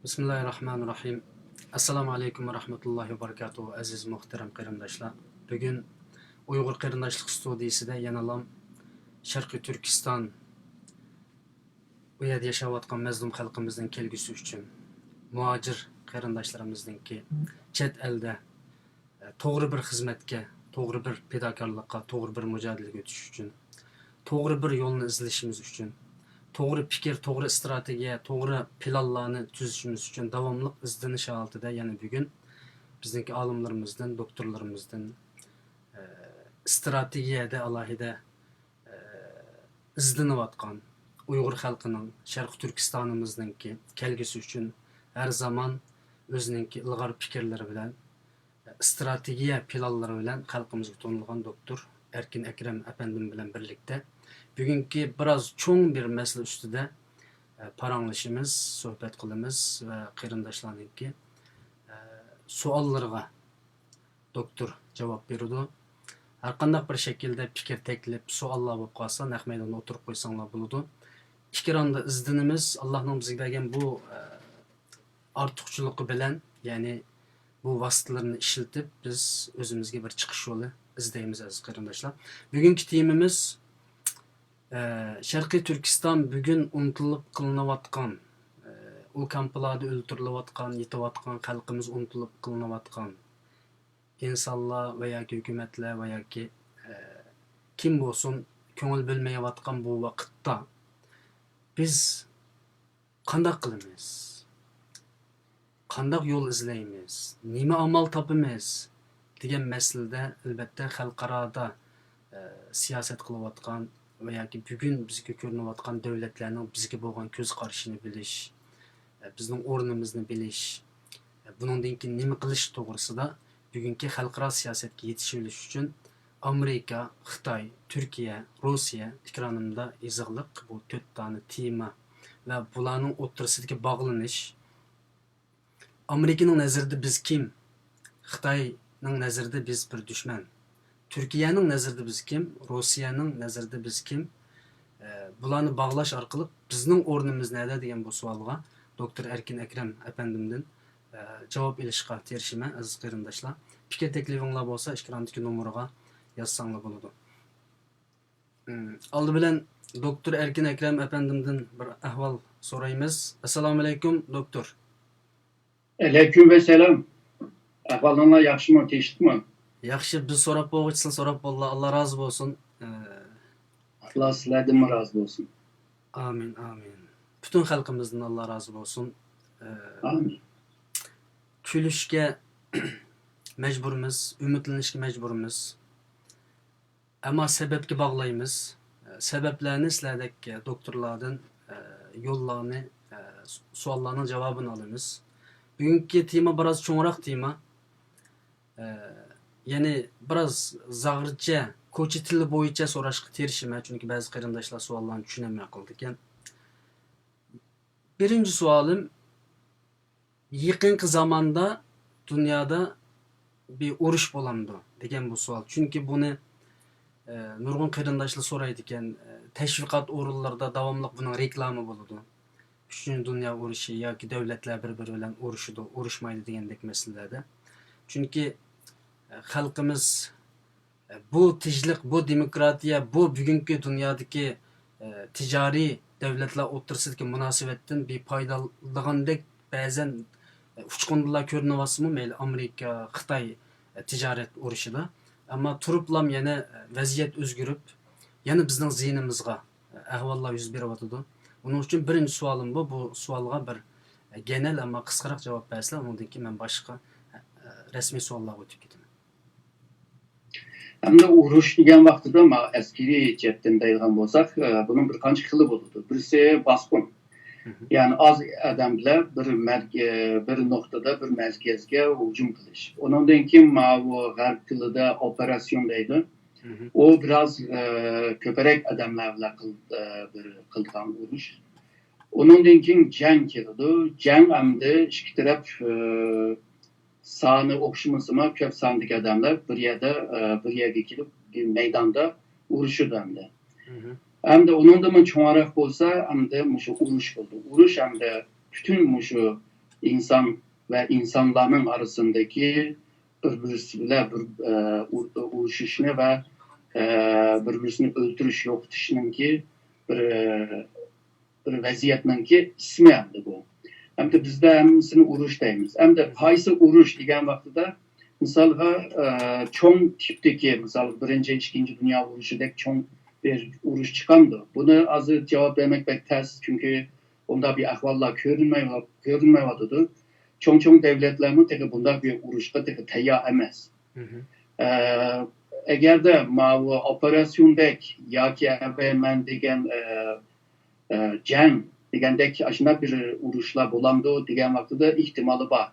Bismillahirrahmanirrahim. Assalamu alaikum ve rahmetullahi ve barakatuhu aziz muhterem qarindoshlar. Bugün Uyg'ur qarindoshlik studiyasida yanalam Sharqiy Turkiston u yerda yashayotgan mazlum xalqimizning kelgusi uchun muhojir qarindoshlarimizninki chet elda to'g'ri bir xizmatga, to'g'ri bir fidokorlikqa, to'g'ri bir mujodalaga o'tish uchun, to'g'ri bir yo'lni izlashimiz uchun, to'g'ri fikr, to'g'ri strategiya, to'g'ri planlarni tuzishimiz uchun davomli izdinish holatida yana bugun bizniki olimlarimizdan, doktorlarimizdan strategiyada alohida izlanayotgan Uyg'ur xalqining Sharq Turkistonimizningki kelgusi uchun har zaman o'zininki ilg'or fikrlari bilan strategiya planlari bilan xalqimizga to'nilgan doktor Erkin Akram apandim bilan birlikda bugungi biroz cho'ng bir masala ustida paranglashimiz, suhbat qilamiz va qarindoshlarningki savollarga doktor javob beradi. Har qanday bir shaklda fikr taklif, savollar bo'lib qolsa, naq maydonda o'tirib qo'ysanglar bo'ladi. Ikromda izdinimiz Allohning bizga bergan bu ortiqchiligi bilan, ya'ni bu vositalarni ishlatib biz o'zimizga bir chiqish yo'li izlaymiz aziz qarindoshlar. Bugungi temamiz Sharqiy Turkiston bugun unutilib qilinayotgan, u kamplarda o'ltirilayotgan, yetayotgan xalqimiz unutilib qilinayotgan insonlar va yoki hukumatlar va yoki kim bo'lsin ko'ngil bilmayotgan bu vaqtda biz qanday qilamiz? Qanday yo'l izlaymiz? Nima amal topamiz? degan masalada albatta xalqaroda siyosat qilayotgan va yoki bugun bizga ko'rinayotgan davlatlarning bizga bo'lgan ko'z qarashini bilish, bizning o'rnimizni bilish, buningdan keyin nima qilish to'g'risida bugungi xalqaro siyosatga yetishilish uchun Amerika, Xitoy, Turkiya, Rossiya ekranimda izohliq bu 4 tane tema va bularning o'rtasidagi bog'lanish. Amerikaning nazarida biz kim? Xitoyning nazarida biz bir dushman. Turkiyaning nazarida biz kim? Rossiyaning nazarida biz kim? Bularni bog'lash orqali bizning o'rnimiz nada degan bu savolga doktor Erkin Akram apandimdan javob olishga tirishman aziz qarindoshlar. Fikr taklifinglar bo'lsa ekrandagi nomerga yozsanglar bo'ladi. Oldi bilan doktor Erkin Akram apandimdan bir ahvol so'raymiz. Assalomu alaykum doktor. Aleyküm ve selam. Ahvalınlar yaxşımı, teşitmi? Yaxshi, biz so'rab bo'lg'ichisini so'rab bo'ldi. Alloh rozi bo'lsin. Allah sizlerden razı olsun. Amin, amin. Bütün xalqimizdan Alloh rozi bo'lsin. Amin. Kulishga majburmiz, umidlanishga majburmiz. Ammo sababga bog'laymiz. Sabablarni sizlardagi doktorlardan yo'llarni, savollarning javobini olamiz. Bugungi tema biroz cho'ngroq tema. Ya'ni biroz zag'ircha, ko'cha tili bo'yicha so'rashga tirishim, chunki ba'zi qarindoshlar savollarni tushunmay qoldi ekan. Birinchi savolim, yaqinqi zamonda dunyoda bir urush bo'lamdi degan bu savol. Chunki buni nurg'un qarindoshlar so'raydi ekan, tashviqot o'rinlarida davomli buning reklama bo'ladi. 3-Dünya urushi yoki davlatlar bir-biri bilan urushidi, urushmaydi degandek masalalarda. Chunki xalqimiz bu tinchlik, bu demokratiya, bu bugungi dunyodagi tijoriy davlatlar o'rtasidagi munosabatdan befoydalanagandek ba'zan uchqunlar ko'rinyapsimi, mayli Amerika, Xitoy tijorat urushida. Ammo turiblam yana vaziyat o'zgarib, yana bizning zihnimizga ahvollar yuz beryapti. Bunun uchun birinchi savolim bu savolga bir genel ammo qisqaroq javob bersizlar, undan keyin men boshqa rasmiy savollarga o'tib ketaman. Hem de uruş degan vaqtida ama askeri jihatdan deydigan bo'lsak, bunun bir qancha xili bo'ladi. Birisi bosqin. Yani az adam bilan bir noktada bir merkezga hücum qilish. Ondan keyin bu g'arb tilida operasyon deydi. O biraz köperek adamlar bilan qilgan urush. Ondan keyin jang keladi. Jang hamda ikki taraf sahne okşamasıma köp sandık adamlar bir yerga kelib bir meydanda uruşudu hamda. Hem de onun da mı çoğarak olsa hem de muşu uruş oldu. Uruş hem de bütün muşu insan ve insanların arasındaki birbirisiyle uğraşışını ve birbirisini öldürüş yoktuşunun ki bir vaziyetinin ki ismi hem bu. Hem de bizde hemsini uruş deymiz. Hem de haysı uruş degan vaqtida misalga çoğun tipdeki misal birinci, ikinci dünya uruşudek çoğun bir uruş çıkandı. Bunu azı cevap vermek pek ters çünkü onda bir ahvallar görünmeyvadıdı. Çoğun devletlerinin teki bunda bir uruşta teki teyya emez. Eğer de mavi operasyondek ya ki ben degen jang degandek aşına bir uruşlar bulamdı degen vaqtida ihtimali var.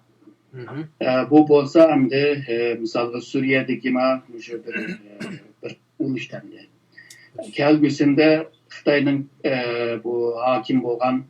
Bu bolsa hem de misal Suriye'deki bir uruş dendi. Kelgüsünde Xitay'ın bu hakim olan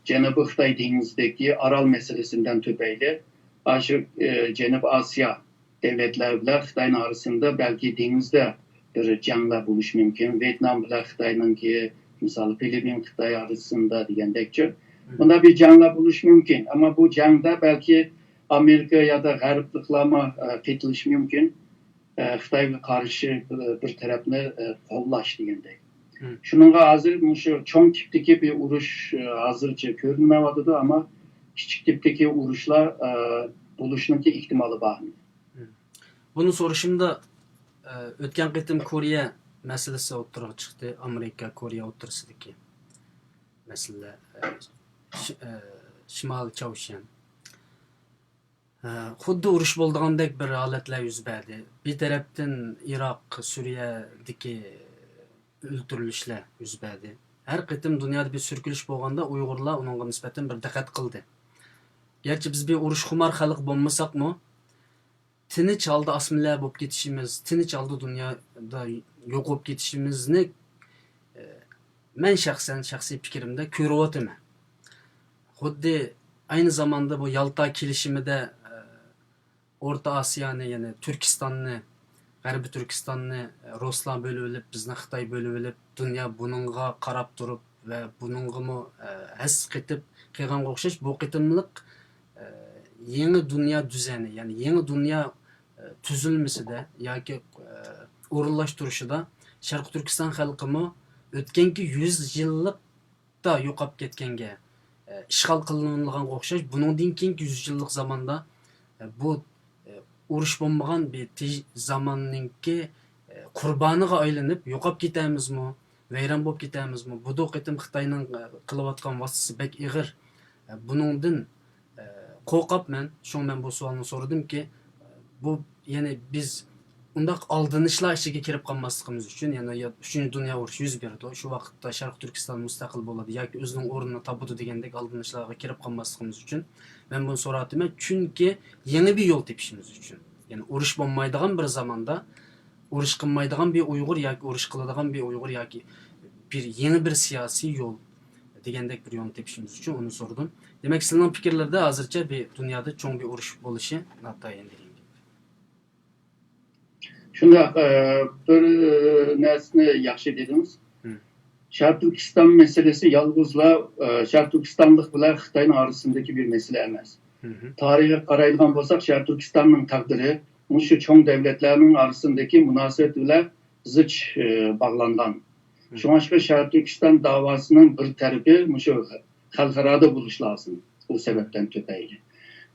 Cenab-ı Xitay denizdeki Aral meselesinden tübeyle aşık Cenab-ı Asya devletler bile Xitay'ın arasında belki denizde bir cangla buluş mümkün. Vietnam bile Xitay'ın ki misal Filipin Xitay arasında diyendekçe bunda bir cangla buluş mümkün. Ama bu cangda belki Amerika ya da Garipliklarla fethiliş mümkün. Xitayga karşı bir tarafını qo'llash degandek. Shuningga hozir shu cho'ng tipdagi bir urush hozircha ko'rinmayotidi, ama kichik tipdagi urushlar bo'lishniki ehtimoli bor. Bunu soruşumda o'tgan qitim Koreya masalasi o'ttirib chiqdi. Amerika Koreya o'ttirsidagi masala Shimoliy Chavshan. Xuddi urush bo'ldigandek bir holatlar yuz berdi. Bir tarafdan Iroq, Suriyadagi o'ldirilishlar yuz berdi. Har qitim dunyoda bir surkilish bo'lganda Uyg'urlar unga nisbatan bir diqqat qildi. Gerçi biz bir urushxumar xalq bo'lmasaqmi, tinch holda osmonlar bo'lib ketishimiz, tinch holda dunyoda yo'q bo'lib ketishimizni men shaxsiy fikrimda ko'ryapman. Xuddi aynı zamanda bu Yalta kelishimida Orta Asya'nı, yani Türkistan'ı, G'arbiy Türkistan'ı Ruslar bölüp olib, bizni Xitoy bölüp olib, dünya bununğa qarab turib ve bununğa has qetib qilganga o'xshash bu qitimliq yangi dünya düzeni, yani yangi dünya tuzilmasida yoki o'rinlashtirishida Sharq Turkiston xalqimi o'tganki 100 yillikda yo'qolib ketganga ishg'ol qilingan o'xshash, buningdan keyingi 100 yillik zamonda bu urush bo'lmagan bir zamonninki qurboniga aylanib yo'qolib ketamizmi, vayron bo'lib ketamizmi? Bu qitim Xitoyning qilayotgan vositasi bek ig'ir. Buningdan qo'rqib men bu savolni so'radimki, bu ya'ni biz undaq aldanishlar ichiga kirib qolmasligimiz uchun, ya'ni 3-Dünya urushi yuz berdi. Shu vaqtda Sharq Turkiston mustaqil bo'ladi yoki o'zining o'rnini topadi degandek aldanishlarga kirib qolmasligimiz uchun men buni so'radim. Chunki yangi bir yo'l tepishimiz uchun. Yani urush bo'lmaydigan bir zamonda urush qilmaydigan bir Uyg'ur yoki urush qiladigan bir Uyg'ur yoki bir yangi bir siyosiy yo'l degandek bir yo'l tepishimiz uchun uni so'radim. Demak, sizning fikrlarda hozircha bir dunyoda cho'ng bir urush bo'lishi notayin degan. Shunda bir narsani yaxshi dedingiz. Sharq Turkiston meselesi yalnızla Sharq Turkistonlik bilan Xitoyning arasındaki bir mesele emas. Tarihe qaraydigan bo'lsak, Sharq Turkistonning taqdiri shu cho'ng devletlerinin arasındaki munosabat bilan zich bog'langan. Shunga Sharq Turkiston davosinin bir tarafi shu xalqaro bo'lish lozim. Bu sebepten tüpeyli.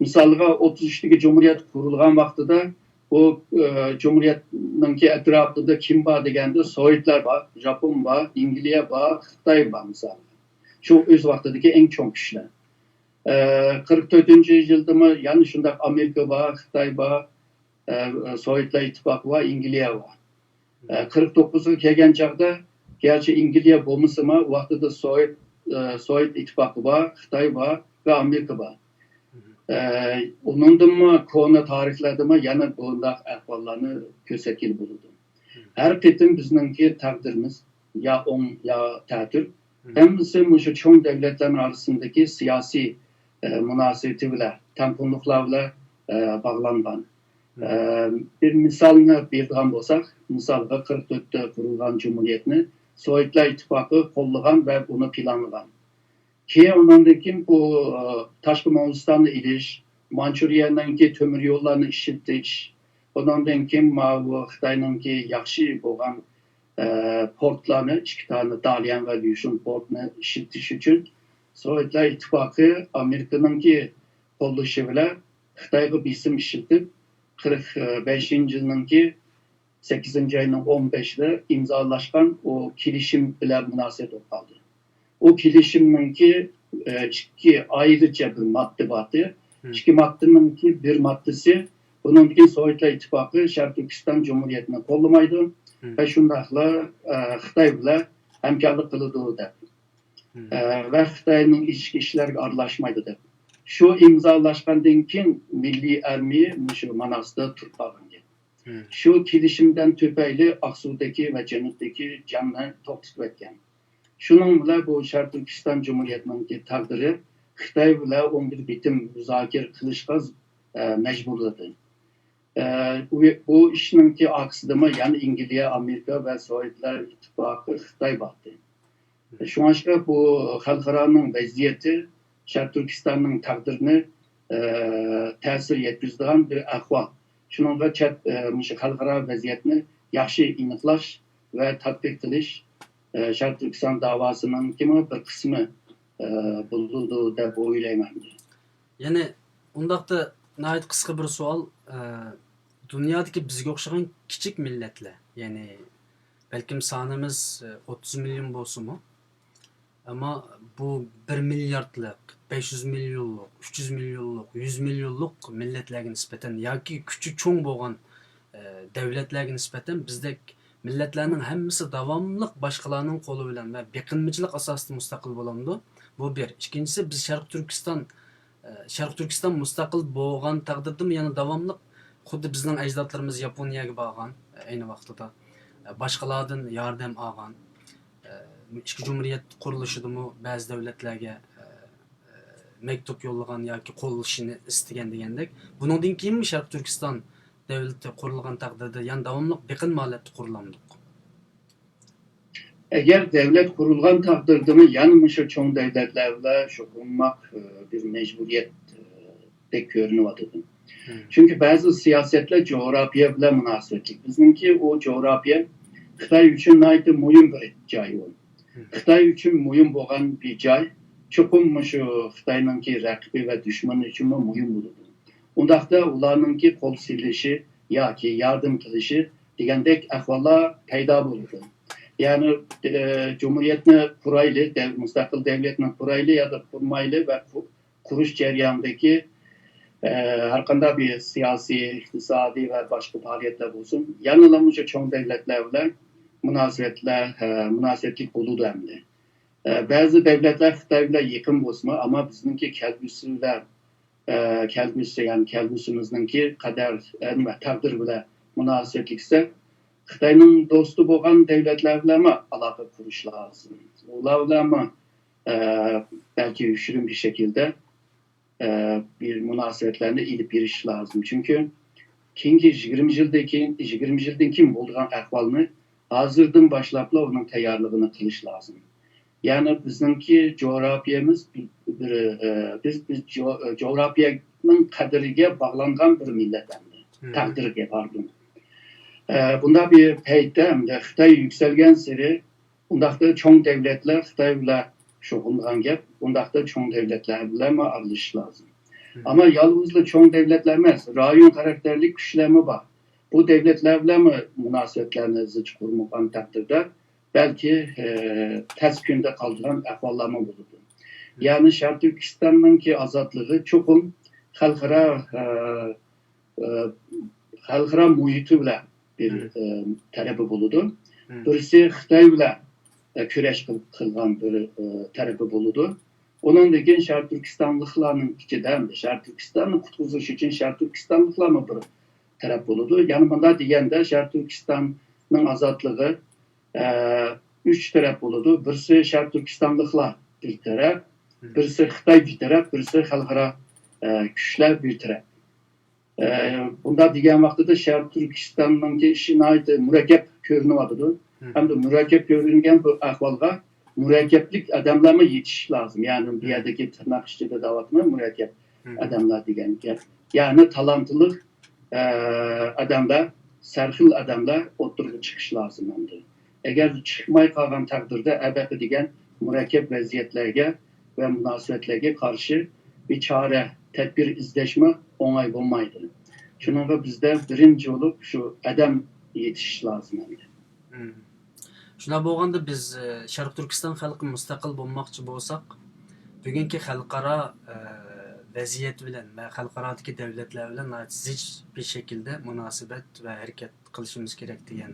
Misalga 33'deki Cumhuriyet kurulgan vaqtida bu Cumhuriyet'ninki etrafında kim var degende Sovyetler var, Japon var, İngiliz var, Xitay var misal. Şu öz vaqtidagi eng cho'ng kişiler. 44. yılda mı yani şunda Amerika var, Xitay var, Sovyetler İttifakı var, İngiliz var. 49'a kelgan chaqda gerçi İngiliz bo'lmasa mı vaqtida Sovyet İttifakı var, Xitay var ve Amerika var. Onundan mı konu tarihlerde mi yana bundaq ahvallarni ko'rsatkili bo'ladi. Har qitim bizningki taqdirimiz ya o'ng ya ta'tir. Hammasi shu cho'ng davlatlar arasındaki siyosiy munosabat bilan, tengqurliqlar bilan bog'langan. Bir misolni bergan bo'lsak, misolga 44'te kurulgan Cumhuriyetni Sovyetler İttifakı qo'llagan ve bunu planlagan. Keyin ondan keyin bu Tashqi Mo'g'ulistonga ilish, Manchuriyadanki temir yo'llarni ishitish, ondan keyin bu Xitoyninki yaxshi bo'lgan portlarni, ikki tane Dalian va Lyushun portni ishitish uchun Sovetlar Ittifoqi Amerikaninki qo'llashi bilan Xitoyga bisim ishitib 45-yilninki 8-oyning 15'ida imzolashgan o kelishim bilan munosabat bo'ldi. O kelishimninki ikki ayrıca bir madde vardı. İki maddeninki bir maddesi bununki Sovetlar İttifakı Şarkı Türkistan Cumhuriyeti'ni qo'llamaydi ve şundaqla Xitoy bilan hamkorlik qiladi deb. Ve Xitoyning ichki ishlariga aralashmaydi deb. Şu imzolashgandan keyin Milliy armiya shu Manasda turib qolgan. Şu kelishimdan tufayli Aqsu'daki ve Janubdaki jangni to'xtatib etgan. Şunun bilan bu Şarkı Türkistan Cumhuriyeti'nin taqdiri Xitoy bilan 11 bitim müzakere qilishga mecburladı. Bu işninki aksıdımı yani İngiliz, Amerika ve Sovetlar İttifakı Xitoy baktı. Şunaşka bu xalqaranın vaziyeti Şarkı Türkistan'ın taqdirini ta'sir yetkazadigan bir ahval. Şununla xalqaro vaziyetni yaxshi aniqlash ve tatbiq qilish Şarkı Türkistan davasının bir kısmı bulundu deb o'ylayman. Yani undaqda nəhayət qısqa bir sual. Dünyadaki bizga o'xshagan kichik millatlar, ya'ni balkim sonimiz 30 milyon bo'lsa-mu, ama bu 1 milyardlik, 500 milyonlik, 300 milyonlik, 100 milyonlik millatlarga nisbatan yoki kuchi cho'ng bo'lgan davlatlarga nisbatan bizdek millatlarning hammasi davomli boshqalarning qo'li bilan va beqinchilik asosida mustaqil bo'ladi. Bu bir. Ikkinchisi biz Sharq Turkiston mustaqil bo'lgan taqdirda yana davomli xuddi bizning ajdodlarimiz Yaponiyaga borgan ayni vaqtida boshqalardan yordam olgan. Ikki Cumhuriyet qurilishidami ba'zi davlatlarga mektub yo'llagan yoki qo'llashini istagan degandek. Bundan keyinmi Sharq Turkiston davlati qurilgan taqdirda yana davomli beqin holatda qurilamdi. Eğer devlet kurulgan takdirde mi yani şu çoğun devletlerle şokunmak bir mecburiyet pek görünüyordu. Çünkü bazı siyasetler coğrafya bile münasebetlik. Bizimki o coğrafya Xitoy için naydı mühim bir cay oldu. Xitoy için mühim olan bir cay çoğun şu Xitoy'ninki rakibi ve düşmanı için mühim bulundu. Ondaqda ularninki qo'l silishi yoki yardım qilishi degandek ahvollar paydo bo'ldi. Yani Cumhuriyetni kuraylı, müstakil devletni kuraylı ya da kurmaylı ve kuruş jarayonidagi har qanday bir siyasi, iqtisodiy ve başka faaliyetler olsun. Yanılamışı çoğun devletler bilan münasebetlik bo'ladi hamda. Bazı devletler Xitoy bilan yaqin bo'lsa, ama bizninki kelgusimizningki qadar taqdir bilan münasebetlikse Xitoyning do'sti bo'lgan devletler bilan aloqa qurish lazım. Ular bilan belki şirin bir şekilde bir münasebetlerini ilip biriş lazım. Çünkü keyingi 20 yildan keyin bo'lgan ahvolni hozirdan boshlabla onun tayyorligini qilish lazım. Yani bizimki coğrafyamız biz coğrafyanın qadriga bog'langan bir millat endi. Taqdiriga pardon. Bunda bir paytda Xitoy yükselgen seri undaqda çoğun devletler Xitoy bilan shug'ullangan gap, undaqda çoğun devletler bilan aralashishlar lazım. Ama yalnızla çoğun devletler emas, rayon karakterli kuchlarmi bor. Bu devletler bilan munosabatlarni kurmagan taqdirda belki ters kunda qoldiran ahvollarmi bo'ladi. Yani Sharq Turkistonninki ozodligi cho'qim xalqaro muhiti bilan bir tarafi bo'ladi. Birisi Xitoy bilan kurash qilgan bir tarafi bo'ladi. Ondan keyin Sharq Turkistonliklarning ichida Sharq Turkistonni qutqizish uchun Sharq Turkistonliklarmi bir taraf bo'ladi. Yani bunda deganda Sharq Turkistonning ozodligi 3 taraf bo'ladi. Birisi Sharq Turkistonliklar bir taraf, birisi Xitoy bir taraf, birisi xalqaro kuchlar bir taraf. Bunda degan vaqtida Sharq Turkistonning ishi murakkab ko'rinyapti. Hamda murakkab ko'ringan bu ahvolga mürekkeplik adamlarma yetiş lazım. Yani bir yerdeki tırnak içinde davatma mürekkep adamlar diyen. Yani talantlı adamlar, serhil adamlar oturup çıkış lazım. Eğer çıkmay kalan takdirde elbette diyen mürekkep vaziyetlerge ve münasebetlerge karşı bir çare, tedbir izleşme onay olmaydı. Şununla bizde birinci olup şu adam yetiş lazım. Şuna bo'lganda biz Sharq Turkiston xalqi mustaqil bo'lmoqchi bo'lsak, bugungi xalqaro vaziyat bilan va xalqarodagi davlatlar bilan zich bir şekilde munosabat va harakat qilishimiz kerak degan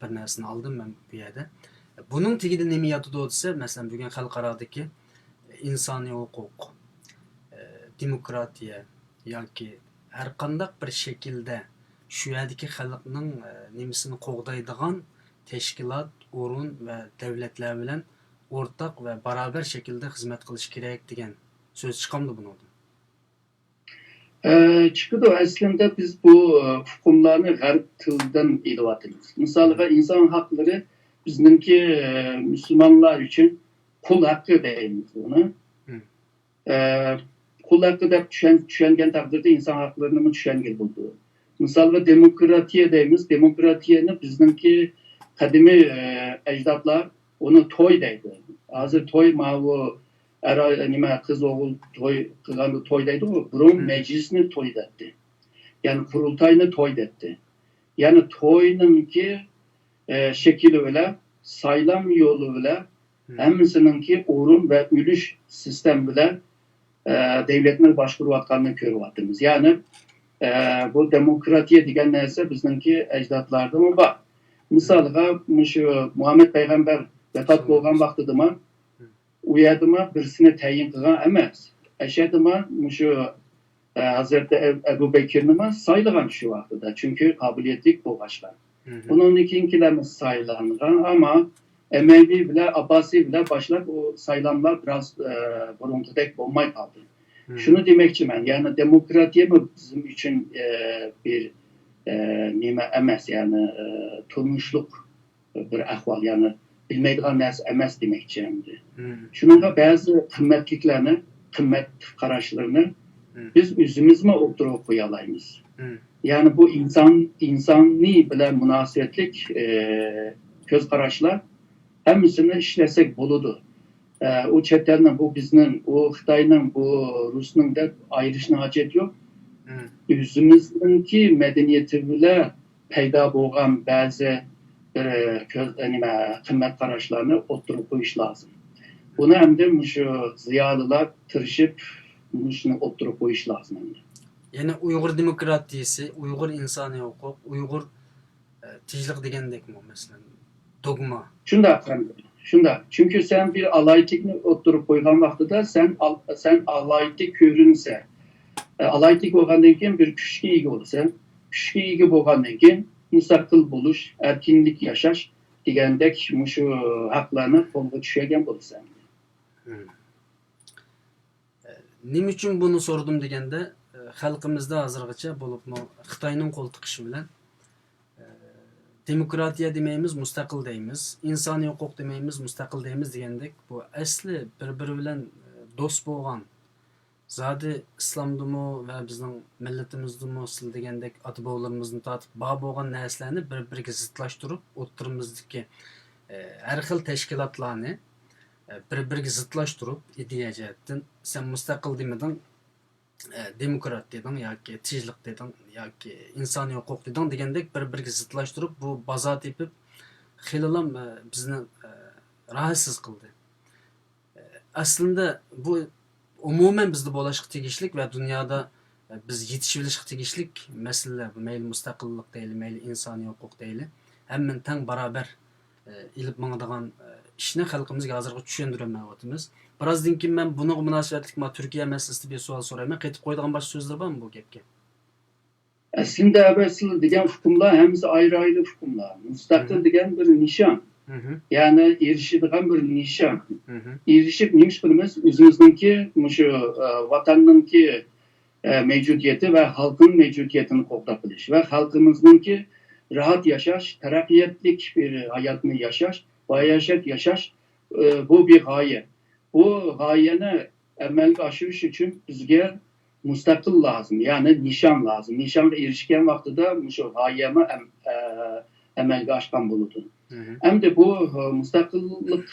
bir narsani oldim men bu yerda. Bunun tagida nima yotadi desa, masalan, bugun xalqarodagi insoniy huquq, demokratiya yoki har qanday bir şekilde shu yerdagi xalqning nimasini qo'g'daydigan teşkilat, o'rin va davlatlar bilan o'rtaq va barobar shaklda xizmat qilish kerak degan so'z chiqamdi bundan. Çıkıdı aslında biz bu hukumlarını garip tıldan ilatırız. Mesela insan hakları bizimki Müslümanlar için kul hakkı deyimiz onu. Kul hakkı da düşengen takdirde insan haklarını mı düşengel buldu. Mesela demokratiye deyimiz, demokratiyenin bizimki kadimi ecdatlar onu toy deydi. Hazır toy mavu nima kız oğul toy kılgandı toy deydi o. Burun meclisini toy etti. Yani kurultayını toy etti. Yani toyunun ki şekili öyle, saylam yolu öyle, hemmisinin ki urun ve ülüş sistem bile devletine başvuruvatkanını körüvattınız. Yani bu demokratiye diyen neyse bizimki ecdatlarda mı var? Mesela Muhammed Peygamber vefat bolgan vaqtida uyadıma birisini tayin qilgan emas. Eşedima şu Hazreti Ebu Bekir'ni saylagan şu vaqtida. Çünkü kabiliyetlik bo'lg'achlar. Bunun ikinkilerimiz saylangan ama Emevi bile Abbasi bile başlap o saylanlar biraz burungudek bo'lmay kaldı. Şunu demekçi ben, yani demokratiye mi bizim için bir nima emas, yani turmuşluk bir ahval, yani bilmeydiğin narsa emas demekçi endi. Şununla bazı kıymetliklerini, kıymet kararlarını biz özümüzme oturup koyalayımız. Yani bu insani bilen münasebetlik göz kararlar hemsini işlesek buludu. O çetelinin, bu bizden, o Xitay'ın, bu Rus'un da ayrışına hacet yok. Özümüzdeki medeniyeti bile peyda boğan bazı kıymet kararlarını oturup koyuş lazım. Bunu hem de şu ziyalılar tırışıp şunu oturup koyuş lazım. Yani Uygur demokratiyası, Uygur insani hukuk, Uygur tijlik degendek mi mesela? Dogma. Şunda. Çünkü sen bir alaytikni oturup koygan vaxtıda sen alaytik körünse, alaytik bolgandan keyin bir küçük igi olsa, küçük igi bolgandan keyin müstakil buluş, erkinlik yaşaş degandek şu haklarını qo'lga tushirgan bo'lsa. Nima uchun buni sordum deganda, xalqimizda hozirgacha bo'libmi Xitoyning qo'l tiqishi bilan demokratiya demaymiz, mustaqil deymiz, insoniy huquq demaymiz, mustaqil deymiz degandek, bu asli bir-biri bilan do'st bo'lgan, zodi islomdimi va bizning millatimizmi sil degandek ota-bobolarimizni tortib bor bo'lgan narsalarni bir-biriga zidlashtirib, o'tirimizdagi har xil tashkilotlarni bir-biriga zidlashtirib, ideya jihatdan sen mustaqil demading, demokrat deding yoki tijlik deding yoki insoniy huquq deding degandek bir-biriga zidlashtirib, bu bozor tepib xililam bizni rahatsiz qildi. Aslında bu umuman bizda bo'lishga tegishlik va dunyoda biz yetishib olishga tegishlik masalalar, mayli mustaqillik deyli, mayli insoniy huquq deyli, hamman teng barobar ilib mangadigan ishni xalqimizga hozirga tushuntirmayapmiz. Birozdan keyin men buni munosabatlik Turkiya masalasida bir savol so'rayman. Qaytib qo'yadigan boshqa so'zlar bormi bu gapga? Aslında evvel degan hukmlar hemsi ayrı hukmlar. Mustaqil degan bir nişan. Yani erişidigan bir nişan. Erişip neymiş bilmez, özümüzdeki şu vatanınki mevcudiyeti ve halkın mevcudiyetini qo'llab bilish ve halkımızdaki rahat yaşaş, terakkiyatlik bir hayatını yaşaş, yaşaş bu bir gaye. Bu gayeni amalga oshirish uchun bizga mustaqil lazım. Yani nişan lazım. Nişanga erishgan vaqtida shu g'oyani amalga oshgan bo'ladi. Endi bu mustaqillik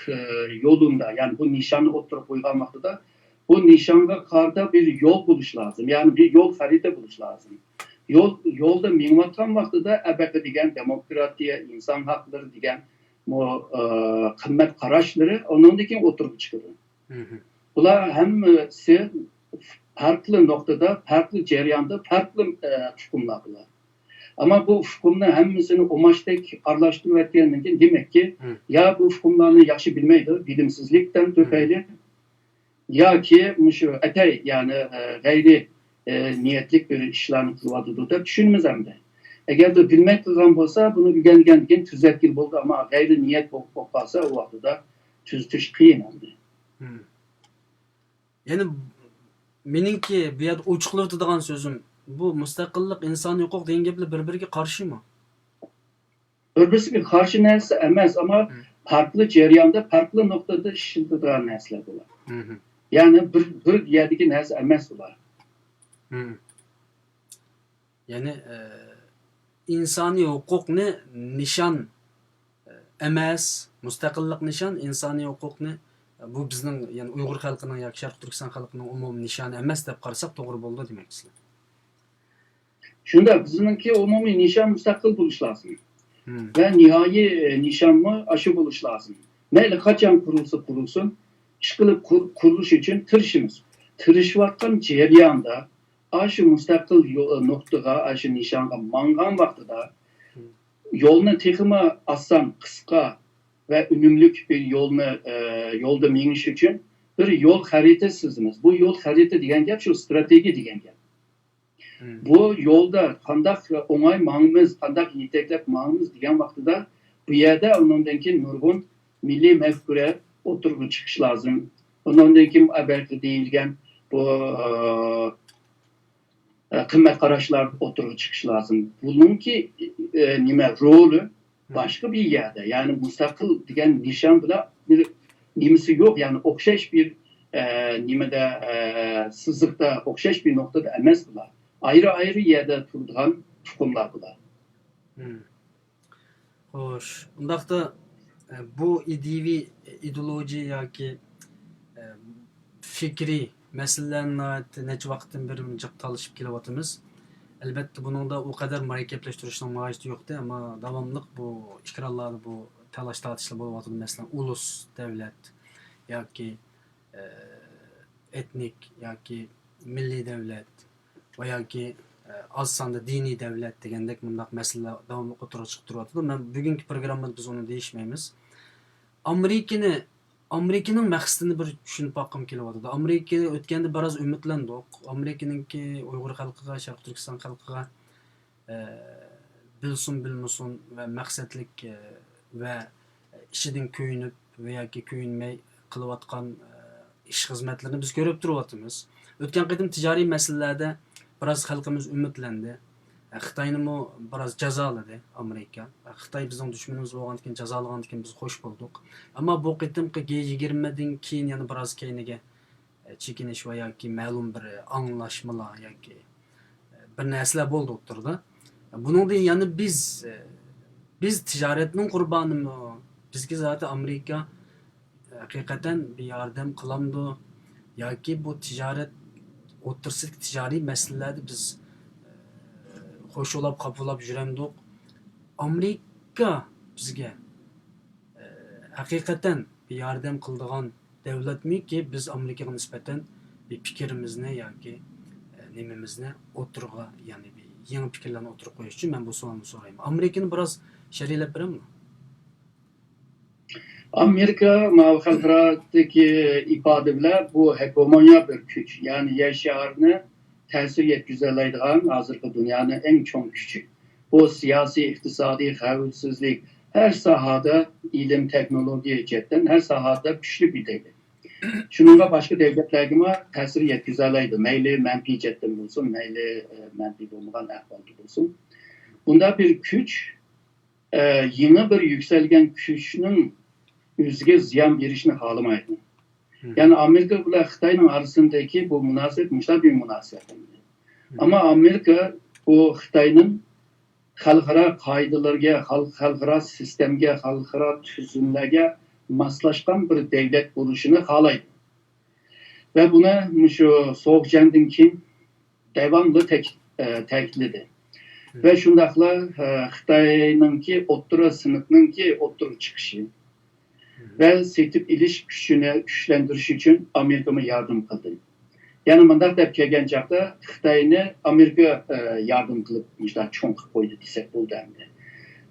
yo'lunda, yani bu nişanı o'tirib qo'ygan vaqtida bu nişanga qarda bir yo'l bo'lish lazım. Yani bir yo'l xarita bo'lish lazım. Yo'lda minayotgan vaqtida albatta degan demokratiya, inson haqlari degan bu qimmat qarashlari ondan keyin o'tirib chiqadi. Bular hammasi farklı noktada, farklı ceryanda, farklı hükümler bular. Ama bu hükümler hammasini omaçdek aralashtirib etgandan keyin demek ki ya bu hükümlerini yaxshi bilmaydi, bilimsizlikten tufayli yoki shu atay yani g'ayri niyetlik bir ishlarni qilyotidi deb tushunamiz hamda. Agarda bilmay qilgan bo'lsa, buni o'rgangandan keyin tuzatgil bo'ldi, ammo g'ayri niyat bo'lib qolsa, u vaqtida tuzatish qiyin hamda. Yani meningki bu yerda ochiqlik degan so'zim, bu mustaqillik, insoniy huquq degan gaplar bir-biriga qarshimi? Bir-biriga qarshi narsa emas, ama farklı ceryanda, farklı noktada ishlaydigan narsalar bular. Yani bir yerdagi narsa emas bular. Yani insoniy huquqni nishon emas, mustaqillik nishon, insoniy huquqni bu bizning, yani Uyg'ur xalqining yoki Sharq Turkiston xalqining umumiy nishoni emas deb qarasak to'g'ri bo'ldi demoqchisizlar. Shunda bizninki umumiy nishon mustaqil bo'lish lozim. Ve nihai nişanı aşı buluş lazım. Neyle kaçan kurulsun, çıkılıp kuruluş için tırışımız. Tırışvattan ceryanda, aşı müstakil noktaya, aşı nişanga mangan vaxtıda, yolunu tekime asan, kıska ve ünümlük bir yolda miniş için bir yol haritasızımız. Bu yol harita diyen gap, şu strateji diyen gap. Bu yolda kandak onay mağımız, kandak yeteklep mağımız diyen vaxtıda bu yerde ondan ki nurgun milli mefkure oturup çıkış lazım. Ondan ki belki değilgen bu kıymet kararlar oturup çıkış lazım. Bunun ki nime rolü başka bir yerde. Yani müstakil diyen nişan bile bir nimesi yok. Yani okşaş bir nimede sızıkta okşaş bir noktada emez bular. Ayrı yerde turduğan hükümler bular. Hoş. Undaqda bu ideoloji yoki fikri meselelerni necha vaqtdan beri jiq talashib kelyapmiz. Albatta buningda u qadar murakkablashtirishning hojati yo'qda, ammo davomliq bu ikronlarni bu talash tortishlar bo'lyapti. Masalan, ulus davlat yoki etnik yoki milliy davlat va yoki az sonda diniy davlat degandek bundaq masalalar davomli o'tirib chiqib turibdi. Men bugungi programmada biz uni deyishmaymiz. Amerikaning maqsadini bir tushunib boqqim kelyapti. Amerika o'tganda biroz umidlandik. Amerikaningki Uyg'ur xalqiga, Sharq Turkiston xalqiga bilsin va maqsadlik va ishidan kuyunib va yoki kuyunmay qilayotgan ish xizmatlarini biz ko'rib turibmiz. O'tgan qatim tijoriy masalalarda biroz xalqimiz umidlandi. Xitoynimi biroz jazoladi Amerika. Xitoy bizning dushmanimiz bo'lgandan keyin jazolagandan keyin biz xo'sh bo'ldik. Ammo bu qatimqi G20 dan keyin yana biroz keyiniga chekinish va yoki ma'lum bir anglashmalar yoki bir narsalar bo'ldi o'tirdi. Buningdan yana biz tijoratning qurbonimi? Bizga zaten Amerika haqiqatan bir yordam qilamdi yoki bu tijorat o'tirsak tijoriy masalalarda biz xo'sholab qabulab juramdik. Amerika bizga haqiqatan bir yordam qiladigan davlatmiki biz Amerikaga nisbatan bir fikrimizni yoki nimamizni o'tirg'a, ya'ni bir yangi fikrlarni o'tirib qo'yish uchun men bu savolni so'rayman. Amerikani biroz sharhlab beraman. Amerika xalqarodagi ifade bilan bu hegemonya bir kuch, yani yer sharini ta'sir yetkazadigan hozirgi dunyoning eng chong kuchi. Bu siyosiy, iqtisodiy, xavfsizlik, her sahada ilim, teknoloji jihatdan her sahada kuchli bir davlat. Shuningga boshqa davlatlarga ta'sir yetkazadi. Mayli manfiy jihatdan bo'lsin, mayli manfiy bo'lmagan ahvolda bo'lsin. Bunda bir kuch, yeni bir yükselgen kuchning o'ziga ziyon berishni xohlamaydi. Yani Amerika bilan Xitoyning orasidagi bu munosabat mushta bir munosabat. Ama Amerika bu Xitoyning xalqaro qoidalarga, xalqaro sistemga, xalqaro tuzumlarga moslashgan bir davlat bo'lishini xohlaydi. Ve buna şu soğuk jangdan keyin devamlı ta'kidladi. Ve shundaqla Xitoyningki o'rta sinfninki o'rtaga chiqishi ve setib ilish kuchini kuchlantirish uchun Amerika'ga yardım qildi. Yani bundaq deb kelgan chaqda Xitoyni Amerika yardım qilib mushta cho'ng qilib qo'ydi desak bo'ldi endi.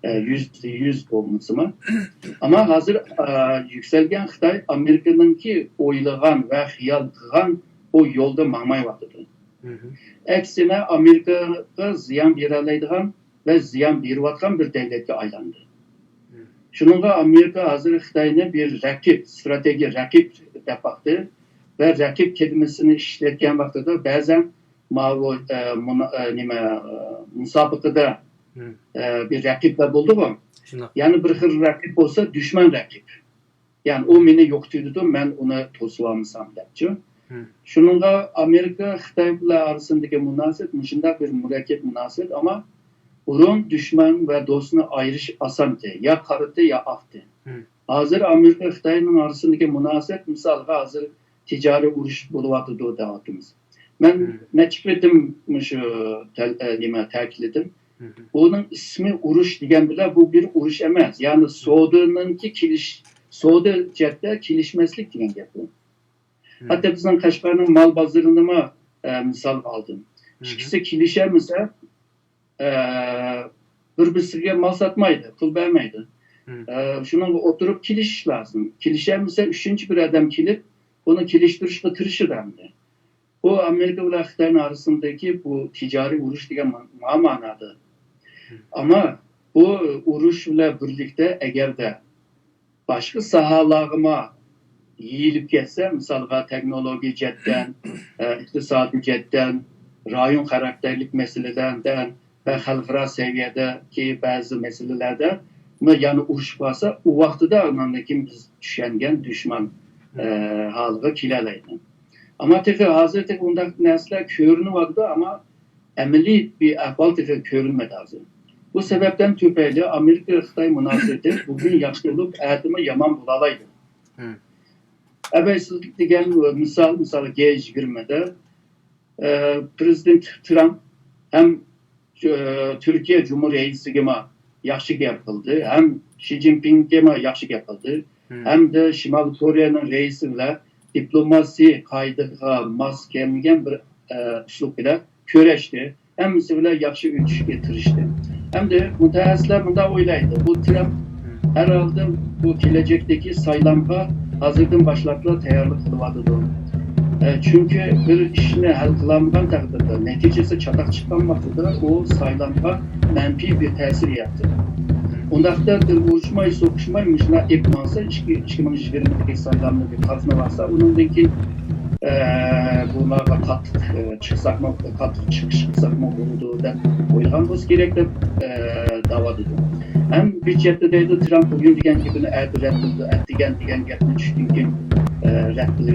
%100 bo'lmasimi? Ama hozir yükselgen Xitoy Amerika'ningki o'ylagan ve xiyol qilgan o yo'lda mangmayapti. Aksine Amerika'ga ziyon bera oladigan ve ziyon berayotgan bir davlatga aylandi. Shuningga Amerika hozir Xitoyni bir rakib, strategiya rakib deb baktı ve rakib kelimesini ishlatgan vaqtida ba'zan musobaqada bir rakibler buldu mu? Yani bir xil rakib olsa düşman rakib. Yani o meni yo'qotdi, men uni to'sib olmasam debchi. Shuningga Amerika Xitoy bilan orasidagi munosabat shunday bir murakkab munosabat, ama urun düşman ve do'stni ayirish osonki, ya qariti ya oqdi. Hozir Amerika Xitoyning orasidagi munosabat misolga hozir ticari urush bo'lyapti deyapmiz. Men necha qatim shu ta'kidladim. Bunun ismi urush degan bilan bu bir urush emas. Yani savdoninki savdo jihatda kelishmaslik degan gap bu. Hatta bizning Qashqarning mal bozorida misol oldim. İkisi kelishmasa bir-biriga mal satmaydi, pul bermaydi. Shunga o'tirib kelishish lazım. Kelishmasa uchinchi bir odam kelib bunu kelishtirishga tirishadi endi. Bu Amerika bilan Xitoy orasidagi bu ticari urush degan ma'noda. Ama bu urush bilan birlikte eğerde başka sahalarıma yiyilip geçse, misalga teknoloji cidden, iktisadi cidden, rayon karakterlik meselelerden ve halkara seviyedeki bazı meselelerde yani urush varsa, o vakti de onlardaki biz düşüngen düşman halıga kilerleydi. Ama tekrar hazır ondan nesler körünü vardı ama emeli bir ahval tekrar körünmedi hazır. Bu sebepten tüpeyli Amerika-Xitoy münasebeti bugün yaxshi olup ertimi yaman bulalaydı. Evvelsizlik degan misal G20'de Prezident Trump hem Türkiye Cumhuriyeti'ne yaxshi gap qildi, hem Xi Jinping'e yaxshi gap qildi, hem de Şimal Kore'nin reisi bilan diplomasi qoidaga mos kelmagan bir uslub bilan kurashdi. Hemmisi bilan yaxshi o'tishga tirishdi. Hem de mutaxassislar bunda o'ylaydi. Bu Trump herhalde bu gelecekteki saylamga hazırdan başlapla tayyorlik qilyapti. Çünkü bir ishni hal qilamagan taqdirda, neticesi çatak chiqqan vaqtida o saylamga manfiy bir ta'sir yaptı. Undaqda bir urushmay, so'qishmay, shuna epmansa 2020'deki saylamga bir qatnab varsa, undan keyin bunlarga qattiq chiqsaqmi, qattiq chiqish qilsaqmi bo'ladi deb o'ylagan bo'lsa kerak deb da'vodir. Hem budjetda deydi Trump bugün degan gapini rad qildi, degan gapni tushdan keyin rad qildi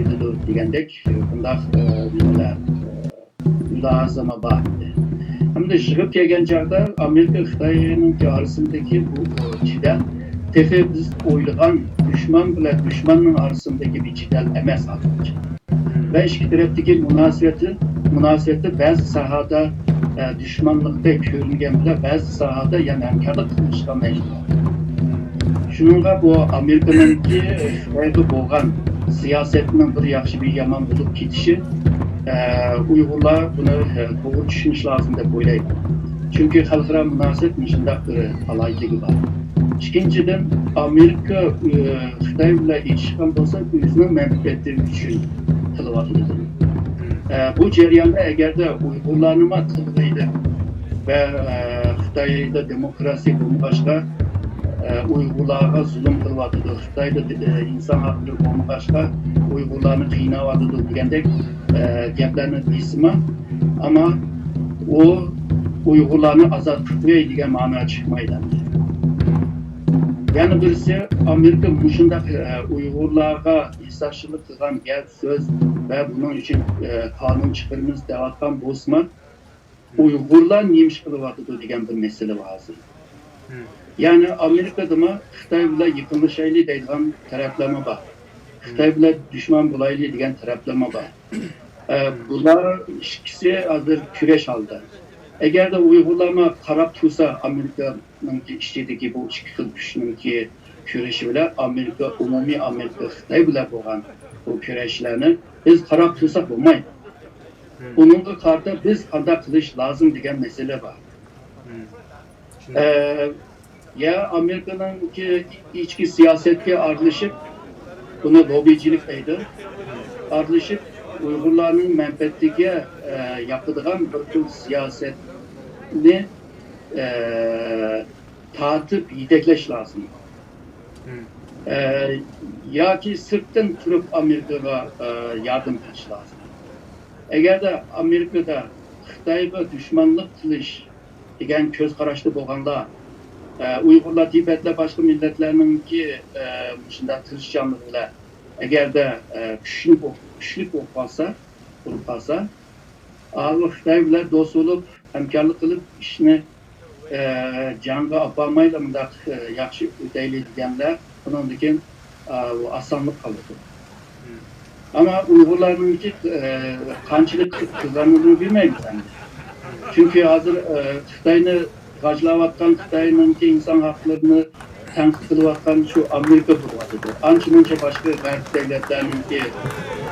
degandek bundaq mulozama bor. Hamda chiqib kelgan chog'da Amerika Xitoyning orasidagi bu jidal tefe biz o'ylagan dushman bilan dushmanning orasidagi bir jidal emas hozircha. Ve iki taraftaki münasebeti bazı sahada düşmanlıkta görüngen bile bazı sahada yani hemkarlık kılışka mecbur. Şununla bu Amerika'nınki Xitoyga bo'lgan siyasetinin bir yaxshi bir yaman bulup ketişi Uygurlar bunu doğru düşünüş lazım deb o'ylaydi. Çünkü xalqaro munosabat shunday bir alaylığı var. İkinciden Amerika Xitoy bilan ishgan bo'lsa o'zining manfaati uchun qilyapti. Bu jarayonda agarda Uygurlarni qilmaydi ve Xitoyda demokrasiya bo'lmag'achqa Uygurlarga zulm qilyapti, Xitoyda inson haqlari bo'lmag'achqa Uygurlarni qiynayapti degandek gaplarni deysizmi? Ama o Uygurlarni ozod qilmaydi degan ma'no chiqmaydi. Yani birisi Amerika muşunda Uygurlarga isarçılık kılgan gap söz ve bunun için kanun çıkarımız devatkan bosma Uygurlar neymiş kılıvatıdı degan bir mesele var hazır. Yani Amerika'da mı Xitay bilan yıkılışaylı deydigan taraflama var. Xitay bilan düşman bulaylı degan taraflama var. Bular ikisi hazır küreş aldı. Eğer de Uygurlarma qarab tursa Amerika'nın işideki bu iki xil güçnünki küreşi bilan Amerika umumiy Amerika Xitoy bilan bo'lgan bu küreşlerini biz qarab tursak bo'lmaydi. Bununla karta biz qanday qilish lazım degan mesele var. Ya Amerika'nın ki içki siyasetke aralashib buni lobbycilik deydi. Aralashib Uygurlarning menfaatiga yapadigan bir xil siyasetni tartib yedeklash lazım. Yoki sirtdan turib Amerikaga yardım qilish lazım. Eğer de Amerika'da Xitoyga düşmanlık qilish degan ko'z qarashda bo'lganda Uygurlar, Tibetler, başka milletlerninki shunday tirishchanlik bilan eğer de kuchli bo'lib qolsa, Xitoy bilan do'st bo'lib, hamkorlik qilib ishni jangga olib bormaydi, bundaq yaxshi o'taylik deganlar, bundan keyin osonlik qoladi. Ama Uygurlarninki qanchalik qizg'anligini bilmaymiz endi. Çünkü hazır Xitoyni g'ajlayotgan, Xitoyninki inson haqlarini tanqid qilayotgan shu Amerika bo'lyapti. Ancha-muncha boshqa g'arb davlatlarininki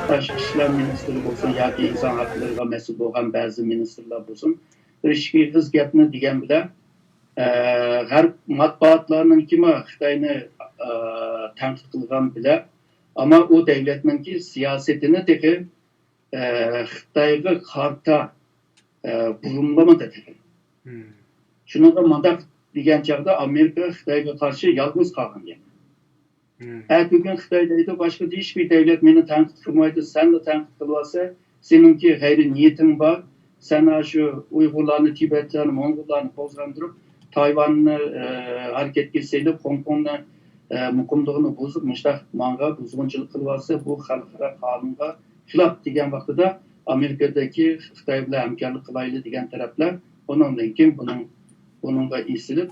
tashqi ishlar ministri bo'lsin yoki inson haqlariga mas'ul bo'lgan ba'zi ministrlar bo'lsin, bir ishki qiz gapni degan bilan g'arb matbuotlarininki Xitoyni tanqid qilgan bilan ama o devletninki siyasetini teki Xitoyga qarta burunlamadı. Şunu da mandat degan chaqda Amerika Xitoyga qarshi yalnız qolgan yani. Bugün Xitoydaydi başka hiçbir devlet meni tanqid qilmaydi, sen de tanqid qilyapsa, seninki g'ayri niyetin var. Sen şu Uygurlarni, Tibetlarni, Mongollarni qo'zg'andirib, Tayvanni hareketga selib, Hong Kongni muqimligini buzib, mushtaq manga buzg'unchilik qilyapsa, bu xalqaro qonunga xilof degan vaqtida Amerikadagi Xitoy bilan hamkorlik qilaylik degan taraflar ondan keyin bununla isilib,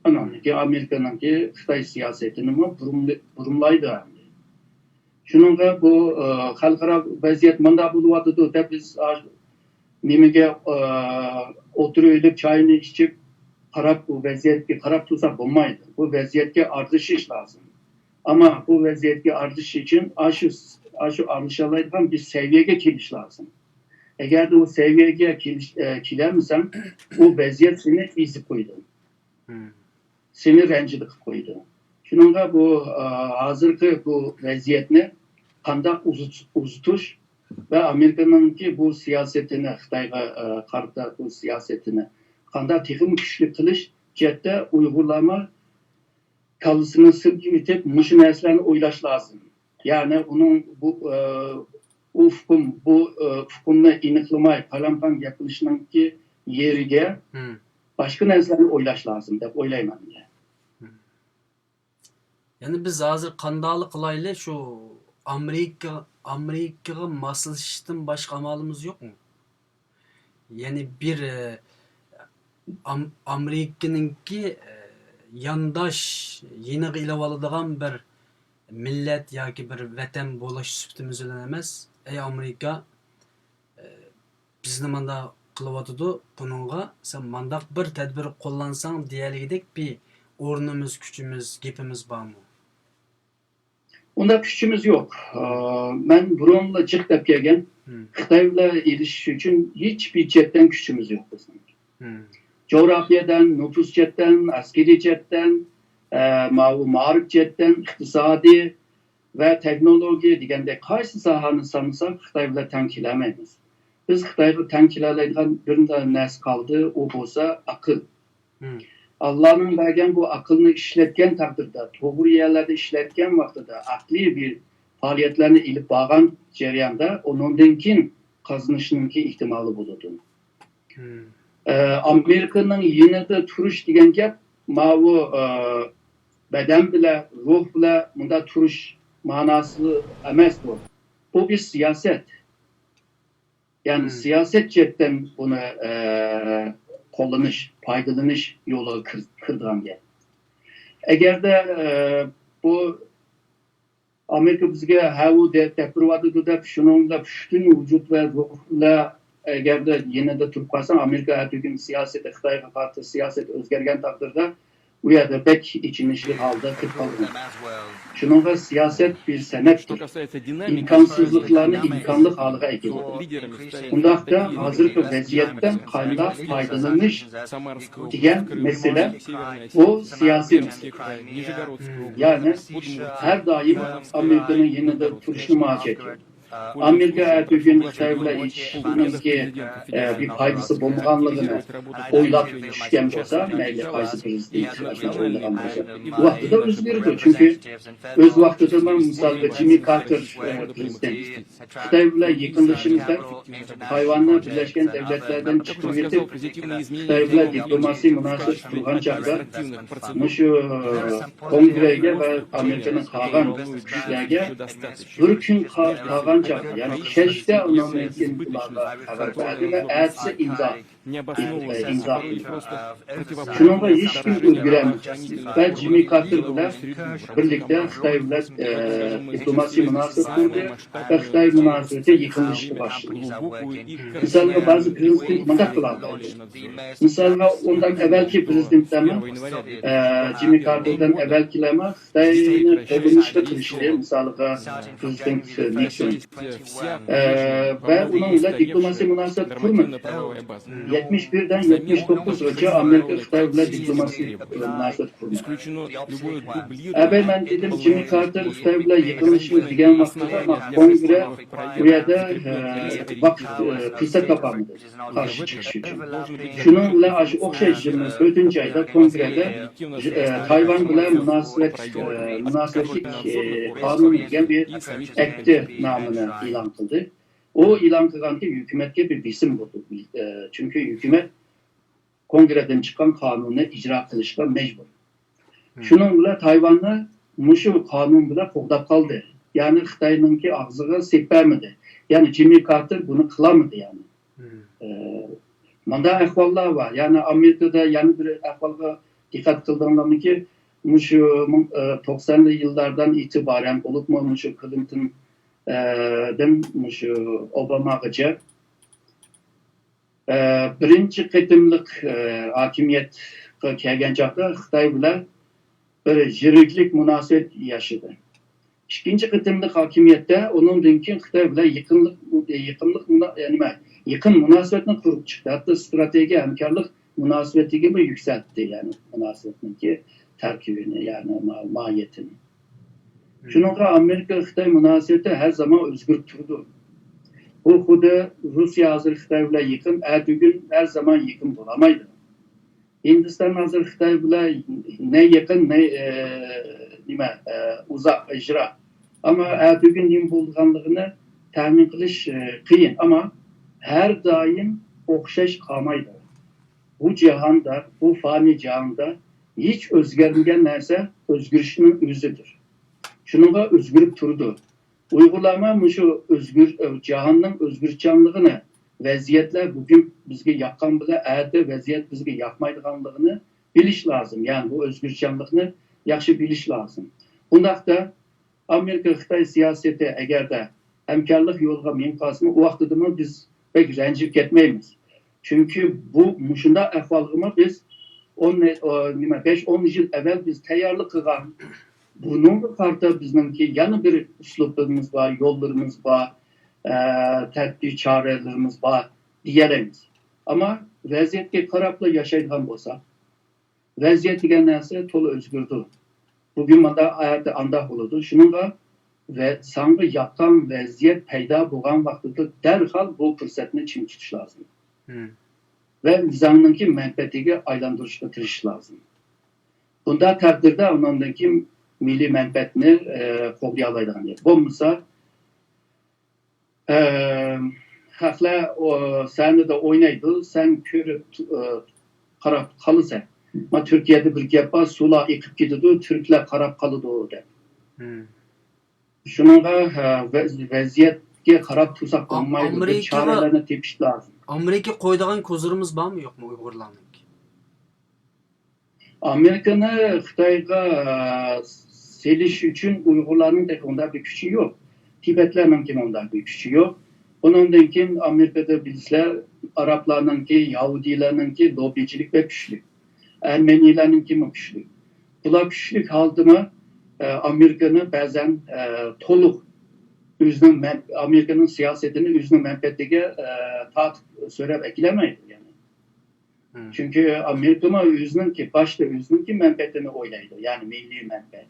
ondan keyin Amerikanınki Xitoy siyosetini burumlaydi. Shuningga bu xalqaro vaziyat manda bo'lyapti deb biz nimaga o'tirib choyni ichib qarab bu vaziyatga qarab tursak bo'lmaydi. Bu vaziyatga ardishish lazım. Ama bu vaziyatga ardish için aşı aralashadigan bir seviyege kelish lazım. Eğer de o seviyege kelemsen o vaziyat seni ezib qo'ydi. Seni rencide qilib qo'ydi. Shuningga bu hozirgi bu vaziyatni qanday uzutish ve Amerikanınki bu siyasetini Xitoyga qarata bu siyasetini qanday texim kuchli qilish jihatda Uygurlarga kalısını silkitip muşu narsalarni o'ylash lazım. Yani onun bu hukmni aniqlamay qalamqon gapirishningki yeriga boshqa narsalarni o'ylash lazım deb o'ylayman. Yani biz hozir qandaylik qilaylik, shu Amerikaga moslashishdan boshqa amalimiz yok mu? Yani bir Amerikanınki yandaş yeni ilave aladigan bir millet yoki bir vatan bo'lish sifatimiz bilan emas, ey Amerika bizni manda qilyotidi, buningga sen mandaq bir tadbir qo'llansang deyaligidek bir o'rnimiz, kuchimiz, gapimiz bormi? Unda kuchimiz yok. Ben burunla jiq deb kelgan Xitoy bilan erishish uchun hiçbir chetdan kuchimiz yok bizning. Coğrafyadan, nüfus cetten, askeri cetten, ma'rif cetten, iktisadi ve teknoloji degende qaysi sahani sansak Xitoy bilan teng kelamaymiz. Biz Xitoyga teng keladigan bir narsa qoldi, o bo'lsa aql. Allah'ın bergen bu akılını işletken takdirde, to'g'ri yerlerde işletken vaqtida aqliy bir faaliyetlerini ilib borgan jarayonda ondan keyin qazanishninki ehtimoli bo'ladi. Amerika'nın yenide turuş degan gap, bu beden bile, ruh bile bunda turuş manası emas bu. Bu bir siyaset. Yani siyaset cepten bunu kullanış, faydalanış yolu kırdıran gel. Eğer de bu Amerika bizge havu tepkirvadı da şununla bütün vücut ve ruhla eğer de yine de Türk kalsan Amerika her gün siyaset, Xitayga karşı siyaset özgergen takdirde bu yerde pek içinişlik halde kaldı. Şununla siyaset bir senettir. İmkansızlıklarını imkanlık halığa ekildi. Bundakta hazırki vaziyetten kaynak faydalanış diyen mesele o siyasi mesele. Yani her daim Amerika'nın yeniden turuşunu maaş ediyor. Amerika her gün Xitayla içindeki bir faydası bulunganlığını oylap düşken olsa, meyle faysı prezidenti oylagan olsa, bu vakti de özgürdü. Çünkü öz vakti de mesela Jimmy Carter prezident. Xitayla yakınlaşımızda hayvanlar Birleşken Devletler'den çıkıp yetip Xitayla diplomasi münasebet kurgan çağda şu kongrege ve Amerika'nın kalan güçlerge bir gün kalan çağda yani keşke onun mümkün kulağına haber verdi ve ertesi imza. Şununla hiç kim özgüremeyeceğiz. Ben Jimmy Carter ile birlikte Xitay ile diplomasi münasebet kurdu ve Xitay münasebete yıkılıştı başladı. Mesela bazı prezident mandat kılardı. Mesela ondan evvelki prezidentlerine Jimmy Carter'dan evvelkilerine Xitay'ın kovulmuşta kırıştı. Mesela prezident Nixon. Ve onunla diplomasi münasebet kurmadı. 71'den 79 önce Amerika Xitay'la diplomasi münasebet kurmadı. Ben dedim Jimmy Carter Xitay'la yıkılışımız diyen vakitte ama kongre bu yerde fırsat kapamadı karşı çıkış için. Şununla okşayışımız 4. ayda kongrede Tayvan ile münasebetlik kanun diyen bir ekti namını ilan kıldı. O ilan kılan ki hükümetke bir isim buldu. Çünkü hükümet kongreden çıkan kanunu icra kılışka mecbur. Şununla Tayvan'la muşu kanun bile qoğdap kaldı. Yani Xitay'ınki ağzıga seppermedi. Yani Jimmy Carter bunu kılamadı yani. Manda ahvallar var. Yani Amerika'da yani bir ahvalga dikkat kıldığımda ki muşu 90'lı yıllardan itibaren olup mu muşu Clinton muşu Obama'gaca birinci kıtımlık hakimiyet kelgen çağda Xitay bilen bir jiriklik münasebet yaşadı. İkinci kıtımlık hakimiyette onun dinki Xitay bilen yakın münasebetini kurup çıktı. Hatta strateji hemkarlık münasebeti gibi yükseltti yani münasebetinki terkibini yani mahiyetini. Şununla Amerika-Xitay münasebeti her zaman özgür durdu. Bu huda Rusya hazır Xitay bilen yakın, ertugün her zaman yakın bulamaydı. Hindistan hazır Xitay bilen ne yakın ne uzak icra. Ama ertugün nim bulganlığını tahmin kılış kıyın ama her daim okşaş kalmaydı. Bu cihanda, bu fani cihanda hiç özgürlüğün neyse özgürlüğün yüzüdür. Şununla özgürlük turdu. Uygulama şu cihanın özgürcanlığını vaziyetler bugün bizge yakkan bile erdi vaziyet bizge yakmaydıganlığını biliş lazım. Yani bu özgürcanlığını yaxşı biliş lazım. Bundakta Amerika-Xitay siyaseti eğer de hemkarlık yolga mümkün o vaxtıdımı biz pek rencip ketmeyimiz. Çünkü bu muşunda ahvalığımı biz 5-10 yıl evvel biz tayarlı kılan bunun karta bizimki yanı bir üsluplarımız var, yollarımız var, tedbir çarelerimiz var diyeremiz. Ama vaziyetke karapla yaşaydıgan olsa, vaziyet degenlerse tolu özgürdü. Bugün bana hayatı andah olurdu. Şununla ve sanki yakkan vaziyet peyda bulan vaxtıda derhal bu fırsatını çim tutuş lazım. Ve nizamınki menfaatini aylandırışta tırış lazım. Bunda takdirde onundaki milli menfaatini qoğdayalaydıgan yer. Olmasa hakla seni de oynaydı, sen körüp qarab kalırsan. Ma Türkiye'de bir gap var, sular ekip gidiyor, Türkler karab kalıdı o de. Şununla vaziyetke karab tutsak olmaydı, bir çarelerine tepiş lazım. Amerika koyduğun kozlarımız var mı yok mu Uygurlar'ın? Amerika'nı Xitayga seliş için Uygurların da onda bir gücü yok. Tibetlerinin kim onda bir gücü yok. Ondan kim Amerika'da bilseler Araplarının ki, Yahudilerinin ki lobicilik ve güçlük. Ermenilerin ki güçlük. Bula güçlük haldı mı Amerika'nı bazen toluk Amerika'nın siyasetini üzünün menfetlige tat söylep ekilemeyiz yani. Çünkü Amerika'ma üzünün ki başta üzünün ki menfetini oylaydı. Yani milli menfet.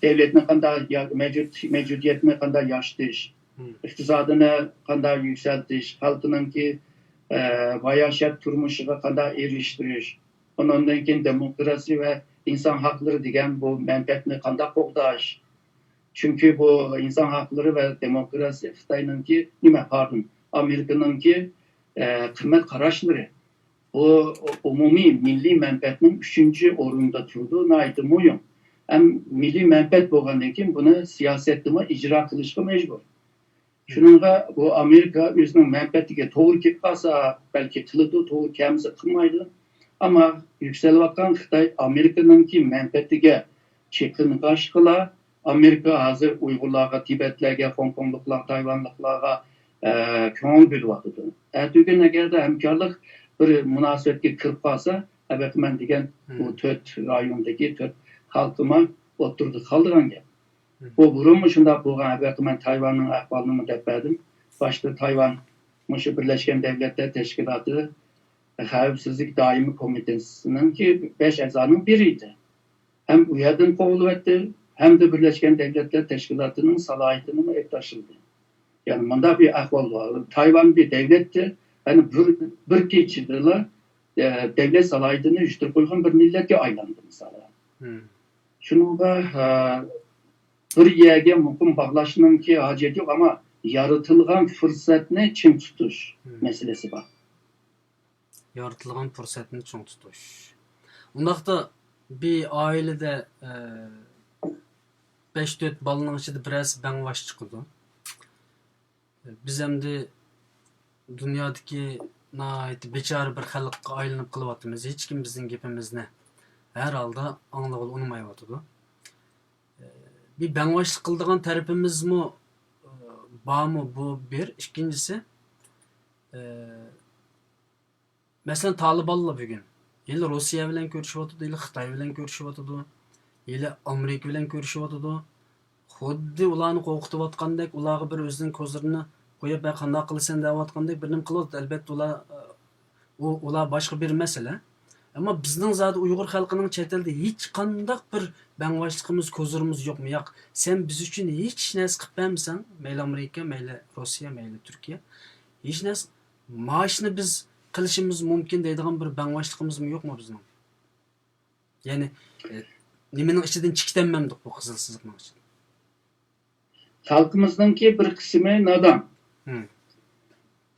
Devletine kadar mevcudiyetine kadar yaştış. İktisadını kadar yükseltiş. Halkının ki yaşat turmuşuna kadar eriştiriş. Ondan ki demokrasi ve insan hakları diyen bu menfetini kadar koktaş. Çünkü bu insan hakları ve demokrasi Xitay'nın ki Amerika'nın ki kıymet karaşları. O umumi milli menfetinin 3. orunda turduğu naydı muyum. Hem milli menfet boğandan kim bunu siyasetime icra kılışka mecbur. Şununla bu Amerika üzerinin menfetike doğru ki kalsa belki tılıdı doğru kendisi kılmaydı. Ama yüksel vakan Xitay Amerika'nın ki menfetike çekini karşıla Amerika hazır Uygurlarga, Tibetlerge, Hong Kongluklar, Tayvanlıklarga köngül bilvatıdı. Ertügün egerde hemkarlık bir münasebetki kırıp kalsa, evet ben degen bu 4 rayondaki 4 halkıma oturdu kaldıran gel. Bu burun şunda boğan evet ben Tayvan'ın ahvalını depberdim. Başta Tayvan Birleşken Devletler Teşkilatı Xavfsizlik Daimi Komitesi'nin ki 5 a'zanın biriydi. Hem UYA'dan kovulu etti, hem de Birleşken Devletler Teşkilatı'nın salahiyetini taşındı. Yani bunda bir ahval var. Tayvan bir devletti. Yani bir geçidiler devlet salahiyetini üstü koygan bir milletke aylandı mesela. Şununla bir yerge mümkün bağlaşının ki hacet yok ama yaratılgan fırsatını çim tutuş meselesi var. Yaratılgan fırsatını çim tutuş. Ondaqda bir ailede 5-4 balının içinde biraz benvaş çıkıdı. Biz hem de dünyadaki beçarı bir xalqqa aylanıp kılıvatımız. Hiç kim bizim gepimizni her halda anlagıl unumayıvatıdı. Bir benvaşlık kıldığın tarafımız mı bağ mı bu bir. İkincisi mesela Taliban'la bugün ile Rusya bilen görüşüvatıdı, ile Xitay bilen görüşüvatıdı, ile Amerika bilen görüşüvatıdı. Xuddi ularni qo'rqitayotgandek, ularga bir o'zining ko'zlarini qo'yib qanday qilasan deyotgandek bir nima qiladi. Albatta ular boshqa bir masala. Ammo bizning zodi Uyg'ur xalqining chet elda hech qanday bir bang'vashligimiz, ko'zlarimiz yo'qmi? Yo'q. Sen biz uchun hech narsa qilib bermisan? Mayli Amerika, mayli Rossiya, mayli Turkiya. Hech narsa maoshni biz qilishimiz mumkin deydigan bir bang'vashligimizmi yo'qmi bizning? Ya'ni nimaning ichidan chiqdanmamdik bu qizilsizlikning ichidan. Halkımızdaki bir kısmı nadan.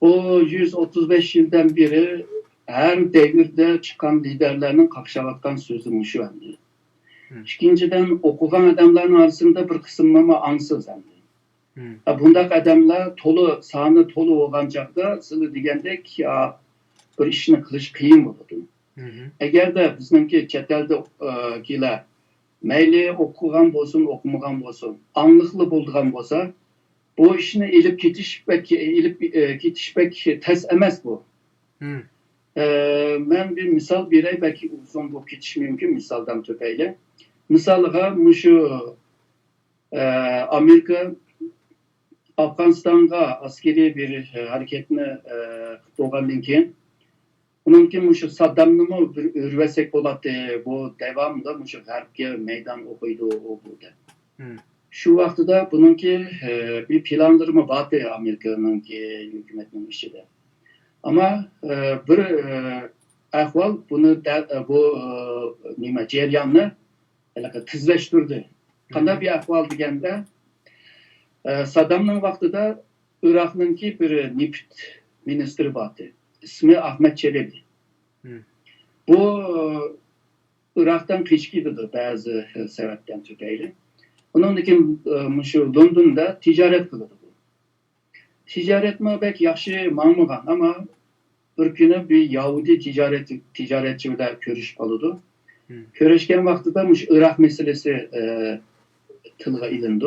O 135 yıldan beri her devirde çıkan liderlerinin kakşavatkan sözü şu endi. İkinciden okugan adamların arasında bir kısımlama ansız endi. Bundak adamlar tolu, sahne tolu olgancakta sılı digendek ya bir işini kılış kıyım oldu. Eğer de bizimki çetelde giler meyli okugan bolsun, okumagan bolsun, anlıklı bulduğun bolsa, bu işini elip ketişmek tez emez bu. Ben bir misal birey, belki uzun bu ketiş mümkün misaldan töpeyle. Misalga şu Amerika Afganistan'a askeri bir hareketini doğandan keyin Onunki şu Saddam'ını mı ürvesek oladı bu devamlı şu G'arbga meydan okuydu o burada. Şu vakti bununki bir planları mı vardı Amerika'nınki hükümetinin işinde. Ama bir ahval bunu bu cereyanını tizleştirdi. Kanday bir ahval degende Saddam'ın vaktida Irak'nınki bir NİPT ministri vardı. İsmi Ahmet Çelebi. Bu Irak'tan keçkidir bazı sebepten tükeyle. Onun için şu London'da ticaret kıldı bu. Ticaret mi pek yaxşı mamıgan ama bir günü bir Yahudi ticaretçi ile görüş aldı. Görüşken vaxtıda Irak meselesi tılğa ilindi.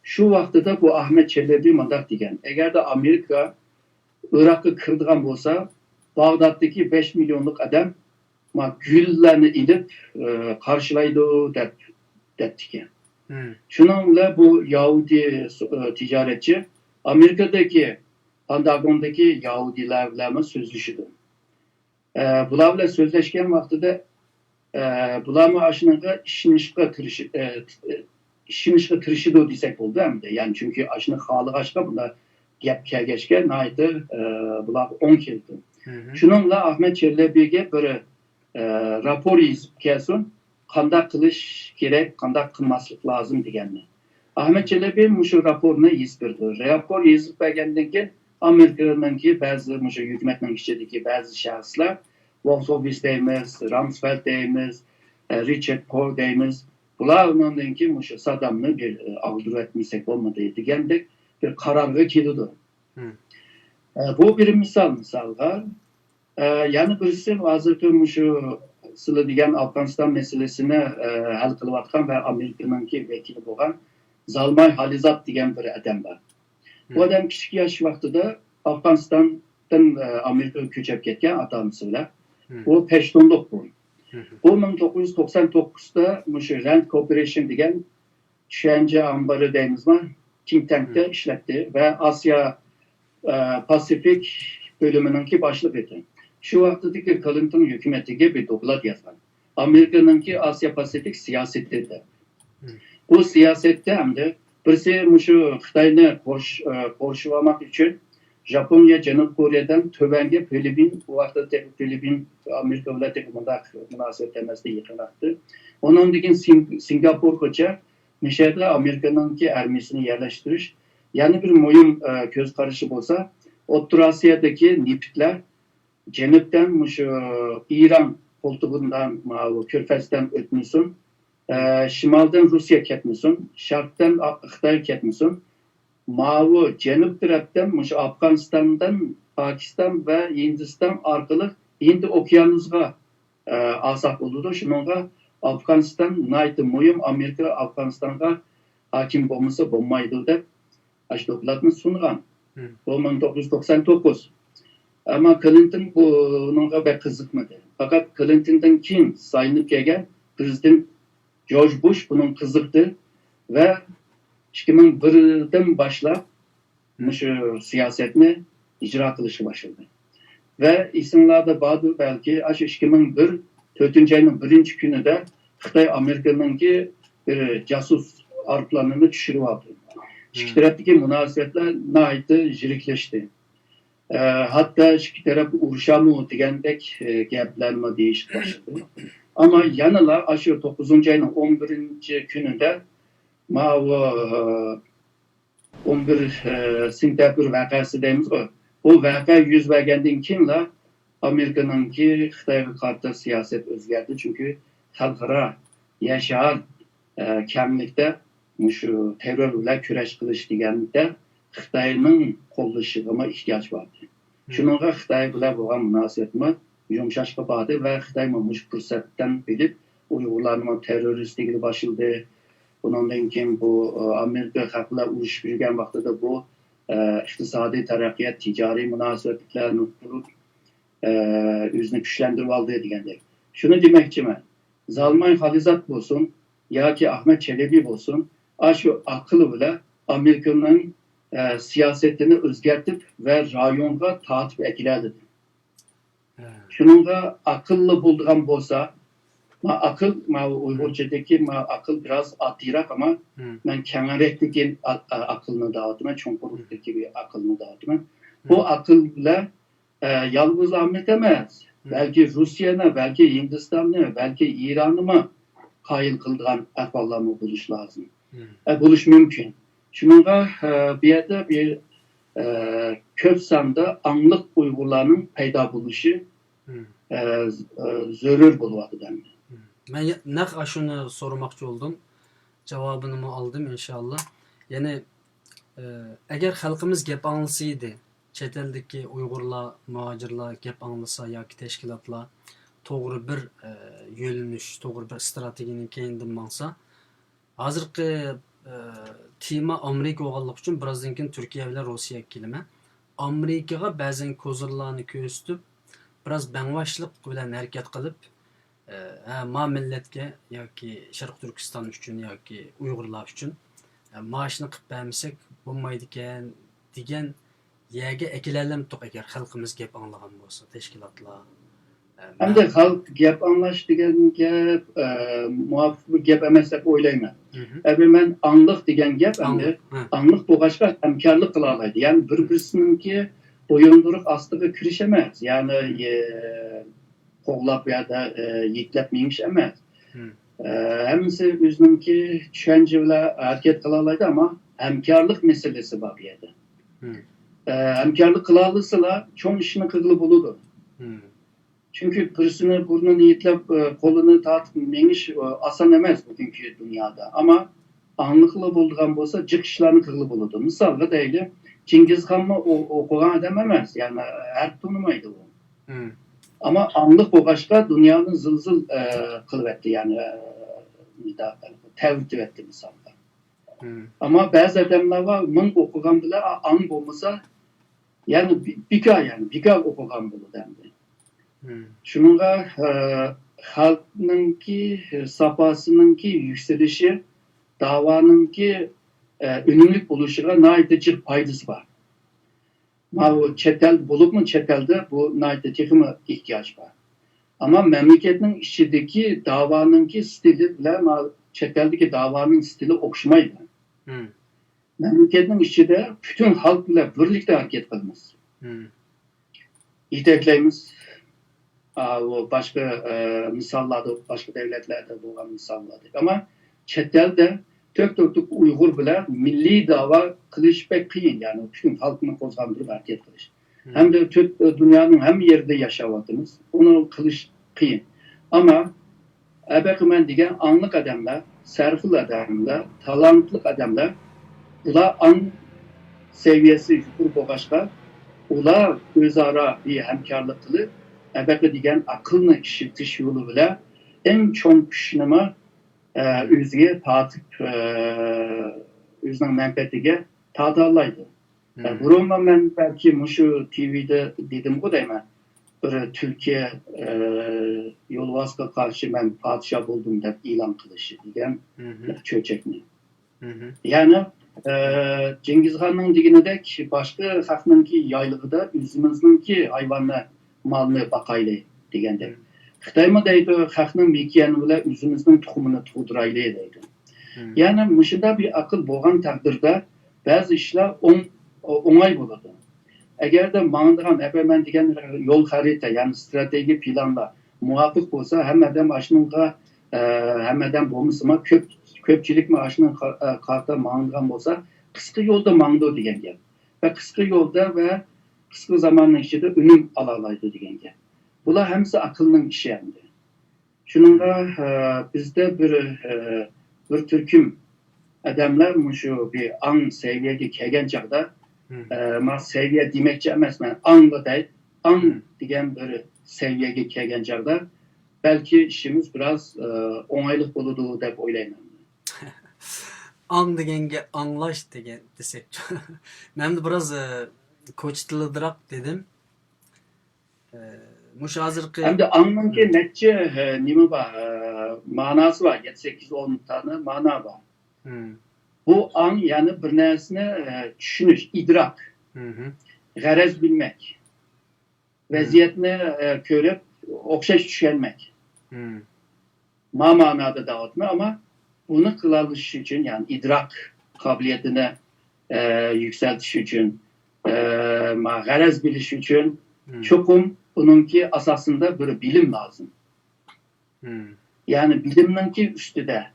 Şu vaxtıda bu Ahmet Çelebi mandat degen. Eğer de Amerika Irak'ı kırdıgan bolsa Bağdat'taki 5 milyonluk adam güllerini inip karşılaydı deptike. Şununla bu Yahudi ticaretçi Amerika'daki Pentagon'daki Yahudilerle sözleşti. Bularla sözleşken vaxtıda bularla aşınıga işinişe tırışıdı desek oldu hem de. Yani çünkü aşını halı aşka bunda gap geçken naydı bular 10 kildi. Şununla Ahmet Çelebi'ye böyle rapor yazıp kelsin, kandak kılış gerek, kandak kılmaslık lazım diyenler. Ahmet Çelebi şu raporunu yazdı. Rapor yazıp belgenden Amerika'nınki bazı hükümetin içindeki bazı şahıslar, Wolfowitz deyimiz, Rumsfeld deyimiz, Richard Poe deyimiz, bunlarınki Saddam'ı bir avdur etmesek olmadığı diyendik bir kararı kilidi. Bu bir misal var. Yani birisi hazırki şu sılı diyen Afganistan meselesini hal kılıvatkan ve Amerika'nınki vekili olan Zalmay Halizat diyen bir adam var. Bu adam küçük yaş vaxtıda Afganistan'dan Amerika'ya köçep ketken adamsıyla. O peştonluk bu. Bu 1999'da Rand Corporation diyen düşünce ambarı deyimiz var. Think Tank'te işletti ve Asya Pasifik bölümününki başlık etti. Şu vaxtıdaki Clinton hükümeti bir dokulat yazan. Amerika'nınki Asya Pasifik siyaseti de. Bu siyasette hem de birisi şu Xitay'ını korşulamak için Japonya, Canub Kore'den tövenge Filipin, bu vaxtda Filipin Amerika ile münasebetlemesi yakınlaktı. Onun için Singapur koça Mişer'de Amerika'nınki ermisini yerleştiriş. Yani bir mühim göz karışı olsa, Orta Asya'daki nipitler Cenup'tan İran koltuğundan, Körfez'den ötmüşsün. Şimaldan Rusya ketmişsin, Şark'tan Xitay ketmişsin. Mavi Cenup taraftan Afganistan'dan Pakistan ve Hindistan arkalık Hindi okyanusga asak oldu. Şununla Afganistan naytı mühim Amerika Afganistan'a hakim olması bulmaydı da açıklatma sungan. Bu 1999. Ama Clinton bununla pek kızıkmadı. Fakat Clinton'dan kim sayınıp gelen Prezident George Bush bunun kızıktı ve 2001'den başlap siyasetini icra kılışı başladı. Ve isimlerde bağlı belki 2001 4. ayının 1. günü de Xitay Amerika'nınki bir casus arplanını düşürüp aldı. İki taraftaki münasebetler nahaydı jirikleşti. Hatta iki taraf uruşamı digendek gaplarma değişik başladı. Ama yanıla 9. ayının 11. gününde 11 Singapur vakası deyimiz o. Bu vaka yüz vergenden kimle Amerika'nınki Xitay'a karşı siyaset özgerdi. Çünkü halkara yaşayan kemlikte şu terörle küreş kılış degende Xitay'ın kollaşığına ihtiyaç vardı. Şununla Xitay bile olan münasebetime yumuşaş kapadı ve Xitay'ın fırsattan bilip Uygurlarının teröristliğini başladı. Bundan kim bu Amerika halkla uğraşıp yürüyen vaxtda da bu iktisadi terakkiyat, ticari münasebetlerini kurup yüzünü güçlendirip aldığı degende. Şunu demekçi ben, Zalmay Halizat olsun, ya ki Ahmet Çelebi olsun, şu akıllı bile Amerika'nın siyasetini özgertip ve rayonga tatip etkilerdi. Şununla akıllı bulduğum olsa, akıl, Uygurca'daki akıl biraz atirak ama ben Kenaret'teki akılını dağıtma, Çonkuruk'taki bir akılını dağıtma. Bu akılla yalnız Ahmet demez. Belki Rusya'na, belki Hindistan'a, belki İran'a kayıl kıldığın ahvallarını buluş lazım. Buluş mümkün. Şununla bir yerde bir Köfsan'da anlık Uygurların peyda buluşu zörür buluyordu bende. Ben naq aşını sormakçı oldum. Cevabını mı aldım inşallah. Yani eğer halkımız gep anlısıydı, chet eldeki Uygurlar, muhacirlar gep anlısa yoki teşkilatlar to'g'ri bir yo'linish, to'g'ri bir strategiyani keyindan mansa, hozirgi tema Amerika bo'lganligi uchun birozdan keyin Turkiya bilan Rossiyaga kelaman. Amerikaga ba'zan ko'zirlarni ko'rsatib, biroz bangvashlik bilan harakat qilib, ma millatga yoki Sharq Turkiston uchun yoki Uyg'urlar uchun maoshni qilib bermasak bo'lmaydi ekan degan yerga akilalamdiq agar xalqimiz gap anglagan bo'lsa, tashkilotlar. Hem de halk gap anlaş degan gap muvaffaq bir gap emas deb o'ylayman. Ben anlık degan gap endi anlık bo'lg'achqa hamkorlik qila oladi. Ya'ni bir-birisiningki bo'yinduruq ostiga kirish emas. Ya'ni qo'g'lab yoki yeklab minish emas. Hammasi o'zininki tushuncha bilan harakat qila oladi, ammo hamkorlik masalasi bor bu yerda. Hamkorlik qila olsalar cho'ng ishni qilib bo'ladi. Çünkü birisini burnunu yitlep kolunu tartıp meniş asan emez bugünkü dünyada. Ama anlıkla bulduğun bolsa cık işlerini kırılıp olurdu. Misalga değil, Cengiz Han mı okuyan adam emez. Yani her tanımaydı o. Ama anlık o başka dünyanın zılzıl kılıvetti. Yani tevhid etti misalga. Ama bazı adamlar var, mın okuyan bile an olmasa yani bir okuyan bulu dendi. Şununla halkınınki sapasınınki yükselişi, davanınki ünümlük buluşuna naitecik paydası var. Bu çetel bulup mu çetelde bu naitecik mi ihtiyaç var. Ama memleketin içindeki davanınki stili bile çeteldeki davanın stili okşamaydı. Memleketin içinde bütün halk bile birlikte hareket kılmaz. İtekleyimiz o başka misallarda, başka devletlerde olan misallardır. Ama çetelde tök Uygur bile milli dava kılış pek kıyın. Yani bütün halkını kozandırıp hareket kılış. Hem de dünyanın hem yerde yaşavatınız. Onu kılış kıyın. Ama ebekmen diyen anlık adamlar, serfil adamlar, talantlı adamlar, ula an seviyesi yukarı başka, ula özara bir hemkarlık kılıp ebekle diyen akıllı işitiş yolu bile en çok kişinin özüge tatip özünün menfaatine tadalaydı. Burundan ben belki şu TV'de dedim o değil mi? Bir Türkiye Yolvazga karşı ben padişah buldum da ilan kılışı diyen çöçekni. Yani Cengiz Han'ın diginedek başka halkınınki yaylığı da özümüzünki hayvanla malını bakaylı degende. Xitay mı deydi, halkının mekiyanı ile özümüzün tuxumunu tuğduraylı deydi. Yani mışında bir akıl boğan takdirde bazı işler onay buludu. Eğer de mağdıran ebemen degen yol harita yani strateji planla muvaffak olsa hemmeden başınınca hemmeden boğmusuma köpçilik maaşının karta mağdıran olsa kısa yolda mağdı degen gel. Ve kısa yolda ve kısa zamanın içinde ünüm alalaydı degen gel. Bunlar hepsi akılının işi yendi. Şununla bizde bir Türk'üm adamlar şu bir an seviyeye kelgen çağda ma seviye demekçi emas men anla deyip an degen bir seviyeye kelgen çağda belki işimiz biraz oңайлык boludu dep oylayman. An degenge anlaş degen desek. Ben de biraz koçtılıdırak dedim. Muş hazırki... Hem de anınki netçe nimi var, manası var. 7-8-10 tane mana var. Bu an yani bir nesne düşünüş, idrak, garez bilmek, vaziyetini görüp okşaş düşünmek. Ma manada dağıtma ama bunu kılalış için yani idrak kabiliyetine yükseltiş için, garez biliş için çokum bununki asasında bir bilim lazım. Yani bilimninki üstüde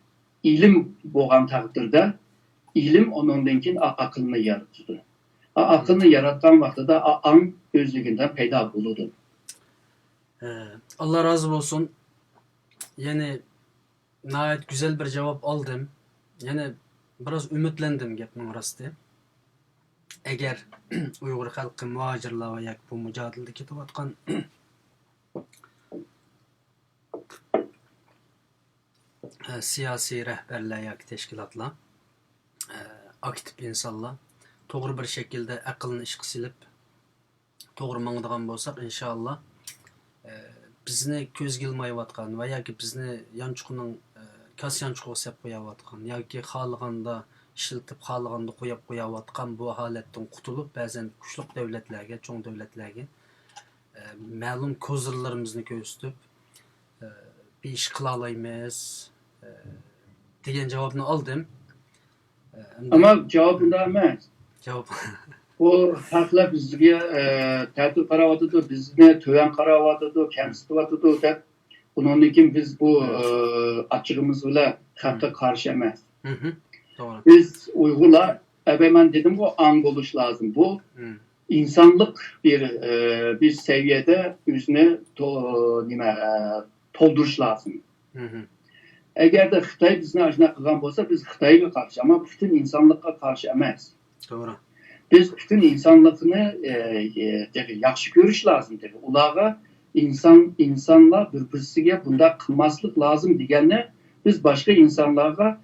ilim boğan takdirde ilim onundankin akılını yarattı. Akılını yarattan vaxtıda an özlüğünden peyda buludu. Allah razı olsun. Yani nihayet güzel bir cevap aldım. Yani biraz ümitlendim gapning rastı. Eğer Uyghur halkı muhacirlar ve yak bu mücadelede ketayotgan siyasi rehberler yak teşkilatlar, aktif insanlar doğru bir şekilde aqlını işqi silip doğru mangdigan bolsak inşallah bizni ko'z ilmayotgan va yoki bizni yanchuqning kas yanchuqi sep qo'yayotgan yoki xohlaganda ishiltib xohlaganda qo'yib qo'yayotgan bu holatdan qutulib ba'zan kuchli davlatlarga, cho'ng davlatlarga ma'lum ko'zirlarimizni ko'rsatib bir ish qila olamiz degan javobni oldim. Ama cevabında emas. Javob Bu haklar bizge tertip qaravatıdı, bizni töven qaravatıdı, kemsitivatıdı dep. Bunun için biz bu açığımız bile hakka karşı emas. Doğru. Biz Uygurlar, ben dedim bu ang oluş lazım. Bu insanlık bir seviyede yüzünü tolduruş lazım. Eğer de Xitay bizni ajna qilgan bolsa, biz Xitayga karşı ama bütün insanlıkka karşı emas. Doğru. Biz bütün insanlıkını yaxşı görüş lazım dedi. Ulağa insanlar bir-birisiga bunda qilmaslik lazım deganda biz başka insanlarga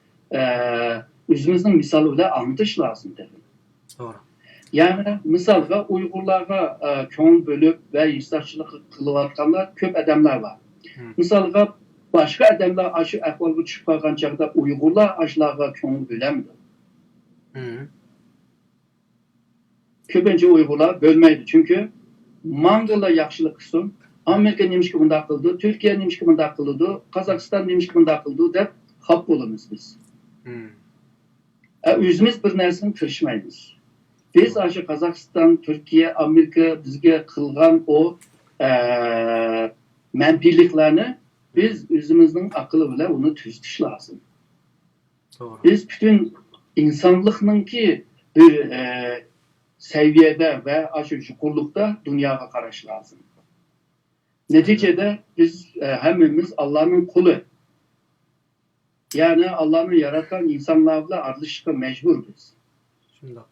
özümüzün misalı bilan anlatış lazım dedi. Doğru. Yani misalga Uygurlarga ko'ngil bölüp ve istaççılık kılıvatkanlar köp adamlar var. Misalga başka adamlar aşı ahvalga çıkıp kalgan çağda Uygurlar aşılarga ko'ngil bölemdi. Köpünce Uygurlar bölmeydi. Çünkü Mangala yaxşılık kısım, Amerika neymiş ki bunda akıldı, Türkiye neymiş ki bunda akıldı, Kazakistan neymiş ki bunda akıldı dep hap olumuz biz. Özümüz bir nersini tırışmayız. Biz aşı Kazakistan, Türkiye, Amerika bizge kılgan o menfiliklerini biz özümüzün akıllı bile onu tüztüş lazım. Doğru. Biz bütün insanlıkның ki bir seviyede ve aşı çukurlukta dünyaya karşı lazım. Neticede biz hemimiz Allah'ın kulu. Yani Allah'ın yaratan insanlarla aralışıkka mecbur biz.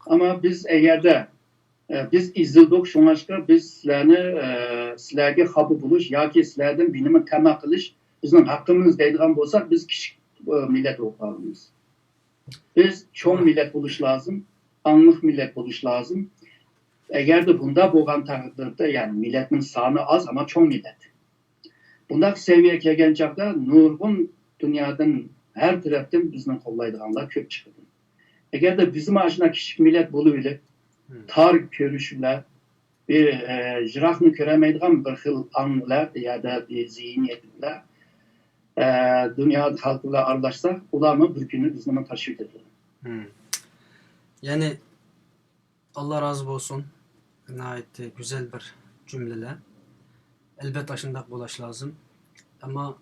Ama biz eğer de biz izildik şunaşka biz sizlerge habı buluş yoki sizlerden bilimi tema qilish bizning haqqimiz deydigan bo'lsak biz kichik millet o'qalimiz. Biz cho'ng millet buluş lazım, anlık millet buluş lazım. Eğer de bunda bo'lgan taqdirda yani milletin sani az ama cho'ng millet. Bundaq seviye kelgan chaqda nurg'un dunyodan her tarafdan bizni qo'llaydiganlar ko'p chiqadi. Eğer de bizim aşına küçük millet bulup tar görüşler, bir jirahını göremeydiğim bir xil anlar ya da bir zihniyetler dünyada halkıyla arlaşsak, ulamı bir günü bizimle taşıyıp edilir. Yani Allah razı olsun. Nihayet güzel bir cümleler. Elbette aşındak bulaş lazım. Ama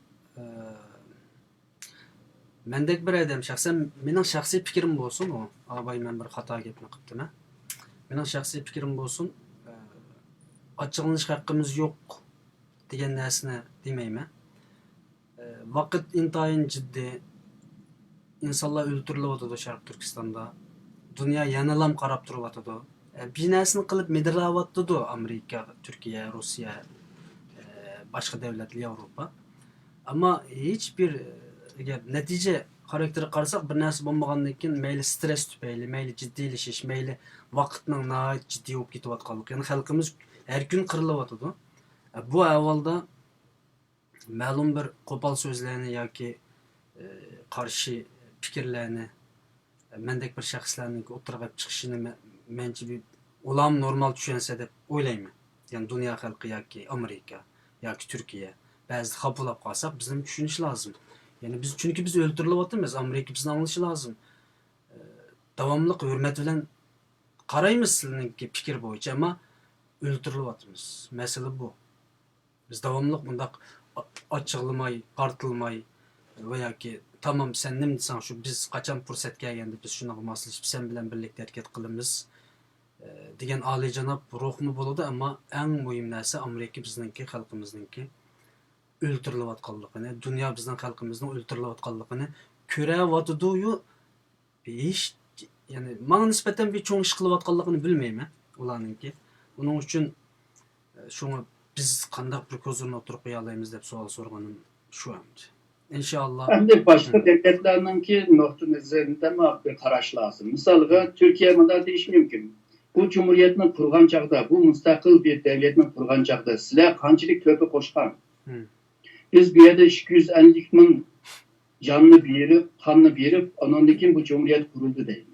mendek bir adam şahsen mening şahsiy fikrim bo'lsin o. Abay men bir xato gapni qilibdim. Mening şahsiy fikrim bo'lsin. Açıqlanish haqqimiz yo'q degan narsani demayman. Vaqt intayin jiddiy. İnsanlar o'ltirilyotidi Sharq Turkistonda. Dunyo yanalam qarab turyotidi. Bir narsani qilib midirlayotidi Amerika, Turkiya, Rossiya, boshqa davlatlar Yevropa. Ama hiçbir natija xarakteri qarasak bir narsa bo'lmagandan keyin mayli stress tufayli, mayli jiddiylashish, mayli vaqtning nihoyat jiddiy bo'lib ketayotganligi. Yani xalqimiz har kun qirilyotidi. Bu avvalda ma'lum bir qo'pol so'zlarni yoki qarshi fikrlarni mendek bir shaxslarning o'tirib chiqishini mencha bir ulam normal tushunsa deb o'ylayman. Yani dunyo xalqi yoki Amerika yoki Turkiya ba'zi xapulab qolsak bizning tushunish lazım. Yani biz çünkü biz öldürülyapmiz. Amerika bizni anlaşı lazım. Davamlı hürmet bilen qaraymiz sizinki fikir bo'yicha ama öldürülyapmiz. Mesele bu. Biz davamlı bundaq açıqlamay, qartılmay veya ki tamam sen nima desan şu biz qachon fursat kelganda biz shuni qilmaslik sen bilan birlikda harakat qilamiz degan oliyjanob ruhmi bo'ladi, ammo eng muhim narsa Amerika bizningki xalqimizningki o'ltirilayotganligini, dunyo bizning xalqimizning o'ltirilayotganligini ko'rayotidi-yu, hech ya'ni mana nisbatan bir cho'ng ish qilayotganligini bilmayman ularninki. Buning uchun shuni biz qanday bir ko'zini o'tirib qo'ya olamiz deb savol so'rganim shu endi. İnşallah. Endi boshqa davlatlarninki nuqtai nazaridan bir qarash lozim. Misolga Turkiya bunday deyish mumkin. Bu cumhuriyetni qurgan chaqda, bu mustaqil bir davlatni qurgan chaqda sizlar qanchalik to'pi qo'shgan? Biz bu yerda 250 ming jonni berib, qonni berib, ondan keyin bu cumhuriyet qurildi deydi.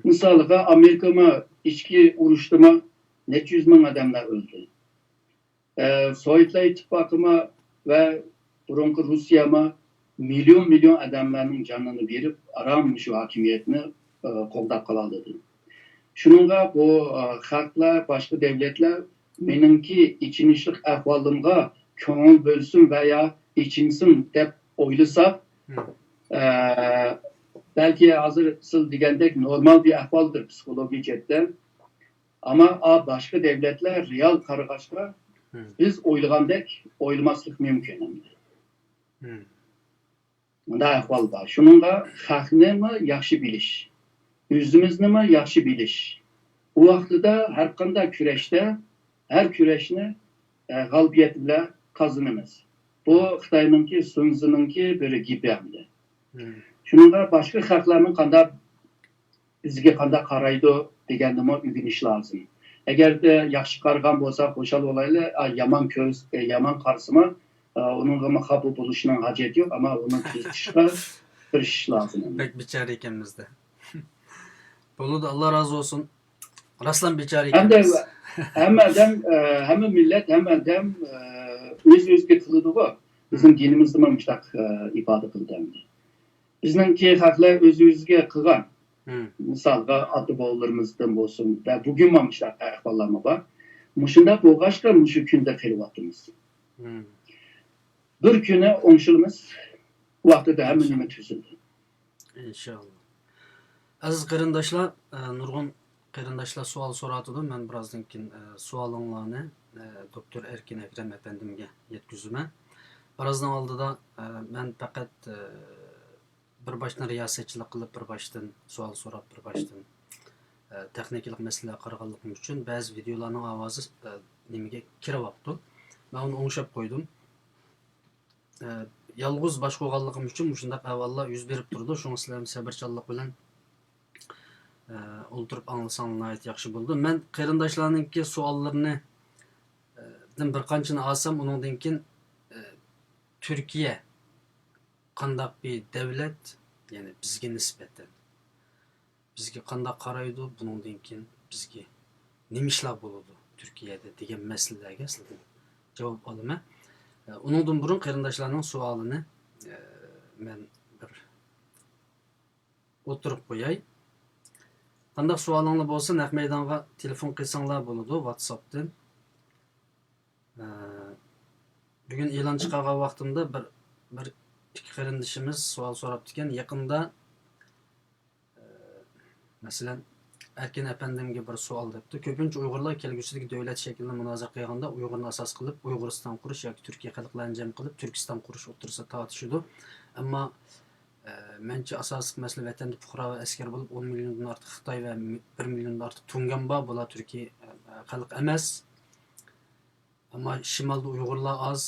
Misolga Amerikama ichki urushdimi necha yuz ming odamlar o'ldi. Sovetlar ittifoqima va burunqi Rusiyama milyon odamlarning jonini berib, aram shu hokimiyatni qo'llab qoladi. Shuningga bu xalqlar, boshqa davlatlar meningki ichinishlik ahvolimga ko'ngil bo'lsin va ya ichinsin deb o'ylasa, belki hozir siz degandek normal bir ahvoldir psixologik jihatdan. Ama başka devletler real qarag'achda biz o'ylagandek o'ylamaslik mumkin. Bunday ahvol bor. Shuningga haqni yaxshi bilish, o'zimizni yaxshi bilish. U vaqtida har qanday kurashda, har kurashni g'alabiyat bilan qozonamiz. Bu Xitoyninki, Sunzininki bir gibi hamdi. Shuningga boshqa xalqlarning qanday bizga qanday qaraydi deganni o'rganish lozim. Agarda yaxshi qaragan bo'lsa, xo'shal bo'layli, yomon ko'z, yomon qarsimi, uningga qabul bo'lishning hojati yo'q, ammo uni tuzishga tirishish lozim. Bek bichara ekanmizda. Bo'ladi, Alloh razı olsun. Raslan bichara ekanmiz. Hamma millat, hamma odam o'z-o'ziga qiladi-ku. Bizning dinimizda ham shunday ifoda qildi. Bizningki xalqlar o'z-o'ziga qilgan. Misalga ata bolalarımızdan olsun ve bugün mamışlar ahvallarına bak. Muşunda boğaçta muşu künde kılıvattınız. Bir güne onşulumuz vakti de hemen hemen tüzüldü. İnşallah. Aziz qarindoshlar, nurg'un qarindoshlar savol so'ratdi. Men birozdan keyin savolinglarni doktor Erkin Akram efendimga yetkazaman. Birozdan oldida men faqat bir baştan riyasetçilik qilib, bir baştan savol so'rab, bir baştan texnikalik masalalar qaraganligim uchun ba'zi videolarning ovozi nimaga kiryapti. Men uni o'ngshab qo'ydim. Yolg'iz bosh qo'yganligim uchun shunday ahvollar yuz berib turdi. Shuni sizlarni sabrchanlik bilan o'ltirib anglasanglar yaxshi bo'ldi. Men qarindoshlarningki savollarini bir qanchani olsam, undan keyin Türkiye qandaq bir davlat, yani bizga nisbatan bizga qandaq qaraydi, bundan keyin bizga nima ishlar bo'ladi Turkiyada degan masalalarga sizlardan javob olaman. Undan burun qarindoshlarning savolini men bir o'tirib qo'yay. Qandaq savolinglar bo'lsa, naq maydonga telefon qilsanglar bo'ladi WhatsAppdan. Bugun e'lon chiqargan vaqtimda bir ikki qarindishimiz savol so'rabdi ekan. Yaqinda masalan Erkin efendimga bir savol debdi. Ko'pincha Uyg'urlar kelgusidagi davlat shaklini munozara qilganda Uyg'urni asos qilib Uyg'uriston qurish yoki Turkiya xalqlarini jam qilib Turkiston qurish o'tirsida tortishadi. Ammo mencha asosiy masala vatanda fuqaro va askar bo'lib 10 milliondan ortiq Xitoy va 1 milliondan ortiq Tungan bor. Bular Turkiya xalq emas. Ammo shimolda Uyg'urlar oz,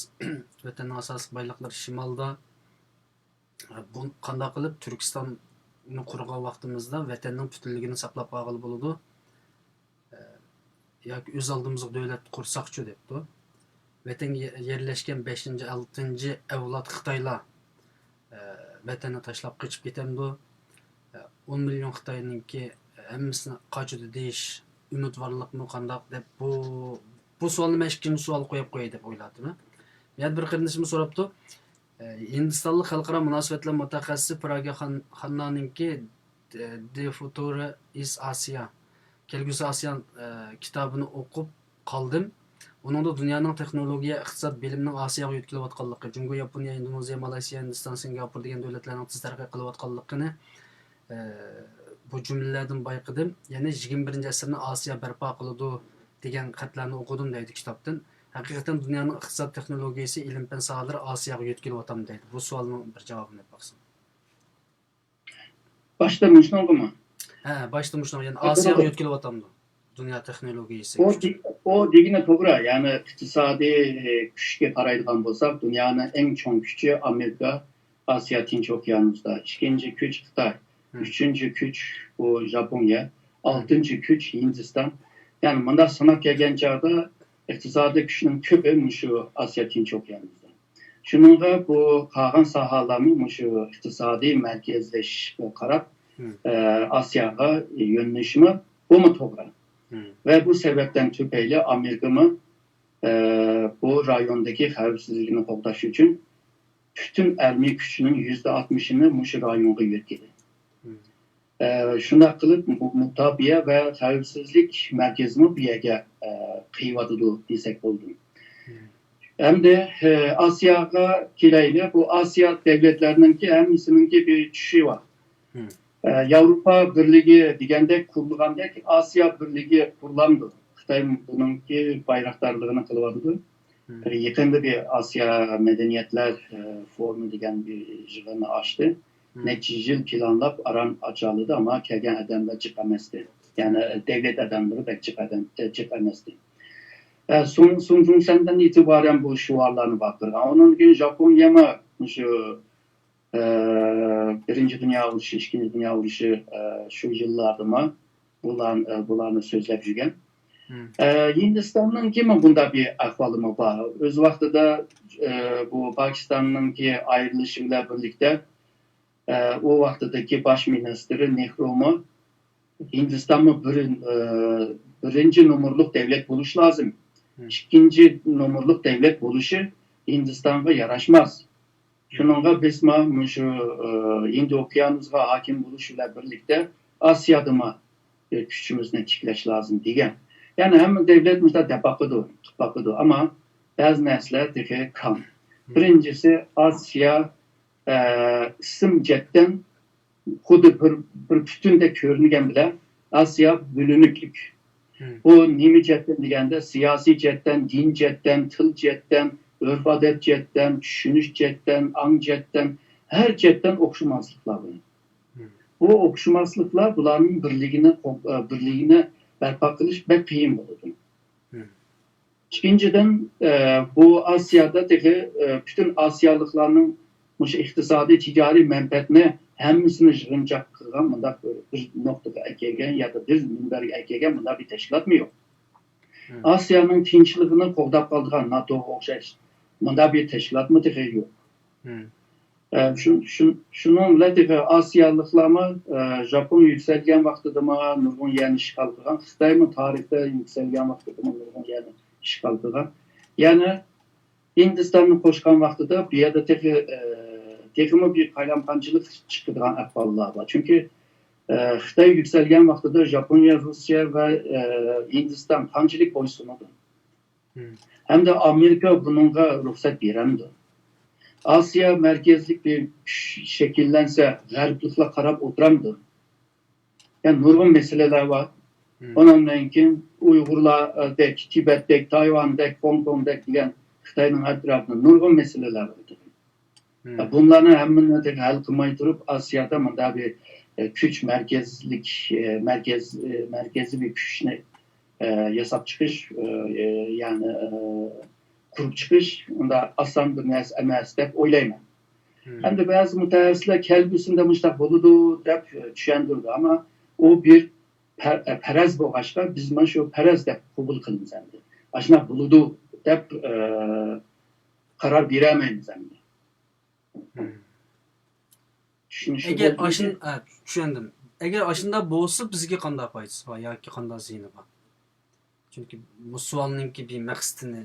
vatanning asosiy boyliqlari shimolda. Bu qanday qilib Turkistonni qurgan vaqtimizda vatanning butunligini saqlab qolg'ili bo'ladi. Yoki o'z oldimizga davlat qursak-chi debdi. Vatanga yerlashgan 5-6 avlod Xitoylar vatanni tashlab qochib ketamdi. 10 million Xitoyninki hammasini qochadi deyish umidvorlikmi qandoq deb bu savolni men ikkinchi savol qo'yib qo'yay deb o'yladim. Men bir qarindishim so'rabdi. Hindistonlik xalqaro munosabatlar mutaxassisi Praga Xannaninki The Future is Asia kelgusi Asiya kitobini o'qib qoldim. Uningda dunyoning texnologiya, iqtisod, bilimning Osiyoga yetkilayotganligi, Jungo, Yaponiya, Indoneziya, Malayziya, Hindiston, Singapur degan davlatlarning tez taraqqiy qilayotganligini bu cümlelerden bayqadim. Yani 21. asrni Asiya barpo qiladi degan xatlarni o'qidim deydi kitobdan. Haqiqatan dunyoning iqtisod texnologiyasi, ilm fan sohalari Osiyoga yetkilyapti deydi. Bu savolning bir javobini bersin. Başta müşnongu mu? Ha, başta muşno yani Ha, Osiyoga doğru. yetkilyapti. Dünya texnologiyasi. O degine to'g'ri. Yani iqtisodiy kuchga qaraydigan bo'lsak, dunyoning eng chong kuchi Amerika, Osiyo Tinch okeanida. Ikkinchi kuch Xitoy. Üçüncü kuch bu Japoniya. Altıncı kuch Hindiston. Yani bunda sanab kelgan chog'da iqtisodiy kuchning ko'pi shu Osiyo Tinch okeanida. Shuningga bu qolgan sohalarni shu iqtisodiy markazlashishga qarab Osiyoga yo'nalishmi, bu mu to'g'ri? Ve bu sebepten tüpeyle Amerika'mı bu rayondaki xavfsizliğini qo'llash için bütün ermi gücünün %60'ını Muşu rayonga yetkiledi. Şunda qilib mutabiye ve xavfsizlik merkezini bir yerga qiyvadıdı desek oldu. Hem de Asya'ga kelayli, bu Asya devletlerininki hemisininki bir düşüşü var. Avrupa Birliği degandek kurulduk, Asya Birliği kurulandı. Xitoy bununki bayraktarlığını kılıvadı. Yakında bir Asya Medeniyetler Forumu degan bir yığını açtı. Neçe yıl planlap aran açalıdı ama kelgen adamlar çıkamazdı. Yani devlet adamları pek çıkamazdı. Sun senden itibaren bu şuarlarını baktırdı. Onun gün Japonya mı şu Birinci Dünya Uruşı, İkinci Dünya Uruşı şu yıllarda mı bularını sözlep yürgen. Hindistan'ın kimi bunda bir ahvalı mı var? Öz vaxtıda bu Pakistan'ın ki ayrılışıyla birlikte o vaxtıdaki baş ministri Nehru mu Hindistan mı birinci numurluk devlet buluş lazım. İkinci numurluk devlet buluşu Hindistan'a yaraşmaz. Şununla biz şu Hindi okyanusga hakim buluşuyla birlikte Asya'da mı gücümüzne çikleş lazım diyen. Yani hem devletimizde depakıdı ama bazı nesler teke kan. Birincisi Asya isim cetten kudu bir bütün de körüngen bile Asya bölünüklük. Bu nimi cetten degende siyasi cetten, din cetten, tıl cetten, örf adet cetten, düşünüş cetten, ang cetten, her cetten okşumazlıklar var. Bu okşumazlıklar bunların birliğine berpa kılış pek kıyım oldu. İkinciden bu Asya'da bütün Asyalıklarının iktisadi ticari menfaatine hemmisini yığıncak kılgan bunda bir noktada ekegen ya da bir minberge ekegen bunda bir teşkilat mı yok? Asya'nın tinçliğini qoğdap kaldığan NATO'ya okşayış. Bunda bir teşkilat mı yok? Şununla Asyalıklarımı Japon yükselgen vaxtıda mı nurgun yani işgal kılgan, Xitay mı tarihte yükselgen vaxtıda mı nurgun yani işgal kılgan. Yani Hindistan'ın koşkan vaxtıda bir yerde tekimi bir kaylamkancılık çıkıdığan ahvallar var. Çünkü Xitay yükselgen vaxtıda Japonya, Rusya ve Hindistan kancılık boysunudu. Hem de Amerika bununla ruhsat veremdi. Asya merkezlik bir şekillense gariplikle karab oturamdı. Yani nurgun meseleler var. Onunla Uygurlar dek, Tibet dek, Tayvan dek, Hong Kong dek diyen Xitay'ın etrafında nurgun meseleler var. Bunların hemini de hal kılmayı durup Asya'da mı da bir güç merkezlik, merkezi bir güçne yasap çıkış, yani kurup çıkış, onda aslan bir emas dep oylayman. Hem de bazı müteahhitler kelbisinde müştak buludu dep düşendirdi ama o bir perez bu başka, biz şu perez dep kubul kılımız emdi. Aşına buludu dep karar veremeyiz emdi. Eğer aşın, düşündüm. Eğer aşında bolsa bizge qanday foydasi var yoki qanday ziyini var? Çünkü bu sualninki bir maqsadini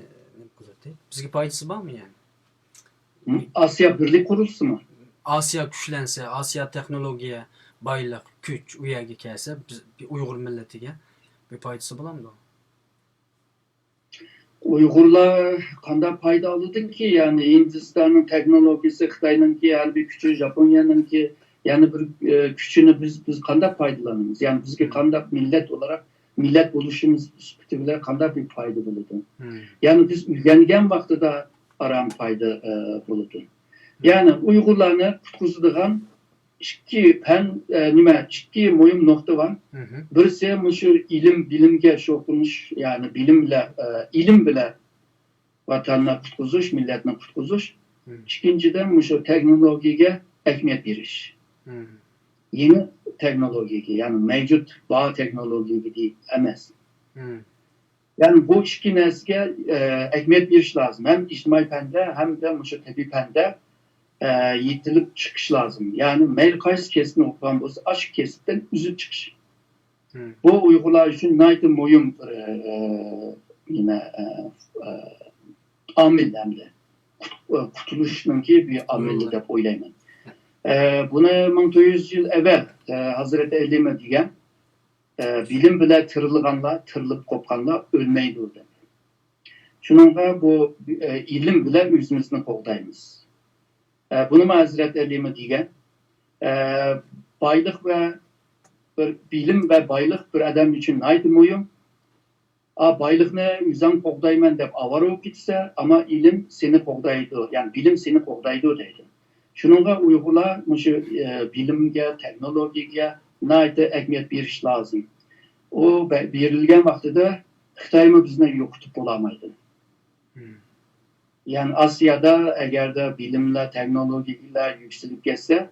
qiladi. Bizge foydasi bormi yani? Asya Birlik kurulsa mı? Asya güçlense, Asya texnologiya, baylık, güç u yerga kelsa, bir Uyg'ur millatiga bir foydasi bo'ladimi? Uygurlar kanda payda alırdın ki yani Hindistan'ın teknolojisi, Xitay'ınki, harbi gücü, Japonya'nınki Yani bir küçüğünü biz qandaq faydalanırız? Yani bizge qandaq millet olarak millet buluşumuz bile qandaq bir fayda buludu. Yani biz uygangan vaqtida aram fayda buludu. Yani Uygurlarni qutquzadigan ikki muhim nokta var. Birisi şu ilim bilimge şoqulmuş yani ilim bile vatanını qutquzuş, milletini qutquzuş. İkinciden şu teknolojiye ehmiyet veriş. Yeni teknolojiye yani mevcut bağ teknolojiye değil emas. Yani bu iki nesge ehmiyet veriş lazım. Hem ictimai pende hem de şu tabi pende yitilip çıkış lazım. Yani meyil qaysı kesini okuyan bolsa aşk kesitten üzüp çıkış. Bu Uygurlar için naydı muhim yine amillerle kutuluşunki bir amilli dep oylayman. Bunu 1900 yıl evvel Hazreti Elime diyen bilim bile tırılıp kopkanlar ölmeydi orada. Şununla bu ilim bile yüzümüzünü qoğdayımız. Bunu Hazreti Elime diyen baylık ve bilim ve baylık bir adam için naydı muhim. Baylıqni yüzden qoğdayman deb avara olub gitse ama ilim seni qoğdaydı. Yani bilim seni qoğdaydı deydi. Şununla Uygurlar bilimge, teknolojiye naydı ehmiyet veriş lazım. O verilgen vaxtıda Xitay'ı bizden yokutup olamaydı. Yani Asya'da eğer de bilimle, teknolojiyle yükselip geçse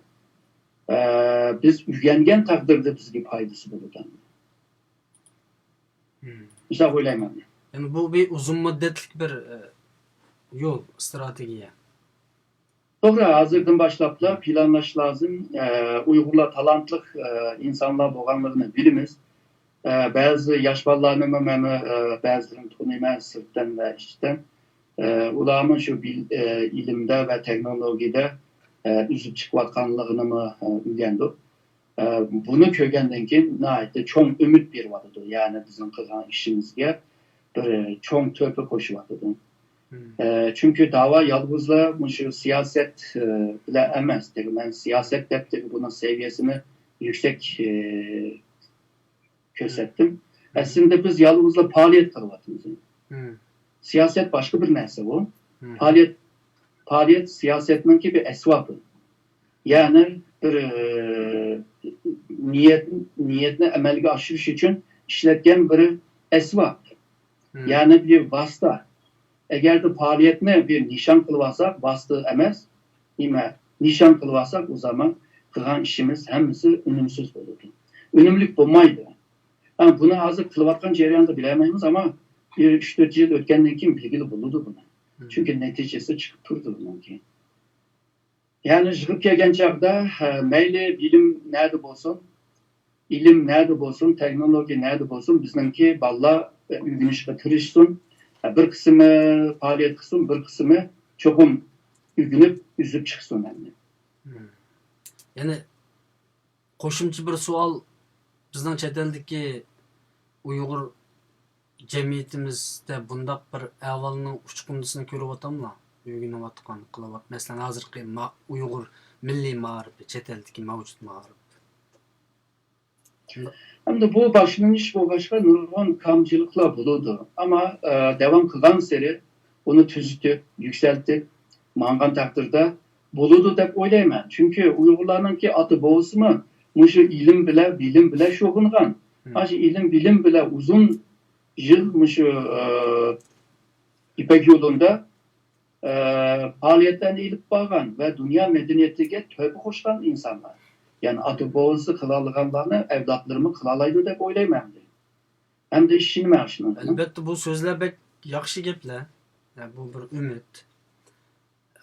biz üyengen takdirde bizge faydası bulurdu. İşte oylayman. Yani bu bir uzun müddetlik bir yol, stratejiye. Doğru, hazırdan başlapla planlaş lazım. Uygurlar talantlı insanlar boğanlarını bilimiz. Bazı yaş ballarını bazılarını tanıyman sırttan ve içten. Ulamın şu ilimde ve teknolojide üzüp çıkvatkanlığını mı üyendik. Bunu kögenden ki nahayet çok ümit bir vatıdı. Yani bizim kılgan işimizge bir çok töpe koşu vatıdı. Çünkü dava yalnızla şu siyaset bile emez. Ben siyaset depti bunun seviyesini yüksek kösettim. Aslında biz yalnızla faaliyet kılvatımız. Siyaset başka bir neyse bu. Faaliyet siyasetinin bir esvabı. Yani bir niyetini emelge aşırış için işletken bir esvab. Yani bir vasıta. Eğer de faaliyetine bir nişan kılvasak, vasıta emez. Nişan kılvasak o zaman kılgan işimiz hemisi önümsüz olurdu. Önümlük bulmaydı. Yani bunu hazır kılvatkan cereyanda bilemeyiz ama bir 3-4 yıl ötkenden kim bilgili bulurdu bunu. Çünkü neticesi çıkıp durdu bunun ki. Yani çıkıp gelgen çağda meyli bilim nerede bolsun, ilim nerede bolsun, teknoloji nerede bolsun, bizimki balla ülgünüşe tırışsın. Bir kısmı faaliyet kısım, bir kısmı çokum ülgünüp üzüp çıksın. Yani qo'shimcha bir savol bizning chet eldagi Uyg'ur jamiyatimizda bundaq bir ahvolning uchqundisini ko'ryaptamlar. Uygulanayotgan qilyapti. Masalan, hozirgi Uyg'ur milliy ma'rifi, chet eldagi mavjud ma'rif. Hem de bu başlanış bu başka nurgun kamcılıkla bulundu. Ama devam kılan seri onu tüzütüp, yükseltip, mangan takdirde bulundu dep oylayman. Çünkü Uygurlarının ki adı boğusu mu? Muşu ilim bile, bilim bile şokungan. Aşı ilim, bilim bile uzun yıl muşu İpek yolunda faaliyetten eğilip bağlan ve dünya medeniyetine tövbe koşan insanlar. Yani adı boğazı kılalıganlarını evlatlarımı kılalaydı dep oylayman. Hem de işini maaşını. Elbette bu sözler bek yaxshi gaplar. Yani bu bir ümit.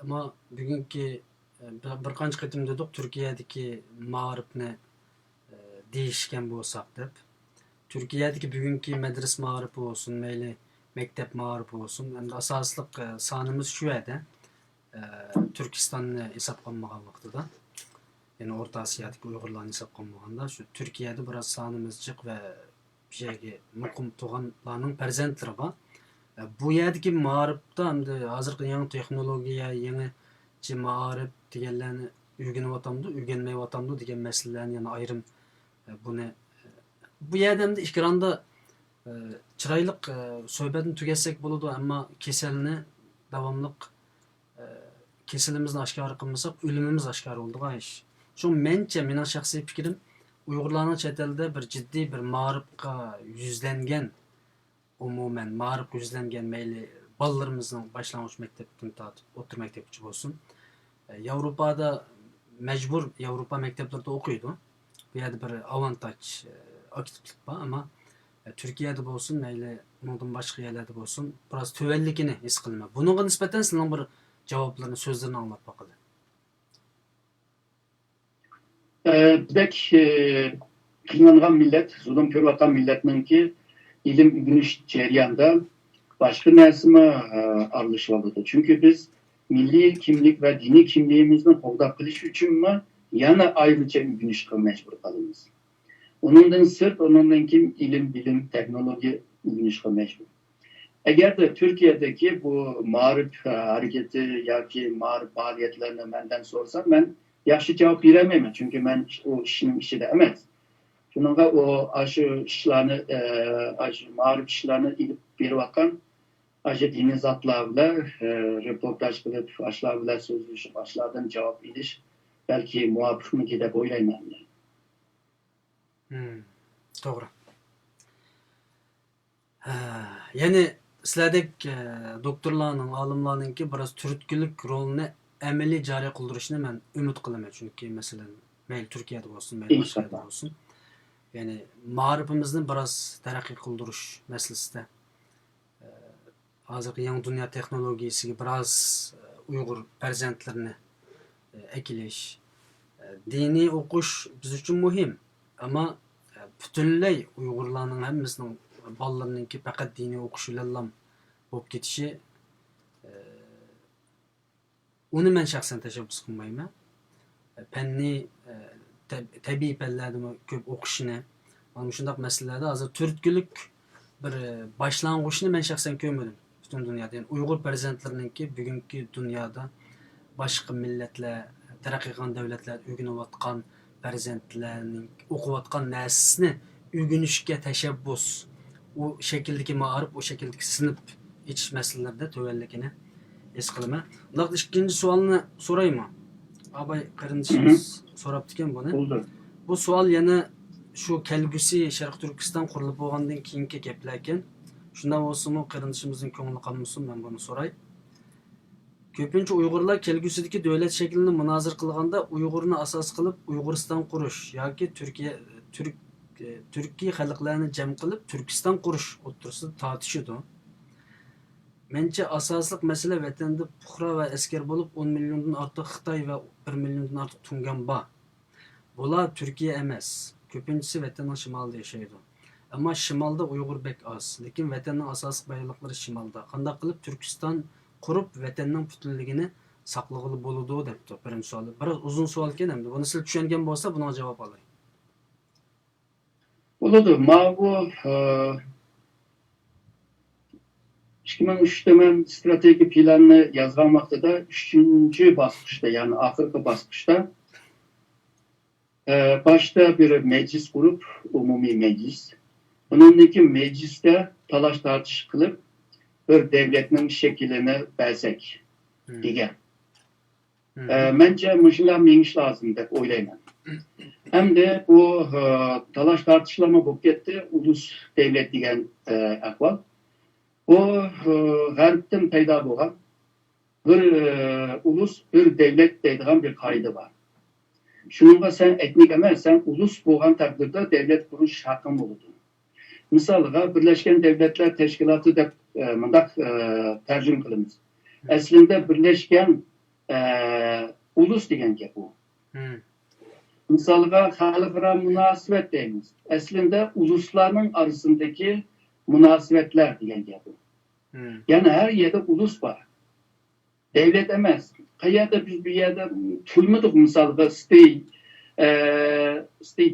Ama bugünkü bir qancha qitim dedik Türkiye'deki ma'rifni deyishgan bo'lsak deb. Türkiye'deki bugünkü medres ma'rifi olsun, meyli mektep ma'rifi olsun. Hem de asaslık sanımız şu ede. Türkistan'ı hesap qilmagan vaqtida. Yani Orta Asya'daki Uygurlarni hesap qilmaganda şu Türkiye'de biraz sanımız jiq ve şeyge muqim tuğanlarning farzandlari bor. Bu yerdagi ma'rifda hamda hozirgi yangi texnologiya, yangi ma'rif deganlarni Ügünüp atamdı, ügenmeyip atamdı degan meselelerni yana ayırım bunu bu yerdemde işkiranda çıraylık söhbetini tüketsek buludu ama keselini davamlık kesilimizni aşkar kılmasak ölümümüz aşkar oldu iş. Şu mence mening şahsiy fikrim Uygurlarning chet elda bir ciddi bir ma'rifga yuzlangan umuman ma'rifga yuzlangan mayli balalarimizning boshlang'ich maktabdan tortib o'rta maktabgacha bo'lsin. Yevropada mecbur Yevropa mekteplerinde okuydu. Bu yerda bir avantaj aktiflik var ama Türkiye'de bo'lsin mayli bundan boshqa yerlarda bo'lsin biroz tuvalligini his qilaman. Bunga nisbatan sizning bir javoblarni so'zlarini anglab boqadi. Dek kıyılanan millet, zulüm körüvatan milletninki ilim ügünüş ceryanında başka nersime aralışmalıdır. Çünkü biz milli kimlik ve dini kimliğimizden hoda kılış için mi yana ayrıca ügünüş mecbur kalırız. Onundan sırt, onundan kim ilim, bilim, teknoloji ügünüş mecbur. Eğer de Türkiye'deki bu mağrip hareketi ya ki mağrip faaliyetlerini benden sorsan ben yaxşı cevap veremem. Çünkü ben o işin işi de emez. Şununla o aşı işlerini, aşı mağrip işlerini ilip bir vakan aşı dini zatlarla röportaj kılıp aşlarla sözleşip aşlardan cevap iliş belki muvaffak mı gidip oylayman. Doğru. Yani sizlardek doktorlarning, olimlarninki biroz turtkilik rolini amaliy joriy qildirishni men umid qilaman. Chunki masalan, mayli Turkiyada bo'lsin, mayli boshqa yerda bo'lsin. Ya'ni ma'rifimizni biroz taraqqiy qildirish masalasida hozirgi yangi dunyo texnologiyasiga biroz Uyg'ur farzandlarini ekilish, diniy o'qish biz uchun muhim. Ama butunlay Uyg'urlarning hammasining ballarninki faqat diniy o'qish bilan bo'lib ketishi uni men shaxsan tashabbus qilmayman. Fanniy tabiiy fanlarda ko'p o'qishni, mana shunday masalalarda hozir turtkilik bir boshlang'ichni men shaxsan ko'rmadim butun dunyoda. Yani Uyg'ur farzandlarininki bugungi dunyoda boshqa millatlar, taraqqiy qilgan davlatlar o'rganayotgan farzandlarning o'qiyotgan narsasini o'rganishga tashabbus, o şekildeki ma'rif, o şekildeki sınıf iç meselelerinde tövellikini es qilaman. Ular ikkinchi savolni so'raymi? Abay qarindishimiz so'rabdi ekan buni. Oldu. Bu savol yana shu kelgusi Sharq Turkiston qurilib bo'lgandan keyingi gaplar ekan. Shundan bo'lsa-mu qarindishimizning ko'ngli qolmasin, men buni so'ray. Ko'pincha Uyg'urlar kelgusidagi davlat shaklini munozir qilganda Uyg'urni asos qilib Uyg'uriston qurish yoki Türkiye xalqlarini jam qilib Turkiston qurish o'rtasida tortishadi. Menimcha asosliq masala vatanda puhra va askar bo'lib 10 milliondan ortiq Xitoy va 1 milliondan ortiq tungan bor. Bular Türkiye emas. Ko'pinchisi vatanning shimolida yashaydi. Ammo shimolda Uyg'ur bek oz, lekin vatanning asosiy boyliklari shimolda. Qanday qilib Turkiston qurib vatanning butunligini saqlag'ili bo'ladi debdi birinchi savol. Biroz uzun savol ekan endi. Buni siz tushungan bo'lsa, buna javob olay. Oldu. Ma bu 2003'te ben strateji planını yazgan vaxtıda 3. basqışda yani ahırkı basqışda başta bir meclis kurup umumi meclis. Bunundaki mecliste talaş tartış kılıp bir devletin şeklini belsek diye. Bence müşüler meniş lazım dep oylayman. Hem de bu talaş tartışlama bu gitti ulus devlet diyen ahval. O G'arbdan paydo bo'lgan bir ulus, bir devlet deydigan bir qoida bor. Shunga sen etnik emas, sen ulus bo'lgan taqdirda devlet qurish haqqing bo'ladi. Misoliga Birleşken Devletler Teşkilatı deb mundaq tarjim qilamiz. Aslında Birleşken ulus degan gap bu. Misoliga xalqaro munosabat deymiz. Aslında uluslarning arasındaki münasebetler diyen yapı. Yani her yerde ulus var. Devlet emez. Kayada biz bir yerde tuymadık misalda state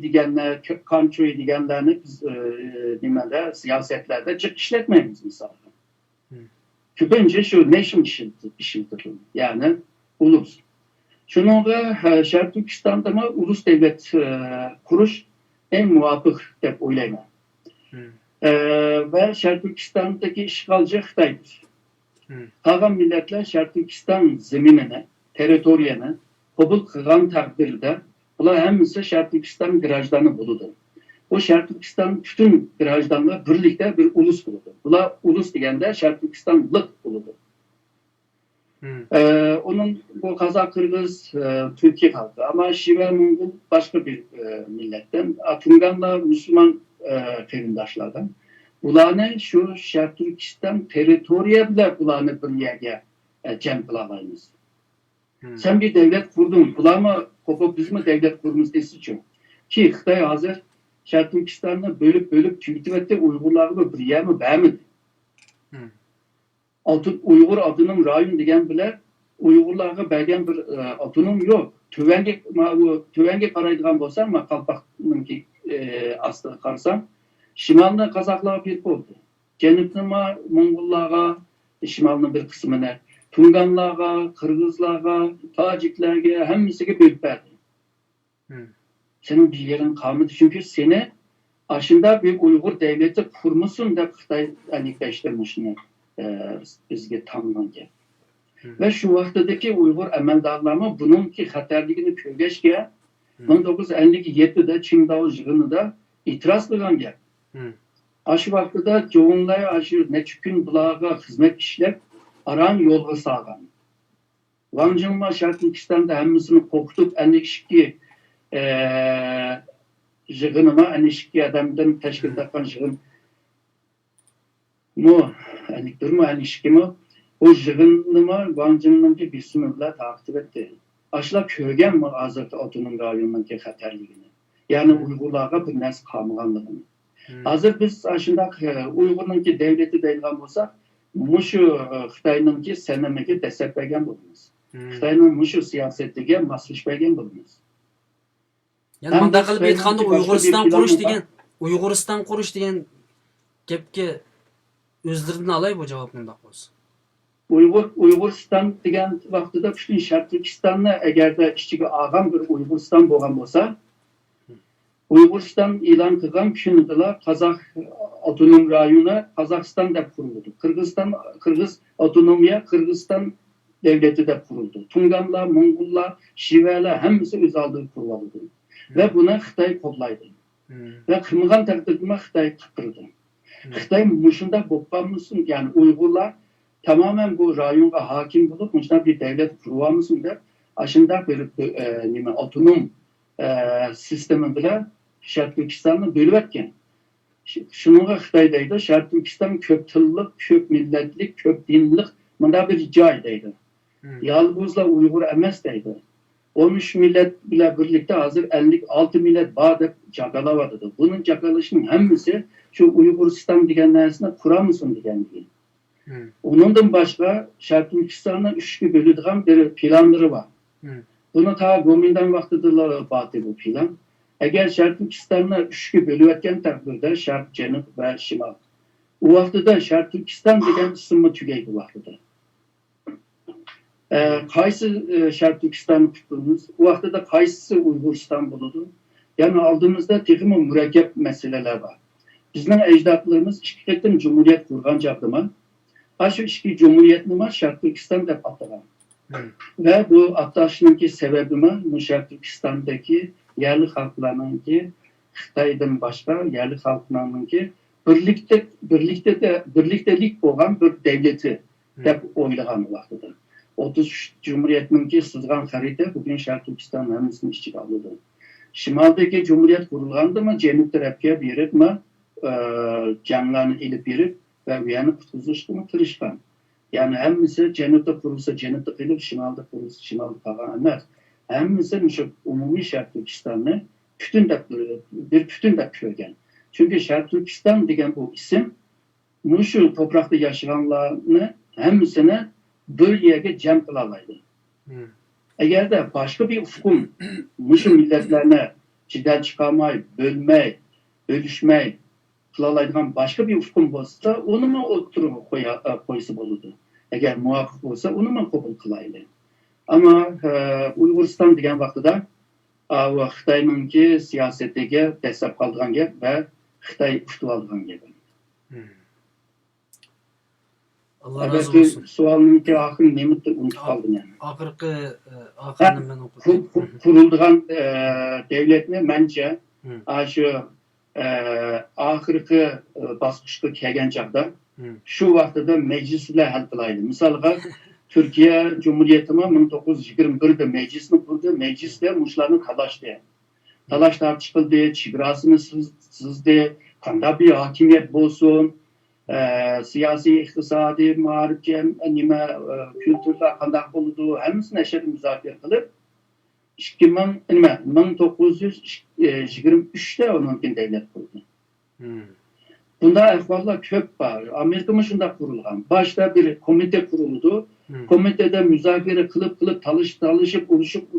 diyenler, country diyenlerini biz siyasetlerde çık işletmeyiz misalda. Çünkü önce şu nation işidir. Yani ulus. Şununla Şərq Türkistan'da mı ulus devlet kuruş en muvafık dep oylayman. Ve Şərq Türkistan'daki işgalci Xitay'dır. Kalan milletler Şərq Türkistan zeminine, teritoriyene kabul kılan takdirde bunlar hemisi Şərq Türkistan grajdanı buludur. O Şərq Türkistan bütün grajdanla birlikte bir ulus buludur. Bunlar ulus degende Şərq Türkistanlık buludur. Onun bu Kazak, Kırgız, Türkiye halkı ama Şive Mongol başka bir milletten. Tunganlar Müslüman kerindaşlardan. Bularını şu Şərq Türkistan teritoriye bile bularını bir yerge cem kılamayız. Sen bir devlet kurdun. Bular mı kopup biz mi devlet kurmamız desi için. Ki Xitay hazır Şərq Türkistan'ı bölüp Tibet'te Uygurlarını bir yer mi beğenmedi. Uygur adının rayon degen bile Uygurlarga bergen bir adının yok. Tövenge karaydigan bolsam ma Kalpak'nınki aslı karsam Şimalda Kazaklar bir oldu. Cenubda Mongollarga Şimalının bir kısmına Tunganlarga, Kırgızlarga, Taciklerge hemisiga bölüp berdi. Senin bir yerin kalmadı çünkü seni aşında bir Uygur devleti kurmuşsun da Xitay anikleştirmişsin. Bizge tanımlangan. Ve şu vaxtdaki Uygur əməldarlarına bununki xəterligini kögeşke 1957'de Qingdao yığınında itiraz kılan gel. Aşı vaxtıda Joğunlay aşı neçükün bulağa hizmet işlep aran yolga sağgan. Vancılma Şərq Türkistan'da hemmisini korkutup enlikşiki yığınıma enlikşiki adamdan teşkil takan yığın durma enlikşiki o yığınıma Vancılma'nki bir sınırla takip etti. Aşla kögen mi azırtı otunun rayonundaki xəterligini. Yani Uygurlarga bir nəs kalmağanlığını. Hazır biz aşında Uygur'unki devleti deyilgan olsak, muşu Xitay'nınki senemeki destekleyen bulunuz. Xitay'nın muşu siyasetlige maslaşmayan bulunuz. Yani manda kılıp aytkanda Uygur'istan kuruş degen gepke özlerine alay bu cevap mundaq bolsa. Uyguristan degen vaqtida bütün Şərq Türkistan'ı eğer de içige ağam bir Uyguristan bolgan bolsa, Uyguristan ilan kılgan künüdüler Kazak otonom rayonu Kazakistan da kuruldu. Kırgız otonomiya Kırgızistan devleti de kuruldu. Tunganlar, Mongollar, Şiveler hemisi öz aldığı kuruldu. Ve buna Xitay kodlaydı. Ve kımıgan takdirde Xitay kıpırdı. Xitay muşunda boppanmışsın yani Uygurlar tamamen bu rayonga hakim bulup muşunda bir devlet kurulmuşsun der. Aşında bir otonom sistemi bile Şərq Türkistan'ı bölüp etken. Şununla Xitay'daydı. Şərq Türkistan köp tıllık, köp milletlik, köp dinlik bunda bir caydaydı. Yalnızla Uygur emesdeydi. 13 millet bile birlikte hazır 56 millet bağda cakalavadı. Bunun cakalışının hemisi şu Uyguristan degenlersine kuramısın degen değil. Onundan başka Şərq Türkistan'ın 3'lü bölüdüğün bir planları var. Bunu ta Gomindan vaktidirler batı bu plan. Eğer Şərq Türkistan'ı 3'lü bölü etken takdirde Şərq, Cenub ve Şimal. O vaxtıda Şərq Türkistan degen ısınma tügeydi vaxtıda. Kaysı Şərq Türkistan'ı tuttuğunuz, o vaxtıda kaysı Uyguristan buludu. Yani aldığımızda tekimi mürekkep meseleler var. Bizden ecdatlarımız işkiletten Cumhuriyet kurgan çaklıma. Aşı işki Cumhuriyetnima Şərq Türkistan dep atagan. Ve bu ataşınınki sebebime Şərq Türkistan'daki yerli halklarınki Xitay'dan başka yerli halklarınki birliktelik olan bir devleti dep oylagan vaxtıda. 33 Cumhuriyet'ninki sızgan harita bugün Şərq Türkistan'ın hemisini işçi aldı. Şimaldaki Cumhuriyet kurulgandı mı Cenub tarafıya birip mi canlarını ilip birip ve uyanıp kutuzuştu mu tırışkan. Yani hemisi Cenub'da kurulsa Cenub'da kılıp Şimal'da kurulsa Şimal'da kalan emez. Hemisi şu umumi Şərq Türkistan'ı bir bütün de kögen. Çünkü Şərq Türkistan degen bu isim şu toprakta yaşayanlarını hemisine bölgeye cem kılalaydı. Eğer de başka bir ufkun şu milletlerine cidden çıkarmayı, bölmeyi, bölüşmeyi kılalaydıgan başka bir ufkun olsa onu mu oturumu koysa buludu. Eğer muvaffak olsa onu mu kabul kılaydı. Ama Uyg'uriston degan vaqtida o Xitoyninki siyosatiga dastlab qolgan gap va Xitoy tutib olgan gap. Allah razı Belki olsun. sualninki oxirini nima deb unutib qoldim yani. Oxirini ben okudum. Kurulduğun devletni mençe Hı. şu oxirgi bosqichga kelgan chaqda Hı. shu vaqtida meclisler hal qilaydi. Misalga Türkiye Cumhuriyeti 1921'de meclisni kurdu. Meclisde muşlarını talashdi. Talash tartışıldı, chegarasini sizdi, qanday bir hakimiyet bo'lsin, siyosiy, iqtisodiy, ma'rifga nima külturlar qanday bo'ladi, hammasini ashada muzokara qilib 1923'te onun devlet kurdu. Bunda ahvallar köp var. Amerika'da şunda kurulgan. Başta bir komite kuruldu. Komitede müzakere kılıp talışıp, uruşup,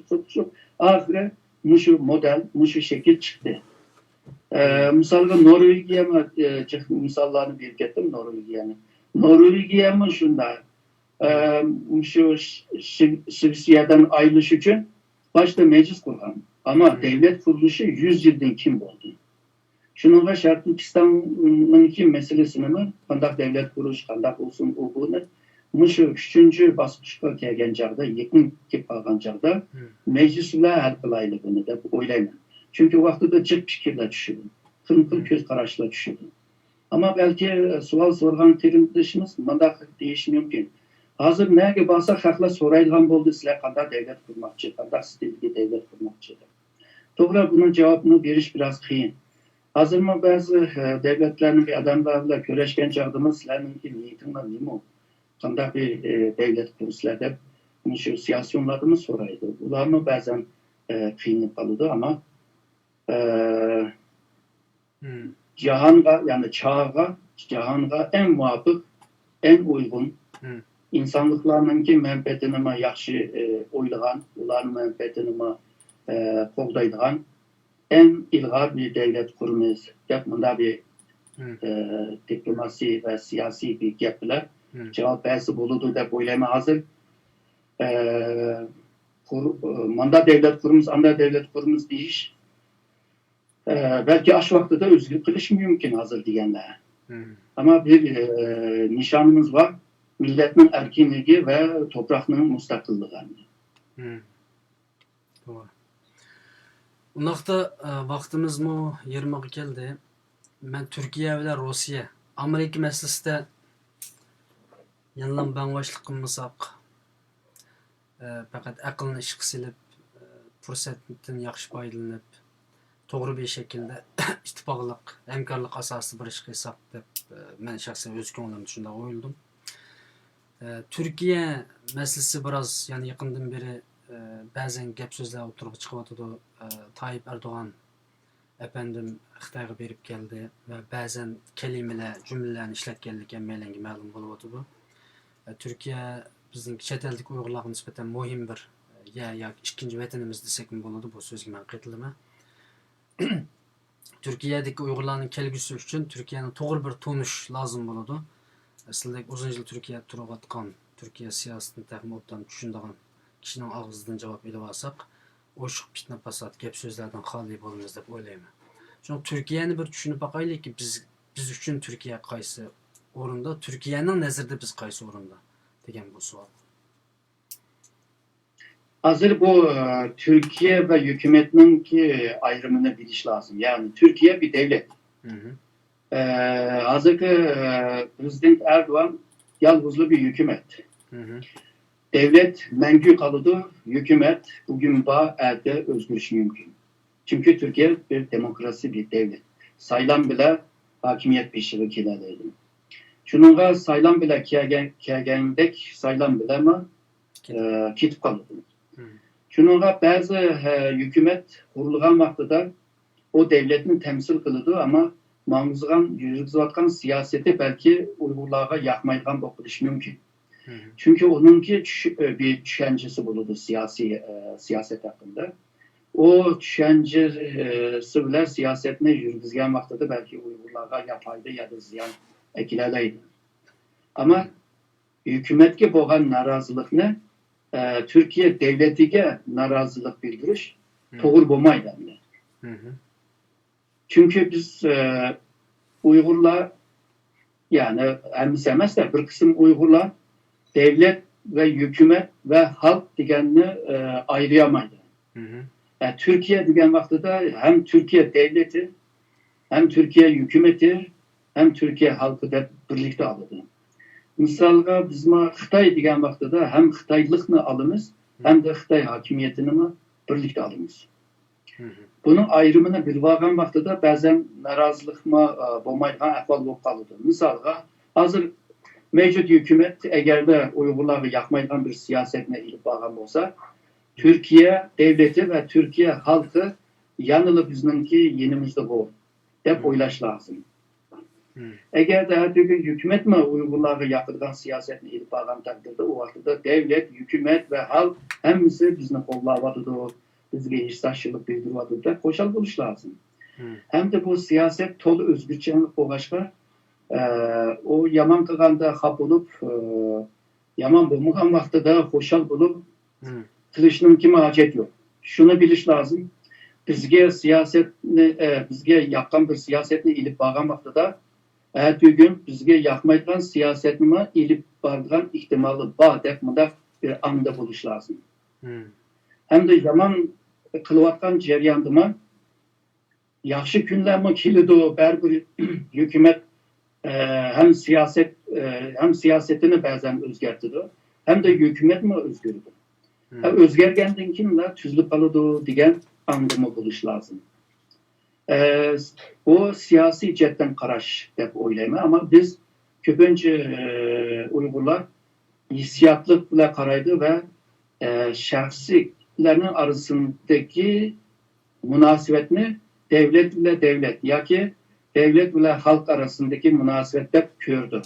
sokuşup, ahire muşu model, muşu şekil çıktı. Misalga Norvegiya misallarını bir kettim Norvegiya'nı. Norvegiya mı şunda şu Sivriyadan ayrılış için başta meclis kurgan. Ama devlet kuruluşu 100 yıldan kim oldu? Şununla Şarkıstan'ınki meselesini mi? Kandak devlet kuruluş, kandak olsun o bunu. Muşu 3. basqışqa kelgan chaqda, yakın kelib qolgan chaqda meclisler hal qilayli bunu deb o'ylayman. Çünkü vaqtida jiq fikrlar tushadi. Xil ko'z qarashlar tushadi. Ama belki savol so'rgan terindoshimiz mundaq deyish mumkin. Hozir nega bo'lsa xalqlar so'raydigan bo'ldi, sizlar qanday davlat qurmoqchi, qanday stilga davlat qurmoqchi deb. To'g'ri, bunun cevabını berish biraz qiyin. Hozir ba'zi davlatlarning odamlar bilan ko'rishgan chaqda sizlarning niyatinglar nima? Qanday bir devlet kuruluşlar deb shu siyosiyonlarni so'raydi. Ularni ba'zan qiynab qoladi ama jahonga, ya'ni jahonga en muvofiq, en uygun insonliklarninki manfaatini yaxshi o'ylagan, ularning manfaatini qo'llaydigan en ilg'or bir devlet kurumuz deb bunda bir diplomasi ve siyasi bir gap bilan cevap versi bo'ladi deb o'ylayman hozir. Manda devlet kurumuz, anda devlet kurumuz deyish belki aş vaqtida o'zgarib qilish mumkin hozir deganlar. Ama bir nişanımız var. Milletning erkinligi ve topraqning mustaqilligi. Doğru. Undaqda vaqtimiz mı 20'ga keldi. Ben Türkiye ve Rusya, Amerika meselesinde yanılan banvaşlık qilmasak, faqat aqlni ishga silib, fursatdan yaxshi foydalanib, to'g'ri bir şekilde ittifoqlik, hamkorlik asosida bir ish qilsak deb men shaxsan o'z ko'nglimda shunday o'yladim. Türkiye meselesi biraz yani yaqindan beri ba'zan gap so'zlar o'tirib chiqyotdi. Tayyip Erdoğan efendim Xitoyga berib keldi ve ba'zan kelimeler, cümlelerni ishlatganligi meylanga ma'lum bo'lyapti. Türkiye bizning chet eldagi Uyg'urlarga nisbatan muhim bir ya ikkinchi vatanimiz desak ham bo'ladi, bu so'zga men qaytilama. Türkiye'deki Uyg'urlarning kelgusi uchun Türkiye'nin to'g'ri bir tonish lozim bo'ladi. Sizlar uzun yil Türkiye'de turayotgan, Türkiye siyasetini taqim obdan tushunadigan kishining og'zidan javob olib olsak, o'shiq fitna fasod gap so'zlardan xoli bo'lamiz deb o'ylayman. Çünkü Türkiye'ni bir tushunib boqaylikki, biz uchun Türkiye qaysi o'rinda, Türkiye'nin nazarida biz qaysi o'rinda degan bu savol. Hazır bu Türkiye ve hükümetinin ki ayrımını biliş lazım. Yani Türkiye bir devlet. Hazır ki Prezident Erdoğan yalnızlı bir hükümet. Devlet mengü kalıdı, hükümet bugün elde özgürlük mümkün. Çünkü Türkiye bir demokrasi bir devlet. Saylan bile hakimiyet peşi kilerleydi. Şununla saylan bile kiyagendek saylan bile mi kitip kalıdı. Şununla bazı hükümet kurulgan vaxtıda o devletin temsil kılıdı ama yürütülen siyaseti belki Uygurlarga yakmaydan bakılış mümkün. Çünkü onunki bir düşüncesi bulundu siyaset hakkında. O düşüncesi bile siyasetine yürütülen vaxtıda belki Uygurlarga yapaydı ya da ziyan ekilerleydi. Ama hükümetki boğan narazılık ne? Türkiye devletiga norozilik bildirish Hı. to'g'ri bo'lmaydi. Hı hı. Çünkü biz Uygurlar, yani hammasi emas da bir kısım Uygurlar devlet ve hükümet ve halk deganni ayıramaydı. Hı hı. Türkiye degan vaqtida hem Türkiye devleti, hem Türkiye hükümeti, hem Türkiye halkı deb birlikte alındı. Misalga biz Xitoy degan vaqtida hem Xitoylikni alamiz, hem de Xitoy hokimiyatini birlikte alamiz. Hı hı. Bunun ayrımını bilib olgan vaqtida ba'zan norozilikmi bo'lmaydigan ahvol bo'lib qoladi. Misalga hozir mevcut hükümet eğerde Uygurlarga yoqmaydigan bir siyasetini ilib olgan bo'lsa, Türkiye devleti ve Türkiye halkı yanılı bizninki yenimizde bu deb o'ylash lazım. Eğer de bugün hükümet mi Uygurlarga yoqadigan siyasetini ilib olgan takdirde o vaqtida devlet, hükümet ve halk hemmisi bizni qo'llayotdi. Bizge hissasçılık bildiriyotdi deb qo'shal bo'lish lazım. Hem de bu siyaset to'la o'zgarchilik bo'lg'achqa o yaman qilganda xafa bo'lib, yaman bo'lmagan vaqtida qo'shal bo'lib qilishning kim hojat yo'q. Shuni bilish lazım. Bizge siyasetni, bizge yoqqan bir siyasetni ilib borgan vaqtida bugun bizge yoqmaydigan siyasetni ilib borgan ehtimoli bor deb mundaq bir anda bo'lish lazım. Hem de yaman kılıvatkan ceryandımı yaxşı günlerimi kilidi bir hükümet hem siyasetini bazen özgertidi hem de hükümet mi özgürdü. Özgergendiğin kimler tüzlü kalıdı diyen andımı buluş lazım. O siyasi cepten karaş dep oylayma ama biz köpünce Uygurlar hissiyatlıkla karaydı ve şahsilerinin arasındaki münasebetini devlet ile devlet ya ki devlet ile halk arasındaki münasebette gördü.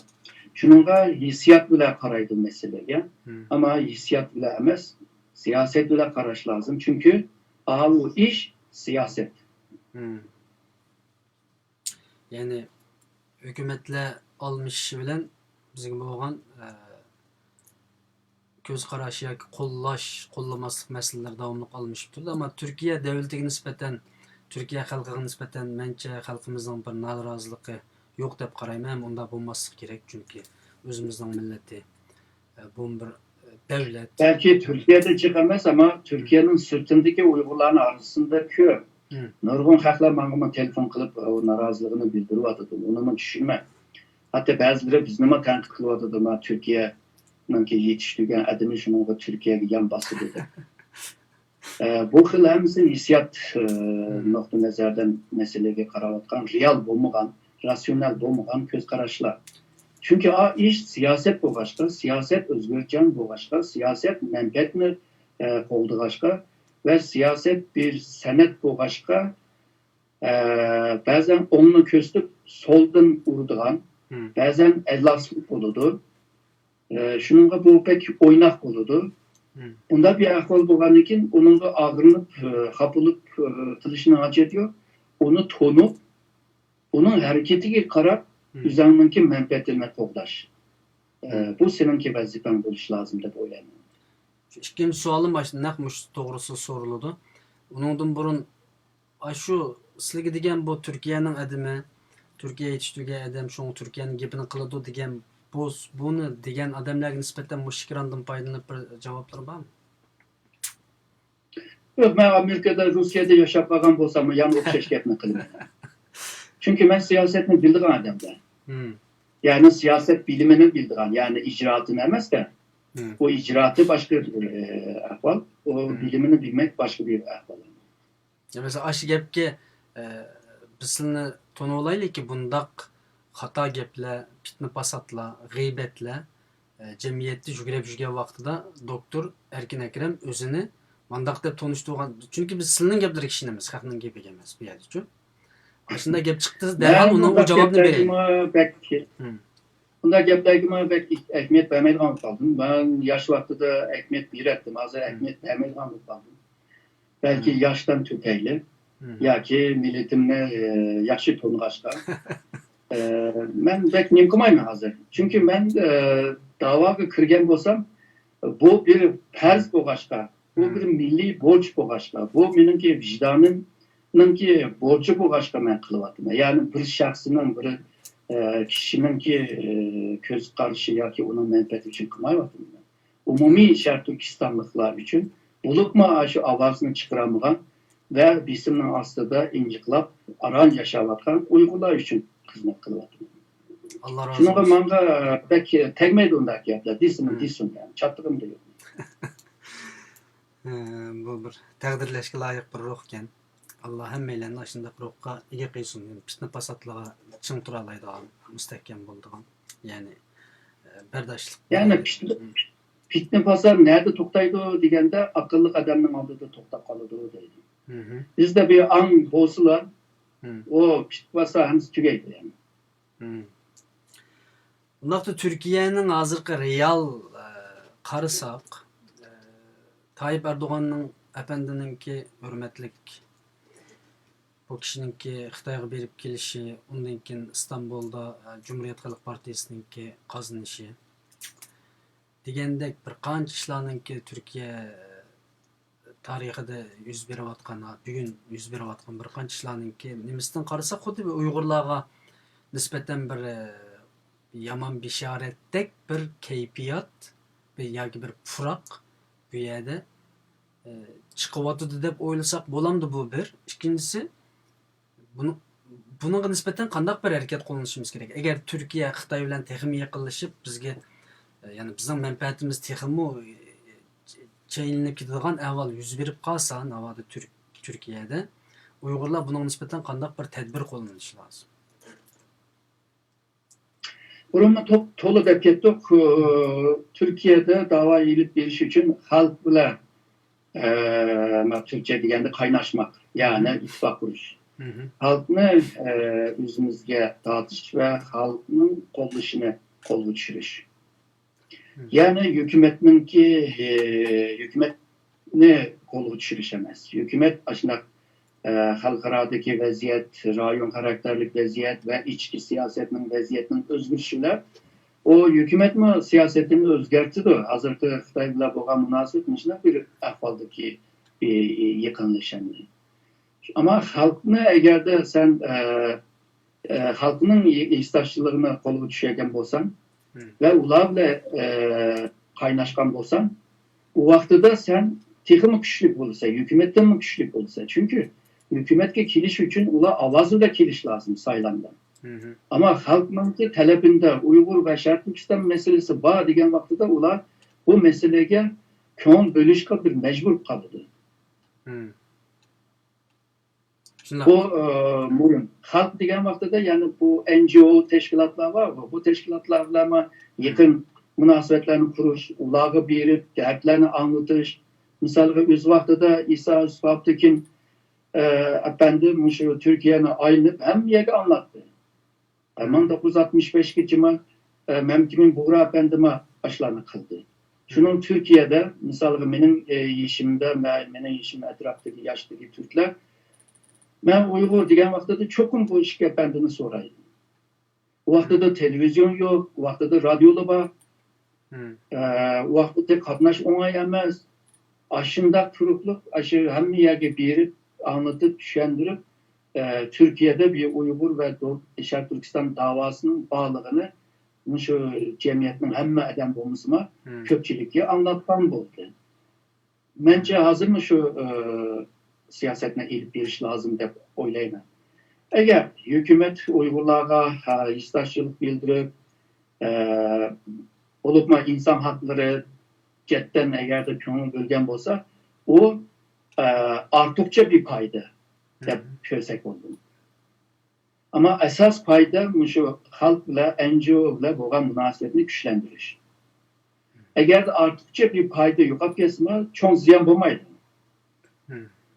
Şununla hissiyat ile karaydı meseleye. Ama hissiyat ile emez, siyaset ile karaş lazım. Çünkü bu iş siyaset. Yani hükümetle almış bilen bizim bo'lgan göz qaraşı yoki qo'llamaslik masalalar davomli qolmishib turdi. Ama Türkiye devletiga nisbatan, Türkiye xalqiga nisbatan mencha xalqimizning bir noroziligi yo'q deb qarayman. Unda bo'lmasligi kerak, chunki o'zimizning millati bu bir devlet. Belki Türkiye'de çıkamaz ama Türkiye'nin sırtındaki Uygurların arasında köp. Nurgun xalqlar menga telefon qilib o noroziliğini bildiriyotdi. Uni tushunma. Hatta bazıları bizni tanqid qilyotdi. Türkiye'nin yetiştirgan adamı şununla Türkiye'ye yan bastı dedi. Bu xil hamısın hissiyat nokta nazardan meseleye qarayotgan, real bo'lmagan, rasyonel bo'lmagan ko'z qarashlar. Çünkü iş siyaset bo'lg'achqa, siyaset o'zgargan bo'lg'achqa, siyaset manfaatni qo'ldig'achqa ve siyaset bir senet bo'lg'achqa bazen onu köstüp soldan urduğan, bazen ellaslık oludu. Şununla bu pek oynak oludu. Bunda bir ahval bo'lgan ekan, onunla ağırlanıp, kapılıp kılışını hacet yok. Onu tonup, onun hareketiga qarab, üzerindeki menfaatine qo'llash. Bu seninki vazifen bo'lish lazım deb o'ylayman. İkinci sualım başında naqmuş doğrusu soruldu. Onundan burun şu sizlarga degan bu Türkiye'nin adımı, Türkiye yetiştirgan adam şunu Türkiye'nin gapini qiladi degan bunu degan adamlarga nisbatan mushkirandan foydalanib bir javoblar bormi? Yok, ben Amerika'da, Rusya'da yaşab qolgan bo'lsam, yana o'xshash gapni qilaman. Çünkü ben siyasetni bildiren adamlar. Yani siyaset bilimini bildiren, yani icraatını emas da. O icraatı başka bir ahval, o bilimini bilmek başka bir ahval. Ya mesela aşı gapga biz sizni tonu olaylik ki bundaq xata gaplar, fitna fasatlar, g'iybatlar jamiyatda yugurib yurgan vaqtida doktor Erkin Akrem o'zini mandaq deb tonishtirgan. Chunki biz sizning gaplarga ishonamiz, xalqning gapiga emas bu yerda-ku. Shunda gap chiqdi, darhol uni javobni beraylik. Bunda gaplarga pek ehmiyat vermeydigan kaldım. Ben yaş vaktida ehmiyat verettim. Hazır ehmiyat vermeydigan kaldım. Belki yaştan tükeyli. Ya ki milletimle yaşı tonğaçta. Ben pek nimkumayım hazır. Çünkü ben davaga kirgen bolsam bu bir farz boğaçka, bu bir milli borç boğaçka, bu benimki vicdanımınki borcu boğaçka ben kılıvatıma. Yani bir şahsının, bir kişininki köz karşı ya ki onun menfaati için kılmayvatıma. Umumi Şərq Türkistanlıklar için bulup mu aşı avazını çıkaramayan ve bizimle aslında inciklap aran yaşavatkan Uygurlar için hizmet kılıvatıma. Allah razı Şuna olsun. manga belki tegmeydi ondak yaplar. Disin yani. Çattırım da yok. Bu bir təqdirləşkə layiq bir ruh ekan. Allah həmməylərin aşındakı ruhqa ega qıysun. Yəni fitnə fasatlığa çın turalaydigan, müstəhkəm boldigan. Yəni bərdaşlıq. Yani fitne pasar nerede toktaydı degende akıllı adamın aldığı tokta kalıdı deydi. Bizde bir an bozsular o fitne pasar henüz tügeydi yani. Bundaqda Türkiye'nin hazırkı real qarısaq, Tayyip Erdoğan'ın efendininki hürmetlik bu kişininki Xitayga berip kelişi, ondan keyin İstanbul'da Cumhuriyet Halk Partisininki qazanışı degandek bir qancha ishlarninki Türkiye tarixida yuz berayotgan, bugun yuz berayotgan bir qancha ishlarninki nimasidan qarasak xuddi Uyg'urlarga nisbatan bir yomon bishoratdek bir kayfiyat yoki bir puraq bu yerda chiqyotidi deb o'ylasak bo'lamdi. Bu bir. Ikkinchisi, bunga nisbatan qanday bir harakat qo'llanishimiz kerak? Agar Turkiya Xitoy bilan texmi yaqinlashib bizga yani bizning manfaatimiz texmi chayinib ketadigan avval yuz berib qolsa, navoda Turkiyada Uyg'urlar bunga nisbatan qanday bir tadbir qo'llanishi lozim. Burunma tolu dep kettik. Türkiye'de dava eğilip geliş için halk bile Türkçe degende kaynaşmak. Yani ittifak kuruş. Halkını yüzümüzge dağıtış ve halkının kollaşını kolu düşürüş. Yani hükümetini kolu düşürüşemez. Hükümet aşına halkaradaki vaziyet, rayon karakterlik vaziyet ve içki siyasetinin vaziyetinin özgürlüğüyle o hükümet mi siyasetini özgertidir. Hazırki Xitay bilan bo'lgan munosabat bir ahvoldagi yaqinlashishni. Ama halkını eğer de sen halkının istaşçılığına kolu düşürken bolsan ve ularla kaynaşkan bolsan o vakti de sen texmi güçlük olursa, hükümetten mi güçlük olursa. Çünkü hükümetke kiliş için ula avazı da kiliş lazım saylandan. Ama halkının talebinde Uygur ve Şərq Türkistan meselesi var degen vaxtıda ular bu meseleye köň bölüşke bir mecbur kalıdı. Bu halk degen vaxtıda yani bu NGO teşkilatlar var. Bu teşkilatlarla yakın münasebetlerini kuruş, ulağı berip, dertlerini anlatış. Mesela öz vaxtıda İsa Yusuf Abtekin efendim şu Türkiye'nin ayınıp hem yege anlattı. 1965'ki cima Memkimin Buğra Efendime aşılarını kıldı. Şunun Türkiye'de mesela benim işimde, benim işim etraftaki yaştaki Türkler ben Uygur degen vaxtıda çokum bu işki efendini soraydım. O vaxtıda televizyon yok, o vaxtıda radyoda var. O vaxtıda katnaş onay emez. Aşında turukluk, aşı hem yege berip, anlatıp, düşendirip Türkiye'de bir Uygur ve Şərq Türkistan davasının bağlılığını şu cemiyetinin hemme eden bulmasına köpçülükle anlattan buldu. Bence hazır mı şu siyasetine eğilip bir iş lazım de oylayma. Eğer hükümet Uygurlara istaşçılık bildirip olup mu insan hakları cidden eğer de köngül bölgen olsa o artıkça bir payda de kösek oldu. Ama esas payda şu halkla, NGO'la boğan münasebetini güçlendiriş. Eğer de artıkça bir payda yok kesme çok ziyan bulmaydı.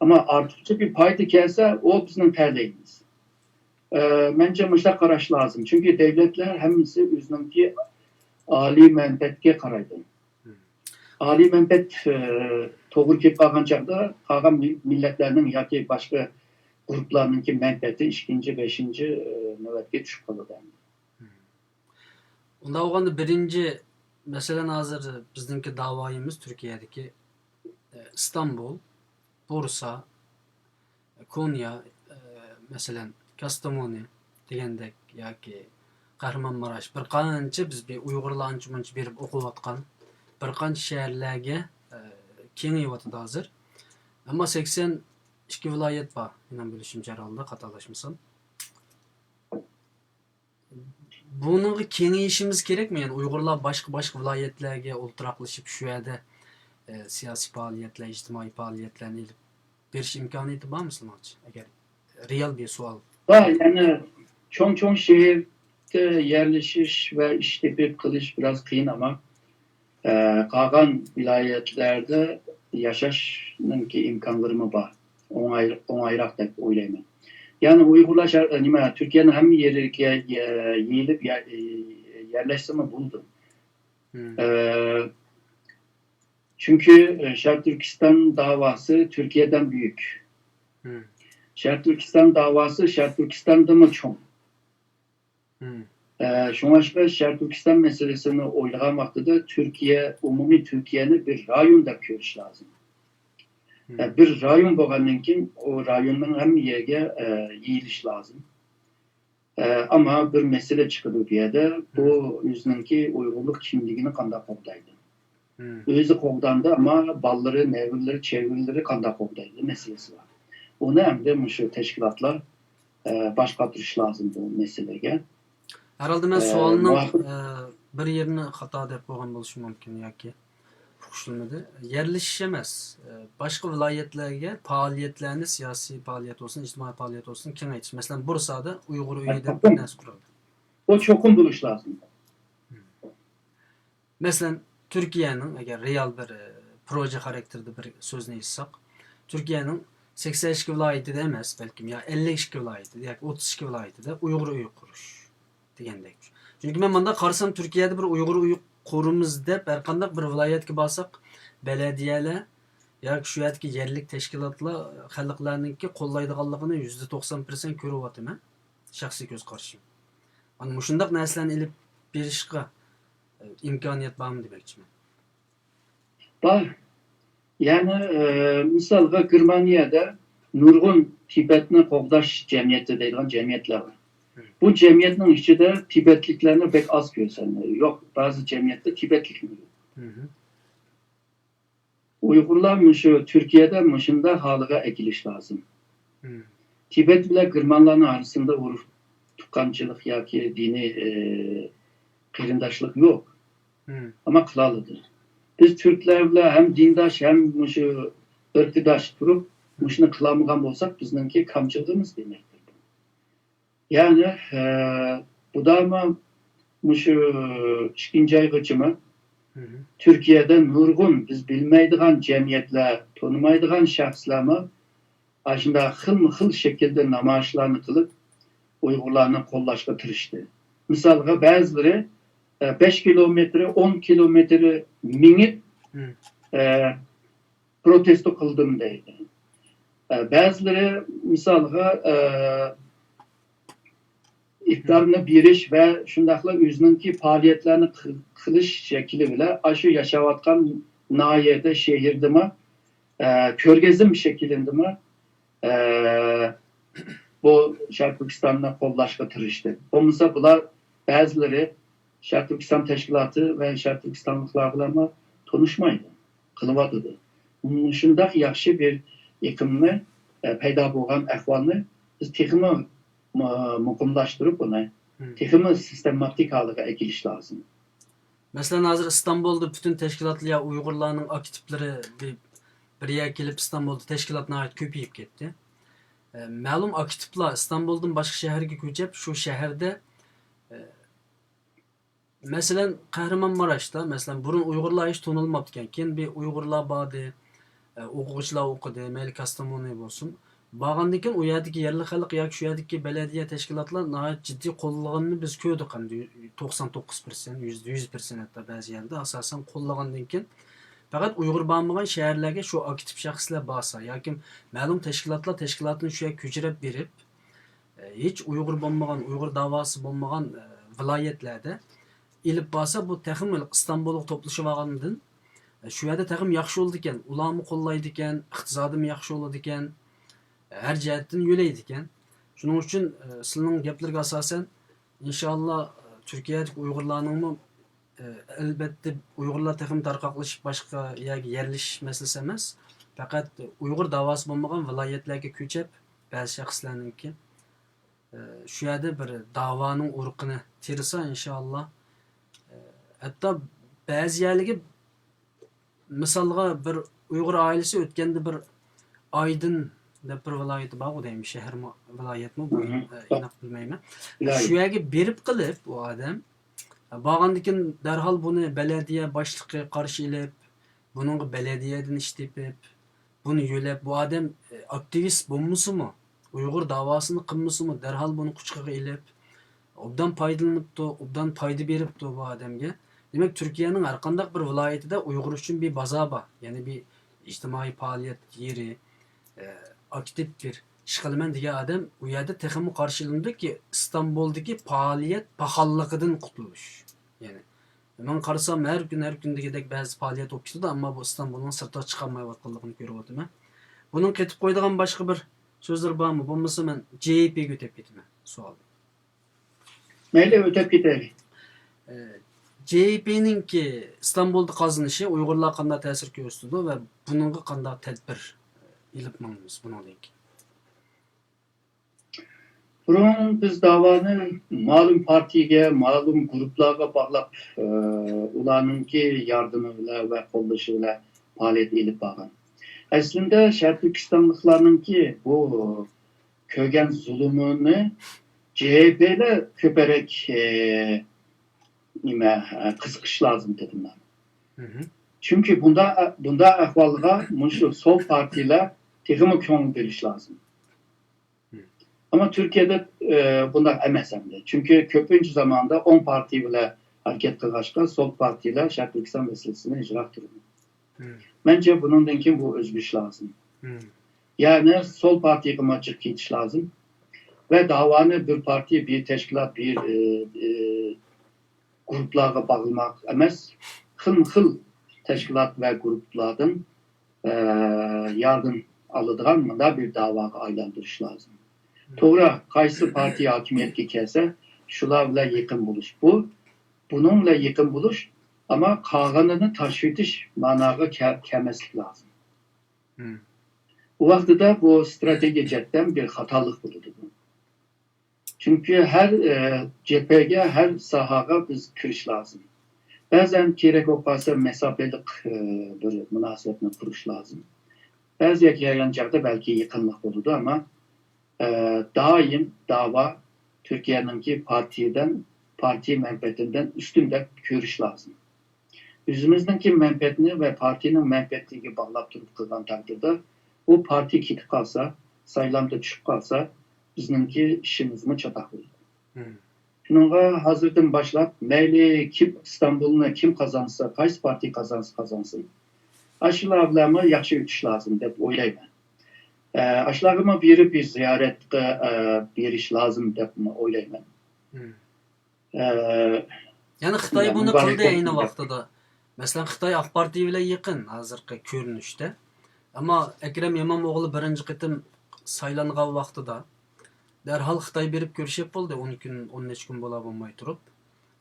Ama artıkça bir payda gelse o bizim perdeyimiz. Bence müştak karaş lazım. Çünkü devletler hemisi üzümki ali menfaatke karaydı. Ali menfaat toğur kep kalgan çağda kalgan milletlerinin ya ki başka gruplarınınki menfaati ikinci, beşinci nöbetke düşüp kalır. Onda oğanda birinci Mesela hazır bizdeki davayımız Türkiye'deki İstanbul, Bursa, Konya, mesela Kastamonu degandek yoki Kahramanmaraş bir qancha biz bir Uyg'urlar anjumanchi berib o'qiyotgan bir qancha shaharlarga kengayyotyapti hozir. Ammo 82 viloyat bor, mening bilishimcha herhalde xatolashmasam. Bunun kengayishimiz kerakmi? Yani Uyg'urlar boshqa viloyatlarga o'ltiraqlashib shu yerda siyosiy faoliyatlar, ijtimoiy faoliyatlarni ilib berish imkoniyati bormi sizlarcha? Agar real bir savol. Var yani çok şehirde yerleşiş ve iş yapıp kılış biraz kıyın ama kalan vilayetlerde yaşaşının ki imkanları mı var? Onayrak da oylayayım. Yani Uygurlar Türkiye'nin hem yeri yiyilip yerleştirme buldu. Çünkü Şark Türkistan davası Türkiye'den büyük. Şark Türkistan davası Şark Türkistan'da mı çok? Şuna Şark Türkistan meselesini oylayan vaxtıda umumi Türkiye'ni bir rayonda görüş lazım. Bir rayon boğanın ki o rayonun hem yerine yiyiliş lazım. Ama bir mesele çıkıyor bir yerde bu yüzününki Uygurluk kimliğini kanda kopdaydı. Özü kopdandı ama balları, nevrileri, çevrileri kanda kopdaydı meselesi var. Onu hem de şu teşkilatlar başkatırış lazım bu meseleye. Herhalde ben sualının bir yerini hata dep qo'ygan bo'lishim mumkin yoki uqishilmadi. Yerleşiş emas. Başka viloyatlarga faoliyatlarni, siyosiy faoliyat olsun, ijtimoiy faoliyat olsun kengaytirish. Mesela Bursa'da Uyg'ur uyi deb bir narsa qurildi. O çokum buluş lazım. Mesela Türkiye'nin eğer real bir proje karakterli bir sözünü aytsak, Türkiye'nin 82 viloyatida emas, belki ya 52 viloyatida yoki 32 viloyatida Uyg'ur uyi qurish degandek. Çünkü men bunda qarasam Türkiye'de bir Uyg'ur uyi qurimiz deb har qanday bir viloyatga borsak, belediyeler yoki shu yerdagi yerlik tashkilotlar xalqlarningki qo'llaydiganligini %90% ko'ryapman. Shaxsiy ko'z qarashim. Ana shunday narsalarni ilib berishga imkoniyat bormi demoqchiman. Var. Yani misalga Germaniyada nurgun Tibetni qo'g'dash jamiyati deydigan jamiyatlar var. Bu cemiyetin içinde Tibetliklerini pek az görsenler. Yok bazı cemiyette Tibetlik mi? Uygurlar Türkiye'de mışında halığa ekiliş lazım. Tibet ile Gırmanların arasında tukançılık ya ki dini kıyındaşlık yok. Ama kılalıdır. Biz Türklerle hem dindaş hem ırkıdaş durup şunu kılamıgan olsak bizimki kamçılığımız demektir. Yani bu da ama ikinci aygıcımı Türkiye'de nurgun biz bilmeydiğin cemiyetler, tanımaydiğin şahslarımı aslında hıl şekilde namaşlarını kılıp Uygurlarını kollaşka tırıştı. Misalga bazıları 5 kilometre, 10 kilometre minip protesto kıldım deydi. Bazıları misalga iftarını biriş ve şundakla özününki faaliyetlerini kılış şekli bile aşı yaşavatkan nahiyede, şehirde mi, körgezim bir şekilde mi bu Şark Türkistan'la kollaşka tırıştı. Olmasa bunlar bazıları Şark Türkistan Teşkilatı ve Şark Türkistanlıklarla tanışmaydı, kılıvadıdı. Şundak yaxşı bir yıkımını peyda boğan ehvalını biz tekimi mukumlaştırıp bunu tekimi sistematik halıga ekiliş lazım. Mesela hazır İstanbul'da bütün teşkilatlı ya Uygurlarının aktifleri bir yer gelip İstanbul'da teşkilatına ait köpeyip gitti. Məlum aktivlar İstanbul'dan başka şehirge köçep şu şehirde mesela Kahramanmaraş'ta mesela burun Uygurlar hiç tanılmabdıken keyin bir Uygurlar bağdı, o'quvchilar o'qidi, mayli Kastamonu bo'lsin. Bağandan keyin u yerdagi yerli xalq yoki shu yerdagi belediye teşkilatlar nihoyat jiddiy qo'llaganini biz ko'rdik. 99%, %100% hatta ba'zi yerda asosan qo'llagandan keyin faqat Uyg'ur bo'lmagan shaharlarga shu aktiv shaxslar borsa yoki ma'lum tashkilotni shu yerga ko'chirib berib, hech Uyg'ur bo'lmagan, Uyg'ur davosi bo'lmagan viloyatlarda ilip basa bu texim İstanbul'a topluşup algandan şu yerda texim yaxshi oldu ekan, ularni qo'llaydi ekan, iqtisodimiz yaxshi bo'ladi ekan, her jihatdan yo'laydi ekan. Shuning uchun sizning gaplarga asosan inshaalloh Turkiyadagi Uyg'urlarning albatta Uyg'urlar texim tarqoqlashib boshqa yerga yerlashish masalasi emas. Faqat Uyg'ur davosi bo'lmagan viloyatlarga ko'chib, ba'zi shaxslarningki shu yerda bir davoning urqini terisa inshaalloh hatto ba'zi yerlarga misolga bir Uyg'ur oilasi o'tganda bir Aydın deb bir viloyati bor deymi, shahar viloyatmi bu aniq bilmayman. Shu yerga berib qilib u odam borgandan darhol buni belediye boshlig'i qarshi ilib, buningga belediyadan ish tepib, buni yo'lab bu odam aktivist bo'lmasimi, Uyg'ur davosini qilmasimi, darhol buni quchqiga ilib, obdan foydalanibdi, obdan foyda beribdi bu odamga. Demak, Turkiyaning har qanday bir viloyatida Uyg'ur uchun bir bozor bor, ya'ni bir ijtimoiy faoliyat yeri, aktiv bir ish qilaman degan odam u yerda texmi qarshilandiki İstanbul'dagi faoliyat paxalligidan qutulish. Ya'ni men qarasam har kun degidek ba'zi faoliyat bo'lib ketadi, ammo bu İstanbulning sirtiga chiqolmayotganligini ko'rib o'taman. Buning ketib qo'ydigan boshqa bir so'zlar bormi? Bo'lmasa men JP'ga o'tib ketaman. Savol. Mayli o'tib ketaylik. JP'ninki İstanbul'da qazinishi Uyg'urlar qanday ta'sir ko'rsatdi va buningga qanday tadbir ilib mangimiz buningdan keyin? Burun biz davani malum partiga, malum gruplarga bağlap ularninki yardımı bilan ve qo'llashi bilan faoliyat ilib borgan. Aslında Sharq Turkistonliklarninki bu ko'rgan zulmini CHP ile ko'proq qiziqish lazım dedim ben. Çünkü bunda ahvalga şu sol partiler texmi ko'ngil berish lazım. Ama Türkiye'de bunlar emas endi. Çünkü köpüncü zamanda 10 parti bile hareket qilg'achqa sol partiler Sharq Turkiston meselesini icra qildi. Bence bunundan keyin bu o'zgarish lazım. Yani sol partiga machiq ketish lazım. Ve davani bir parti, bir teşkilat, bir gruplarga bağlamak emas, xil teşkilat ve gruplardan yardım aladigan bunda bir davaga aylandirish lazım. To'g'ri, qaysi partiya hokimiyatga kelsa, shular bilan yaqin bo'lish. Bunun bilan yaqin bo'lish, ama qolganini tashib etish ma'noga kelmaslik lazım. Bu vaqtida bu stratejiya jihatdan bir xatolik bo'ladi. Çünkü her cephege, her sahaga biz kirish lazım. Bazen kerak bo'lib qolsa mesafelik bir munosabatni qurish lazım. Bazı yerlarda belki yaqinlik bo'ladi, ama daim dava Türkiye'ninki parti menfaatinden üstünde görüş lazım. Özümüzdeki menfaatini ve partinin menfaatini bağlap durup kılgan takdirde bu parti kitip kalsa, saylamda düşüp kalsa bizimki işimiz mi çatak olur. Şununla hazırdan başlap meyli kim İstanbul'unu kim kazansa, qaysi parti kazansın. Aşılarımı yaxşı ötüş lazım deb oylayman. Aşılarımı bir ziyaretke beriş lazım deb oylayman. Yani Xitoy buni qildi ayni vaqtida. Masalan, Xitoy AK Parti bilan yaqin hozirgi ko'rinishda. Ammo Akram Imomog'li birinchi qitim saylangan vaqtida darhol Xitoy berib ko'rishib bo'ldi, 10 necha kun bo'la bo'lmay turib.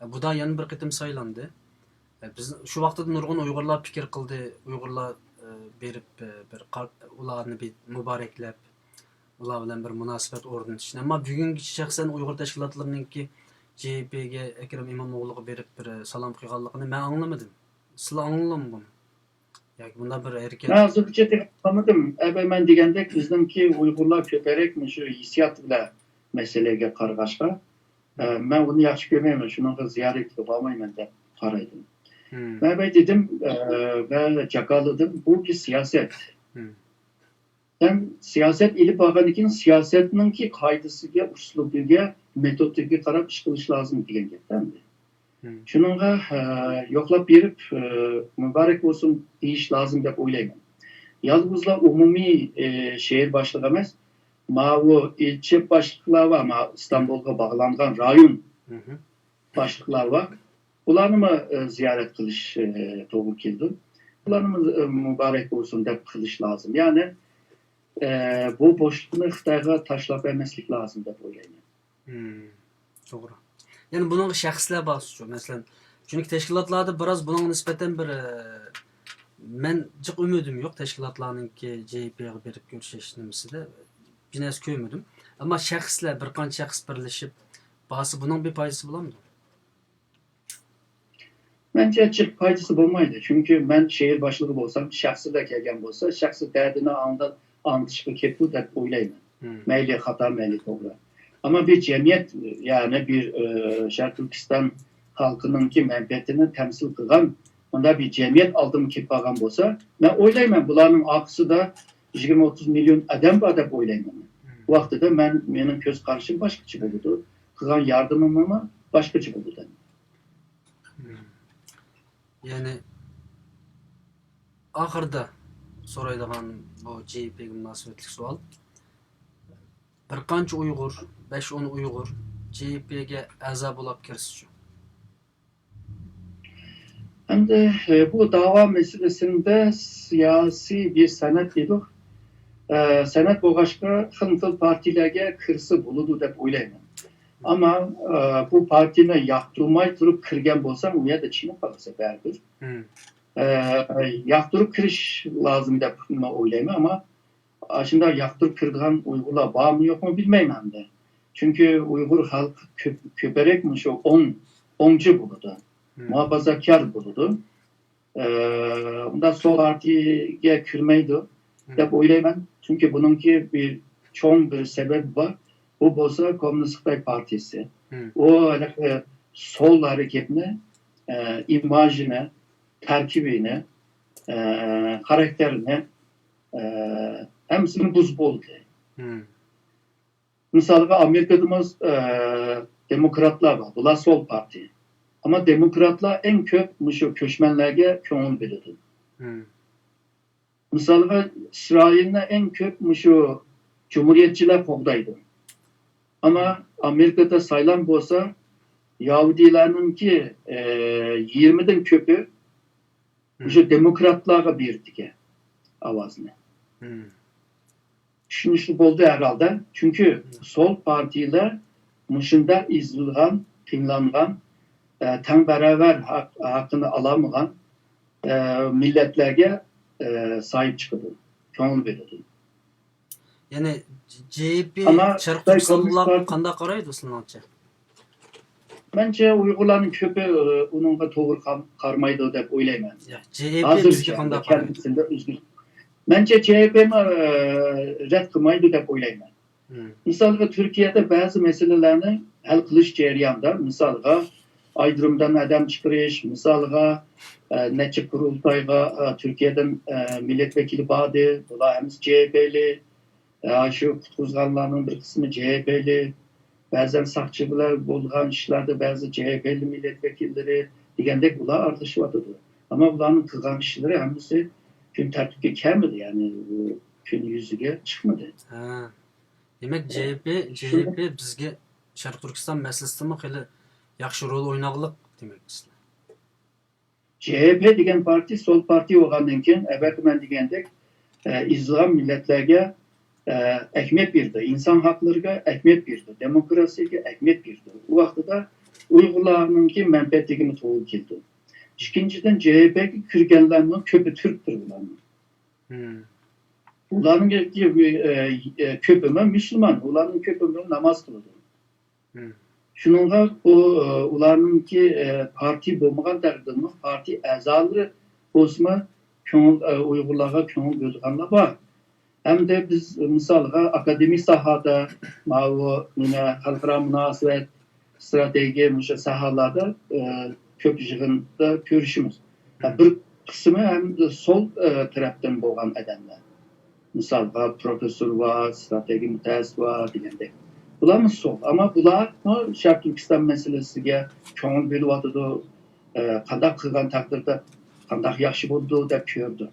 Bu da yana bir qitim saylandi. Biz shu vaqtda nurg'un Uyg'urlar fikr qildi, Uyg'urlar berib bir ularni bir muboraklab, ular bilan bir munosabat o'rnatishni. Ammo bugungi shaxsan Uyg'ur tashkilotlarininki CHP'ga Akram Imomog'liga berib bir salom qilganligini men anglamadim. Sizlar angladingmi buni? Yoki bunda bir erkak Hozircha anlamadim. Ben degandek bizningki Uyg'urlar ko'proq shu hissiyot bilan masalaga qarag'ashqa, men uni yaxshi ko'rmayman, shunaqa ziyoratga bormayman deb qaraydim. Ben dedim ve jakaladım, bu bir siyaset. Ben siyaset ilip bağırken siyasetninki qaydasiga, uslubiga, metodiga qarab ish qilish lazım degan gapdi. Şununla yoklap berip mübarek olsun deyish lazım deb o'ylayman. Yalnızla umumiy şehir başlığı emas, bu ilçe başlıklar var, İstanbul'a bağlangan rayon başlıklar var. Bularni ziyorat qilish to'g'ri keldi. Bularni muborak bo'lsin deb qilish lozim. Ya'ni bu boshliqni Xitoyga tashlab bermaslik lozim deb o'ylayman. To'g'ri. Yani bunun şəxslər baxışı, məsələn, çünki təşkilatlarda biraz bunun nisbətən bir mən cıq ümidim yox təşkilatlarının ki CHP'yə verib görüşəş niməsində. Bir nəsə görmədim. Amma şəxslər, bir qancha şəxs birləşib bahası bunun bir faydası bulamdı. Bence çok faydası olmaydı. Çünkü ben şehir başlığı olsam, şahsı da kelgen olsa, şahsı derdini anlatışıp keptu da oylayman. Meyli hata, meyli doğru. Ama bir cemiyet, yani bir Şarkı Türkistan halkının ki menfaatini temsil kılan, onda bir cemiyet aldım ki bağım olsa, ben oylayman. Bunların akısı da 20-30 milyon adam var da oylayman. Bu vaxtda da benim göz karşım başkaçı oldu. Kılan yardımım ama başkaçı oldu. Yani ahırda soraydigan bu CHP'ye münasebetlik sual. Bir qancha Uyghur, 5-10 Uyghur CHP'ye a'zo bo'lib kirishdi. Hem de bu dava meselesinde siyasi bir senet dedik. Senet bu başka xil partilerge kırsı buludu dep oylayman. Ama bu partini yaktırmay durup kırgen bolsam uya da Çin'e kalırsa berdir. Yaktırıp kırış lazım dep oylayman ama aslında yaktırıp kırdıgan Uygurlar var mı yok mu bilmeyim hem de. Çünkü Uygur halk köperekmiş o 10'cu buludu. Muhafazakar buludu. Ondan sol partiye kürmeydi. Dep oylayman. Çünkü bununki bir çoğun bir sebep var. Bu bolsa Komünist Xitay Partisi. O sol hareketine, imajine, terkibine, karakterine hemsini buz boldu. Mesela Amerika'dımız demokratlar var. Bunlar sol parti. Ama demokratlar en köp köşmenlerge köngül bilirdi. Mesela İsrail'de en köp cumhuriyetçiler kovdaydı. Ama Amerika'da sayılan olsa Yahudilerin ki 20'den köpü demokratlara birdi avazını. Düşünüşlük oldu herhalde. Çünkü sol partiler mışında izlilgan, kıyımlanan, tam beraber hakkını alamayan milletlerge sahip çıkıldı. Köngül verildi. Yani CHP Ama Şarkı Türkistanlılar kanda qaraydı sınavca? Bence Uygurların köpü onunla doğru karmaydı dep oylayman. CHP bizge kanda qaraydı? Bence CHP'ni red kılmaydı dep oylayman. Misalga Türkiye'de bazı meselelerini hal kılış ceryanında, misalga aydırımdan adam çıkarış, misalga neçe kurultayga Türkiye'den milletvekili bağdı, bu da hemiz CHP'li, şu kutuzganlarının bir kısmı CHP'li, bazen sakçılar bulgan işlerde bazı CHP'li milletvekilleri degende bunlar artışmadı. Ama bunların kılgan işleri hemisi gün tertipke gelmedi yani gün yüzüge çıkmadı. Demek CHP bizge Şarkı Türkistan meselesinde hali yaxşı rol oynaqlıq demek misiniz? CHP degen parti sol parti olgandan keyin evvelki men degandek izləyən milletlerge ekmek birdi, insan haklarına ekmek birdi, demokrasiye ekmek birdi. Bu vaxtda da Uygurlarınki menfaatligini toğul kildi. İkinciden CHP kürgenlerinin köpü Türktür bunların. Bunların köpümü Müslüman, bunların köpümü namaz kıldı. Şununla ularınki parti bulmagan derdimi, parti əzaları bozma Uygurlara köngül gözganlar var. Hem de biz misalga akademik sahada, halkara münasebet, strateji sahalarda köp yığında görüşümüz. Bir kısmı hem de sol taraftan bolgan adamlar. Misalga profesör var, strateji mütehassıs var degende. Bular sol ama bular Şarkı Türkistan meselesiga köngül bölüp qandaq qılgan takdirde qandaq yaxşı boldu dep gördü.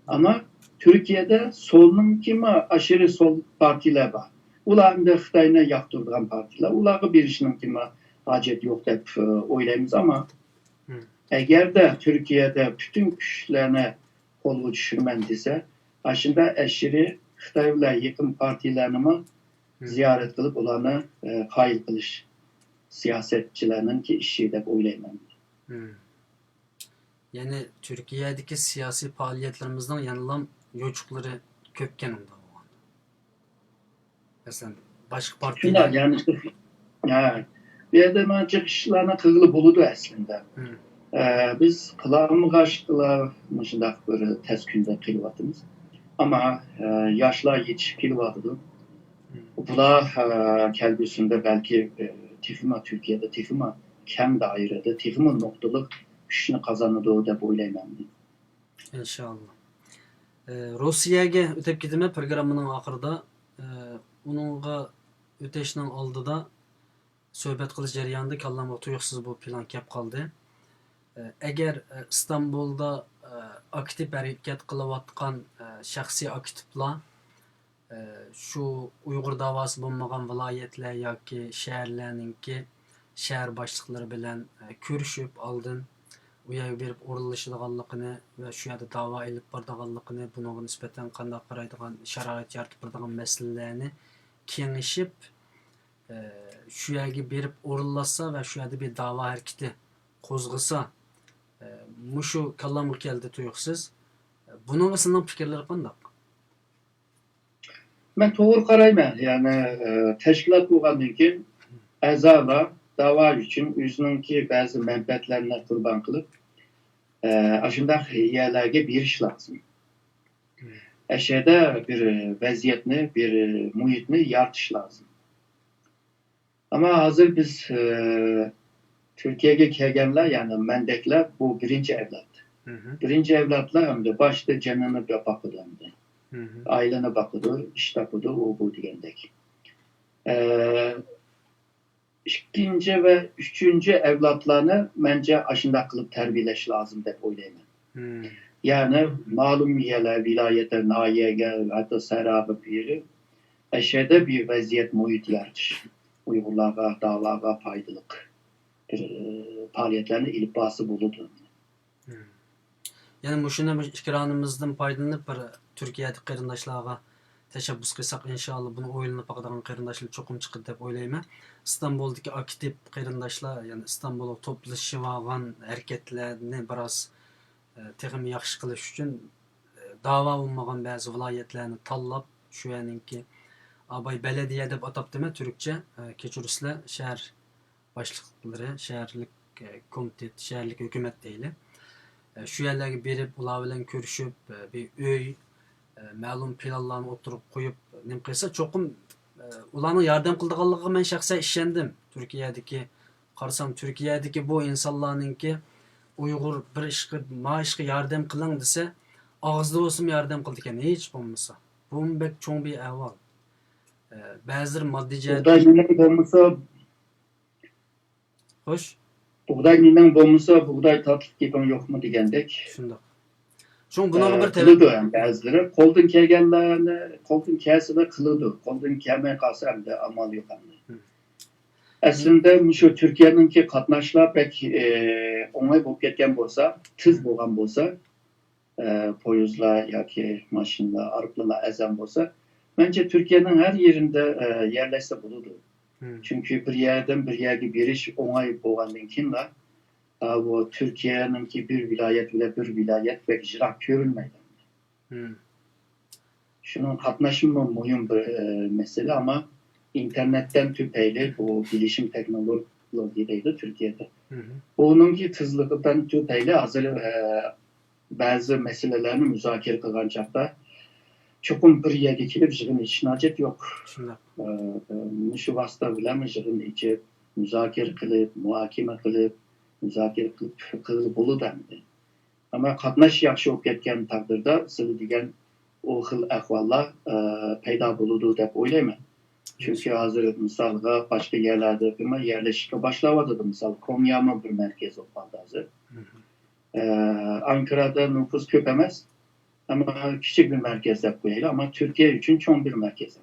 Ama Türkiye'de solunun kimi aşırı sol partiler var. Ularını da Xitayına yaktırdıgan partiler. Ularga berişinin kimi hacet yok dep oylaymiz ama Hı. Eğer de Türkiye'de bütün güçlerine kolu düşürmen dese, aslında eşiri Xitay bilen yakın partilerini ziyaret kılıp olanı kayıl kılış siyasetçilerinin ki işi de oylayman. Yani Türkiye'deki siyasi faaliyetlerimizden yanılan yoçukları kökken onda olan. Mesela başka Şunda partiler. yani ya, bir yerden çıkışlarına kığılı buludu aslında. Biz kılavımı karşılamışında böyle tez günde kıyıvatımız. Ama yaşlar yetişip kıyıvatıdı. Bula kelbisinde belki tifima Türkiye'de tifima kem dairede tifima noktalık güçünü kazanıdı da boylayman. İnşallah. Rusiyaga ötep gidime programının ahırda onunğa öteşinin aldıda söhbət qilish jarayonida kallamga tuyuqsiz bu plan kep kaldı. Eğer İstanbul'da aktif harakat qilayotgan shaxsiy aktivlar şu Uyghur davası bulmagan vilayetler yoki shaharlarninki shahar boshliqlari bilan ko'rishib oldin u yerga berib o'rinlashadiganligini va shu yerda da'vo ilib boradiganligini bunga nisbatan qanday qaraydigan sharoit yaratib beradigan masalalarni kengashib shu yerga berib o'rinlashsa va shu yerda bir da'vo harakati qo'zg'asa mushu kallamga keldi tuyuqsiz. Bunun sizning fikrlari qanday? Ben doğru karayman. Yani teşkilat bo'lgandan keyin a'zolar da'vo uchun o'zininki ba'zi manfaatlarini qurban qilib shunday yerlarga berish lozim. Aşağıda bir vaziyatni, bir muhitni yaratish lozim. Ama hazır biz Türkiye'ye kelganlar, yani mendekler bu birinci evlat. Birinci evlatlar hem de başta canını bakıdı hem de. Ailene bakıdı, iş tapıdı, o bu diyendek. İkinci ve üçüncü evlatlarını bence aşında kılıp terbiyeleş lazım de oylayman. Yani malum yerler, vilayete, nahiye, hatta serabı biri eşede bir vaziyet muhit yaratish. Uyg'urlarga, dağlarga faydalık bir faaliyetlerini ilip bası buludu. Yani muşuna ikramımızdan faydalanıp bir Türkiye'deki qarindoshlarga teşebbüs qilsak inşallah bunu o'ylanib baqadigan qarindoshlar cho'qim chiqadi deb o'ylayman. İstanbul'daki aktif qarindoshlar, yani İstanbul'a to'plashib olgan harakatlarni biroz texim yaxshi qilish uchun da'vo bo'lmagan ba'zi viloyatlarni tanlab shu yerninki Abay belediye deb atapdimi Türkçe keçirisler şehir başlıkları, şehirlik komitet, şehirlik hükümet değil. Şu yerlerge berip ular bilan görüşüp bir öy ma'lum planlarni oturup koyup nim qilsa cho'qim ularning yordam qildiganligiga men shaxsan ishondim. Turkiyadagi qarasam Turkiyadagi bu insonlarninki Uyg'ur bir ishga yordam qiling desa og'izda bo'lsin yordam qildi ekan hech bo'lmasa. Bu bek cho'ng bir ahvol. Bazıları maddi Buğday millen olmasa hoş. Buğday millen olmasa buğday tatlı gibi yok mu diyendek. Şunda. Çünkü buna bir kılıdı yani bazıları. Koldun kelgenlerini, koldun kelse de kılıdı. Koldun kelmeye kalsa hem de amal yok hem de. Aslında şu Türkiye'ninki katnaşlar pek onay bulup ketken bolsa, tız bolgan bolsa, poyuzla yoki maşinla, arıpla ezen bolsa, bence Türkiye'nin her yerinde yerleşse buludu. Çünkü bir yerden bir yerge biriş onay bolgandan keyin de bu Türkiye'ninki bir vilayet ile bir vilayet pek jirak görülmeydi. Şunun katnaşımı mühim bir mesele ama internetten tüpeyle bu bilişim teknolojideydi Türkiye'de. Bununki tızlıktan tüpeyle hazır bazı meselelerini müzakere kılan çakta çokum bir yerge kilip jığın için acet yok. Şu vasıta bilen jığın içi müzakere kılıp, muhakeme kılıp, müzakere kılıp bulu dendi. Ama katnaş yaxşı olup ketken takdirde sizi degen o xil ahvallar peyda buludu dep oylayman. Çünkü hazır misalga başka yerlerde yerleşikle başlavadı. Misal Konya'mı bir merkez olmadı hazır. Ankara'da nüfus köp emez. Ama küçük bir merkezde koyayla ama Türkiye için çok bir merkez.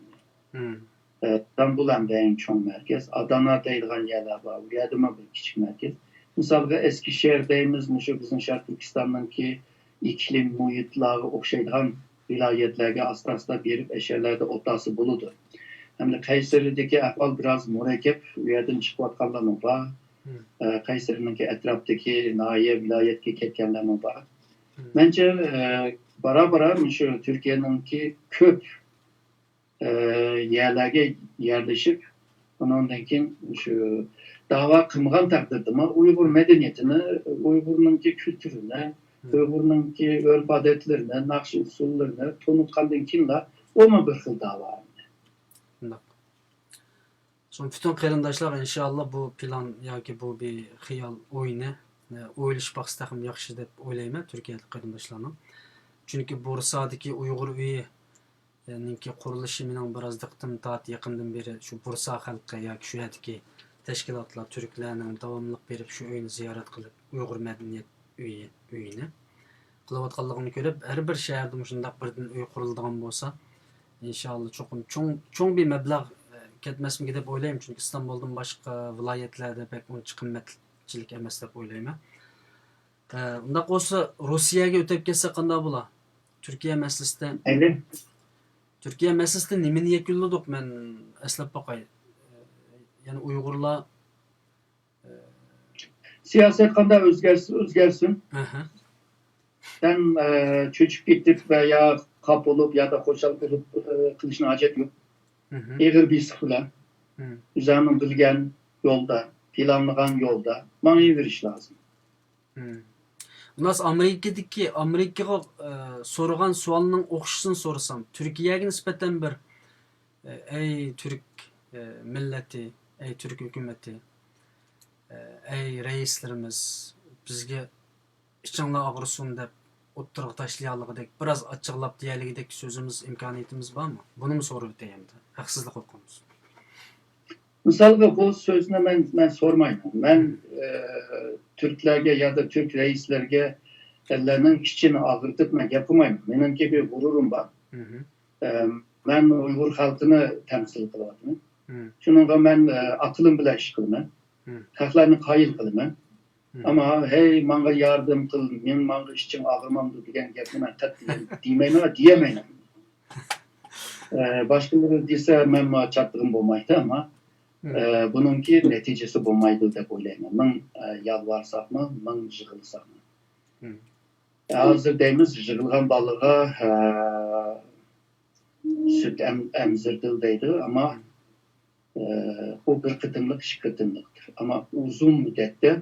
İstanbul hem de en çok merkez. Adana deyilgen yerler var. Yadım'a bir küçük merkez. Misalga Eskişehir'deyimiz, şu bizim Şarkı Türkistan'daki iklim muhitlağı okşaydıgan vilayetlerge asla berip eşerlerde otası buludu. Hem de Kayseri'deki ahval biraz mürekkep, u yerden chiqayotganlarning bor. Kayseri'ninki etraftaki nahiye vilayetga ketganlarning bor. Bence bara şu Türkiye'ninki köp yerlerge yerleşip ondan keyin şu dava qilmagan taqdirda Uyg'ur medeniyetini, Uyg'urningki kültürünü, Uyg'urningki örf adetlerini, naqsh usullarini tanıtgandan keyinla ona bir xil dava. Son bütün qarindoshlar inşallah bu plan yoki bu bir xiyol o'yini o'ylashmoq istaqim yaxshi deb o'ylayman Turkiyalik qarindoshlarning. Chunki Bursa'daki Uyg'ur uyi ninki qurilishi mening biroz diqqatim tortdi yaqindan beri shu Bursa xalqi yoki shu yerdagi tashkilotlar turklarning davomli berib shu uyni ziyorat qilib Uyg'ur madaniyat uyini qilayotganligini ko'rib har bir shaharda shundoq birdan uy quriladigan bo'lsa inshaalloh cho'ng bir mablag' ketmasmigi deb o'ylayman chunki Istanbuldan boshqa viloyatlarda pek uncha qimmatchilik emas deb o'ylayman. Undaq bo'lsa Rossiyaga o'tib ketsa qanday bo'ladi? Türkiye meselesinde nimeni yakunladık men eslab bakay. Yani Uygurlar siyaset kanda özgersin. Sen çocuk gidip veya kap olup ya da koşalıp olup kılışına acet yok. Eğer bir sıfırla üzerinin bilgen yolda, planlanan yolda bana iyi bir iş lazım. Nasıl Amerika'ya sorulan sualının okşusunu sorsam, Türkiye'ye nispeten bir ey Türk milleti, ey Türk hükümeti, ey reislerimiz bizge içinle ağrısın dep oturuq taşlayalıqdek biraz açıqlap diyeligidek sözümüz, imkaniyetimiz var mı? Bunu mu sorup deyemdi? Haksızlık okumuz. Misalga bu sözüne ben sormayım. Ben Türklerge ya da Türk reislerge ellerinin içini ağırtıp ben yapmayayım. Benim gibi gururum var. Ben Uygur halkını temsil kılıyorum. Şununla ben atılım bile iş kılmam. Halklarını kayıl kılmam. Ama hey manga yardım kıl, men manga için ağırmamdı diyen gepini ben diyemeyim ama diyemeyim. Başkaları dese ben çattığım bulmaydı ama bununki neticesi bulmaydı dep o'ylayman. Men yalvarsakmı, men jığılsakmı. Hazır deymiz jığılgan balığa süt emzirdil deydi ama o bir kıtımlık, iki kıtımlıktır. Ama uzun müddette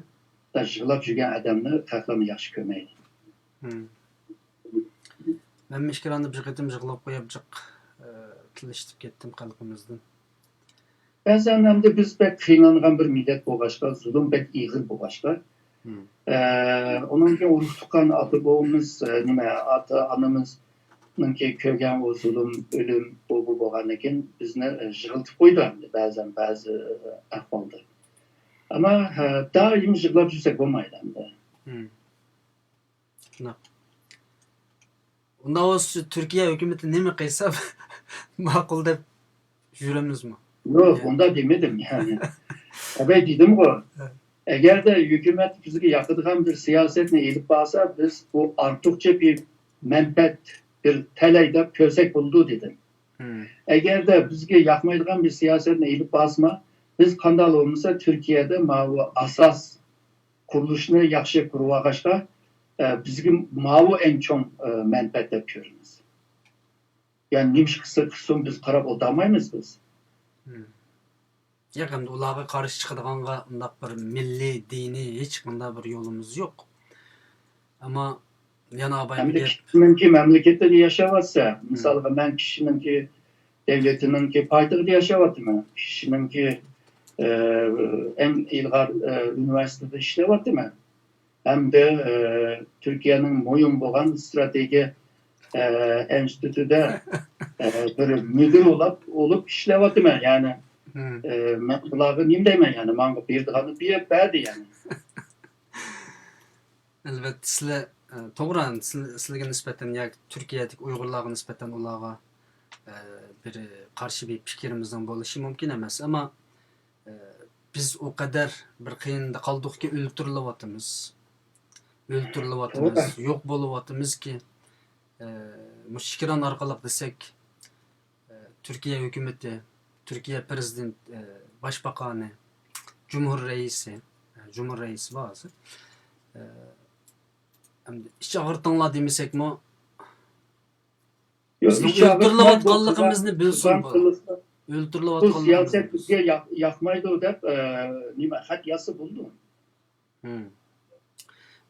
da jığılap jürgen adamını kalklarını yaxşı kömeydi. Ben meşkirandı bir kıtım jığılap koyapcık tiliştip kettim kalkımızdan. Bəzən həm də biz pek kıyılanan bir millet boğaşqa, zulüm pek iğir boğaşqa. Onun ki urus tukan atı boğumuz, ata anımızın ki kögen o zulüm, ölüm bu boğanıken bizne jığıltıp koydu hem de bəzən bazı ahvalda. Ama daim jığılap yüksek olmaydı hem de. Onda o Türkiye hükümeti ne mi kıysa makul dep jüremiz mi? Yok, onda demedim yani. Evet dedim o. Eğer de hükümet bizi yakıdığan bir siyasetle elip bağsa biz bu arttıkça bir menfaat, bir teleyde kösek buldu dedim. Eğer de bizi yakmaydıgan bir siyasetle elip basma biz kandal olmasa Türkiye'de mavu asas kuruluşunu yakşı kuruvağaçta bizim mavu en çok menfaat yapıyoruz. Yani nimş kısım biz karab odamayız biz. Yakında ularga qarşı chiqadiganға undaq bir milliy, diniy hech qanday bir yo'limiz yo'q. Ama yana hem de kişininki memlekette yaşavatsa, misalga ben kişininki devletininki paytığıda yaşavatım. Kişininki en ilgar üniversitede işlevatım. Hem de Türkiye'nin moyun boğan strateji enstitüde bir müdür olup işlevatım yani. Men bularga nim deyman yani manga berdigani berdi yani. Albatta sizlar to'g'ri sizlarga nisbatan yoki Turkiyadagi Uyg'urlarga nisbatan ularga bir qarshi bir fikrimizdan bo'lishi mumkin emas, ama biz o kadar bir kıyında kaldık ki öldürülevatımız. Doğru. Yok boluvatımız ki müşkiran arkalık desek Türkiye hükümeti, Türkiye prezident, başbakanı, Cumhur reisi bazı. İşte ağırtanla demesek mi Yok, bizning işe o'ltirilayotganligimizni bilsin bu. bu O'ltirilayotganligimizni siyaset bilsin. bizga yoqmaydi deb nima xat yazsa bo'ldi.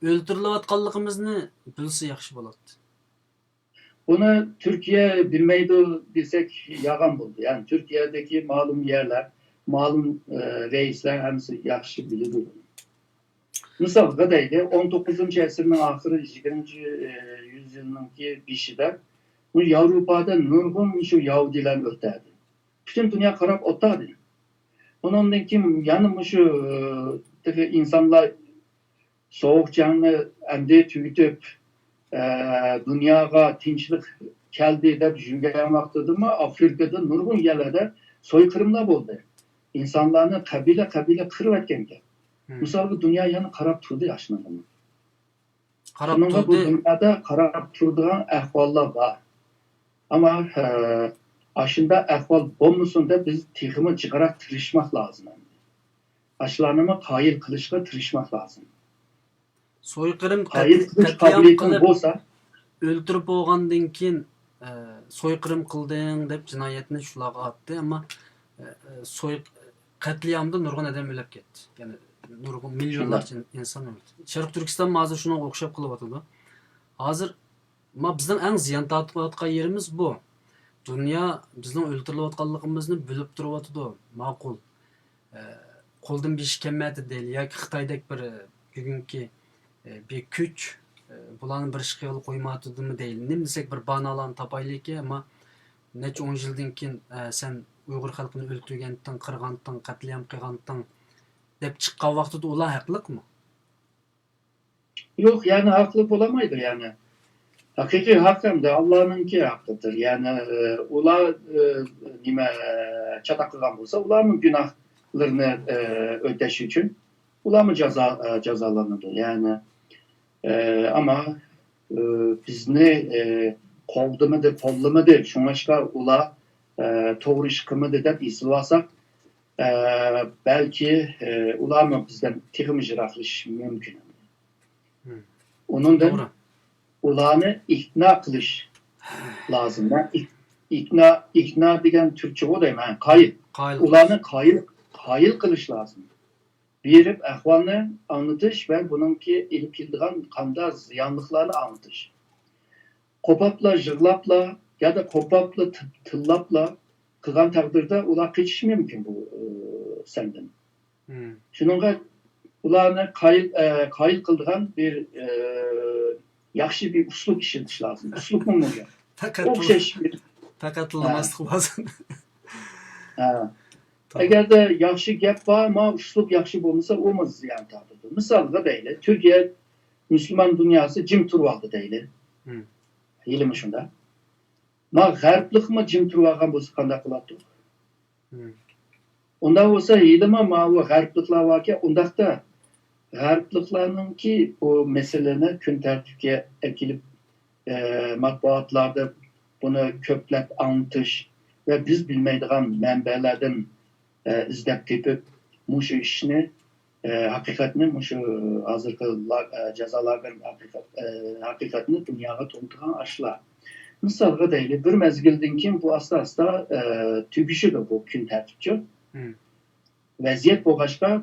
O'ltirilayotganligimizni bilsa yaxshi bo'ladi. Bunu Türkiye bilmeydi desek yalan buldu. Yani Türkiye'deki malum yerler, malum reisler hepsi yaxşı bilir bunu. Misal kadaydı 19. əsrin ahırı 20. yüzyılınki bişide bu Avrupa'da nurgun şu Yahudiler öterdi. Bütün dünya karab otardı. Onun kim yanı şu insanlar soğuk canlı emdi tüyütüp dünyaya tinçlik geldi deb düşünmektedir mi? Afrika'da nurgun yerlerde soykırımlar oldu. İnsanlarını kabile kırıp etkenken. Misal dünya yanı karab turdu yaşlandı. Şununla bu dünyada karab turduğun ahvallar var. Ama aşında ahval olmasın da biz tihimi çıkarak tırışmak lazım. Aşılarını kayır kılışla tırışmak lazım. Soykırım kayır kılış katliam kabiliyetin qilib olsa o'ltirib bo'lgandan keyin soykırım qilding deb jinoyatni shularga otdi, ammo qatliamda nurg'un odam o'lib ketdi. Ya'ni nurg'un millionlarcha inson o'ldi. Sharq Turkiston hozir shunga o'xshab qilyotdi. Hozir bizning eng ziyon tortayotgan yerimiz bu. Dunyo bizning o'ltirilayotganligimizni bilib turyotdi. Ma'qul. Qo'ldan besh kelmaydi deyli yoki Xitoydek bir bugungi bir kuch bularni bir ishga yo'l qo'ymatdimi deyli. Nima desak bir banalarni topaylik, ammo necha 10 yildan keyin sen Uyg'ur xalqini o'ltirgandan, qirg'andan, qatliam qilgandan deb chiqqan vaqtida ular haqliqmi? yok yani haklı olamaydır yani. Hakiki hak hem de Allah'ınki hakkıdır. Yani ular nime çatak kılgan olsa ularның günahlarını ödeş için ular mı cezalanırdı. Yani ama bizni kovdumudur, kollumudur. Şunlaşka ular doğru işkimidir deb istilvasak belki ular mı bizden tığımı jıraqlış mümkün. Onun da ularni ikna qilish lazım. Ben ikna degan Türkçe o deyim. Yani qayil. Ularni qayil qilish lazım. Berib ahvolni anlatish ve bununki ilip keldigan qanday ziyanlıklarını anlatish. Qopapla, jırlapla ya da qopapla, tillapla qilgan taqdirda ular kechish mümkün bu senden. Shuningga ularni qayil qildigan bir yaxshi bir uslub işletish lazım. Uslub mu bo'lgan? Taqatlamaslik lazım. Agarda yaxshi gap bor, ama uslub yaxshi bo'lmasa, u ziyon tortadi. Misolga deyli, Türkiye Müslüman dünyası jim turib oldi deyli. Yilimi shunda. Ma g'arblikmi jim turib olgan bo'lsa qanday qiladi? Unda bo'lsa, yilimi ma u g'arbliklar borki, undaqda G'arbliklarninki bu meseleni kun tartibga kelib matbuotlarda buni ko'plab anlatish ve biz bilmaydigan manbalardan izlab tepib mushu ishni haqiqatni mushu hozirgi jazolardan haqiqatni dunyoga to'ntirgan ashlar. Misolga deyli, bir mezgildan keyin bu asta tugishidi bu kun tartibchi. Vaziyat bo'lg'achqa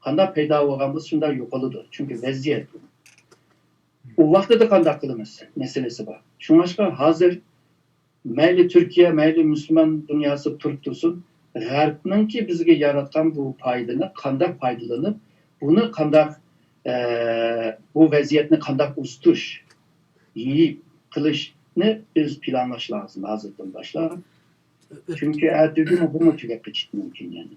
qanday paydo bo'lgan bo'lsa shunday yo'qoladi. Chunki vaziyat bu. U vaqtida qanday qilamiz meselesi bor. Shunga hozir mayli Türkiye, mayli Müslüman dünyası turib tursin, G'arbninki bizga yaratgan bu foydani qanday foydalanib, buni qanday bu vaziyatni qanday ustirish, yeyib qilishni biz planlash lazım hozirdan boshlab. Chunki ertaga buni tugab ketish mumkin yani.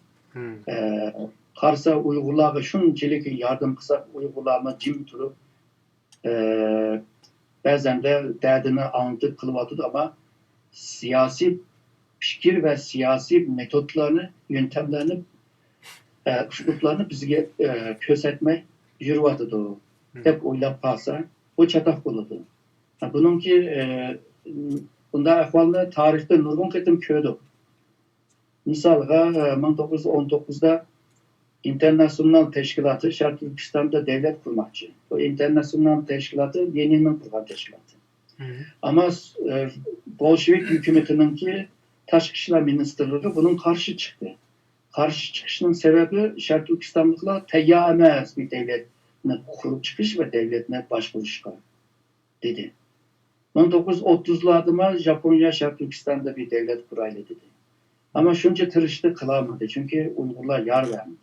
Qarsa Uyg'urlarga shunchalik yardım qilsak, Uyg'urlarni jim turib ba'zan de derdini anlatib qilyotdi, ama siyasi fikir ve siyasi metotlarını, yöntemlerini uslublarını bizge kösetmek yürüvatıdı o. Hep oylap kalsa o çatak buludu. Bununki bunda ahvalda tarihte nurgun ketim köydü. Misalga 1919'da internasyonel teşkilatı Şarkı Türkistan'da devlet kurmakçı. O internasyonel teşkilatı Lenin'in kurgan teşkilatı. Ama Bolşevik hükümetininki Taşkışla Ministerliği bunun karşı çıktı. Karşı çıkışının sebebi Şarkı Türkistanlıkla teyyamez bir devletine kurup çıkış ve devletine başvuruşka dedi. 1930'larda Japonya Şarkı Türkistan'da bir devlet kuraylı dedi. Ama şunca tırıştı kılamadı. Çünkü Uygurlar yar vermedi.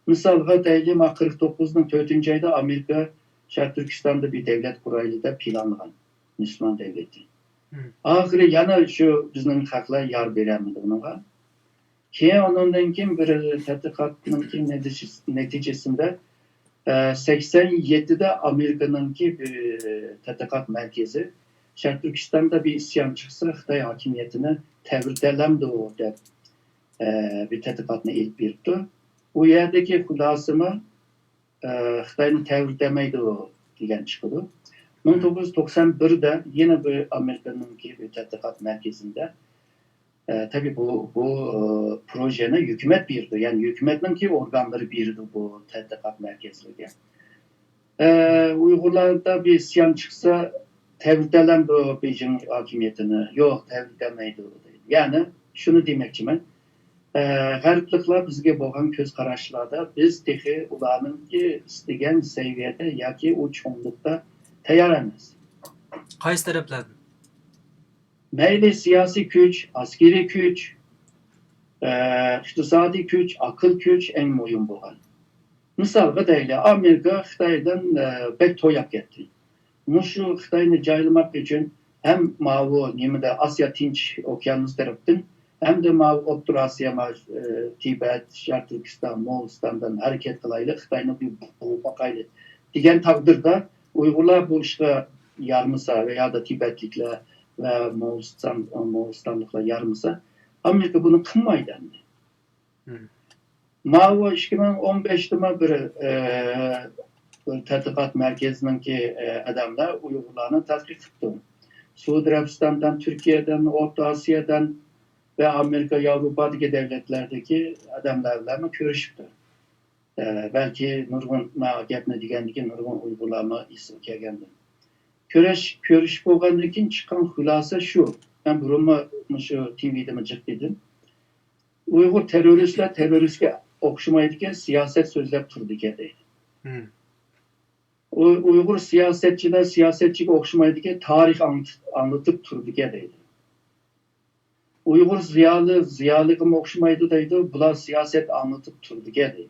Misalga deylim 49'un 4. ayda Amerika Şarkı Türkistan'da bir devlet kuraylı da planlanan Müslüman devleti. Ahire yana şu bizning haklar yar veremedi ona. Keyin ondan keyin bir tadqiqotning neticesinde 87'de Amerika'nınki bir tadqiqot merkezi Şarkı Türkistan'da bir isyan çıksa Xitay hakimiyetine tevrdelemdi o deb bir tadqiqotni ilk birdi. O yerdeki xulasıma Xitayni tevrdemeydi o degan çıkıldı. 1991'de yine bir Amerika'nınki bir tadqiqot merkezinde tabii bu projenin hükümet birdi. Yani hükümetinki organları birdi bu tadqiqot merkezleri. Uygurlarda bir isyan çıksa tevrdelemdi o Beijing hakimiyetini. Yok tevrdemeydi o deydi. Yani şunu demekçi ben. Gariplikler bizge bo'lgan ko'z qarashlarda biz tehi ularninki istagan seviyede yoki u cho'nglikda tayyor emas. Qaysi taraflardan? Mayli siyosiy kuch, askeriy kuch, iqtisodiy kuch, aql kuch eng muhim bo'lgan. Misalga deyli, Amerika Xitoydan bek to'yab ketdi. Shu Xitoyni joylamak uchun hem mavu nimada Asya Tinch okyanus tarafdan hem de O'rta Osiyo, Tibet, Sharq Turkiston, Mo'g'ulistondan harakat qilaylik, Xitoyni bir boqaylik degan taqdirda Uyg'urlar bu ishga yarmisa veya da Tibetliklar ve Moğolistanlıklar yarmisa Amerika bunu qilmaydi endi. Mao 2015'te bir tadqiqot merkezininki adamlar Uyg'urlarni tadqiq qildi. Suudi Arabistan'dan, Türkiye'den, O'rta Osiyo'dan ve Amerika, Avrupa'daki devletlerdeki adamlarla mı görüşüptü. Belki nurgun gapni degandiki nurgun Uyg'urlarni ismi kelgandi. Görüş bo'lgandan keyin chiqqan xulosa shu. Ben burunma shu TV'de mi dedim. Uyg'ur teröristler teröristga o'xshamaydigan siyoset so'zlab turdi deydi. Uyg'ur siyosetchilar siyosetchiga o'xshamaydigan tarix anlatıp turdi deydi. Uyg'ur ziyoliga o'xshamaydi deydi. Bular siyoset anlatıp turdi deydi.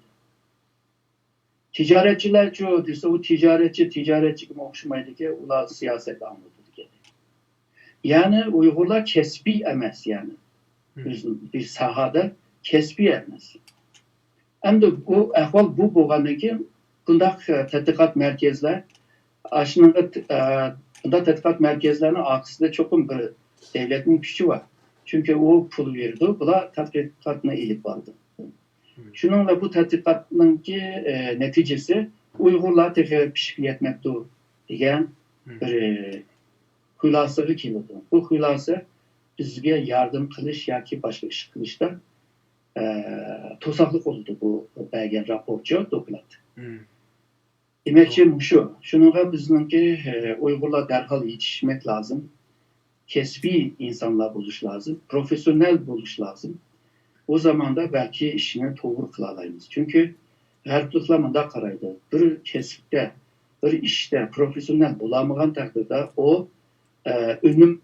Ticaretçiler çoğu dese o ticaretçi gibi o'xshamaydi ular siyoset anlatıdı deydi. Yani Uyg'urlar kesbi emas yani. Bir sahada kesbi emas. Hem de bu ahval bu bo'lgandan keyin bundaq tadqiqot merkezler bunda tadqiqot merkezlerinin arkasında çokum bir devletin gücü var. Çünkü o pul verdi, bular tadqiqotni ilip bardı. Şununla bu tadqiqotninki neticesi Uyg'urlar tehi pishib yetmekti degan bir xulosaga keldi. Bu xulosa bizga yardım qilish yoki boshqa ish qilishda to'saqlik oldu bu bergan raportchi doklad. Demakchi shu. Shunga bizningki Uyg'urlar darhol yetishmek lazım. Kesbi insanlar buluş lazım. Profesyonel buluş lazım. O zaman da belki işini doğru kılalayız. Çünkü gariplikler mında qaraydı. Bir kesipte, bir işte profesyonel bulamıgan takdirde o önüm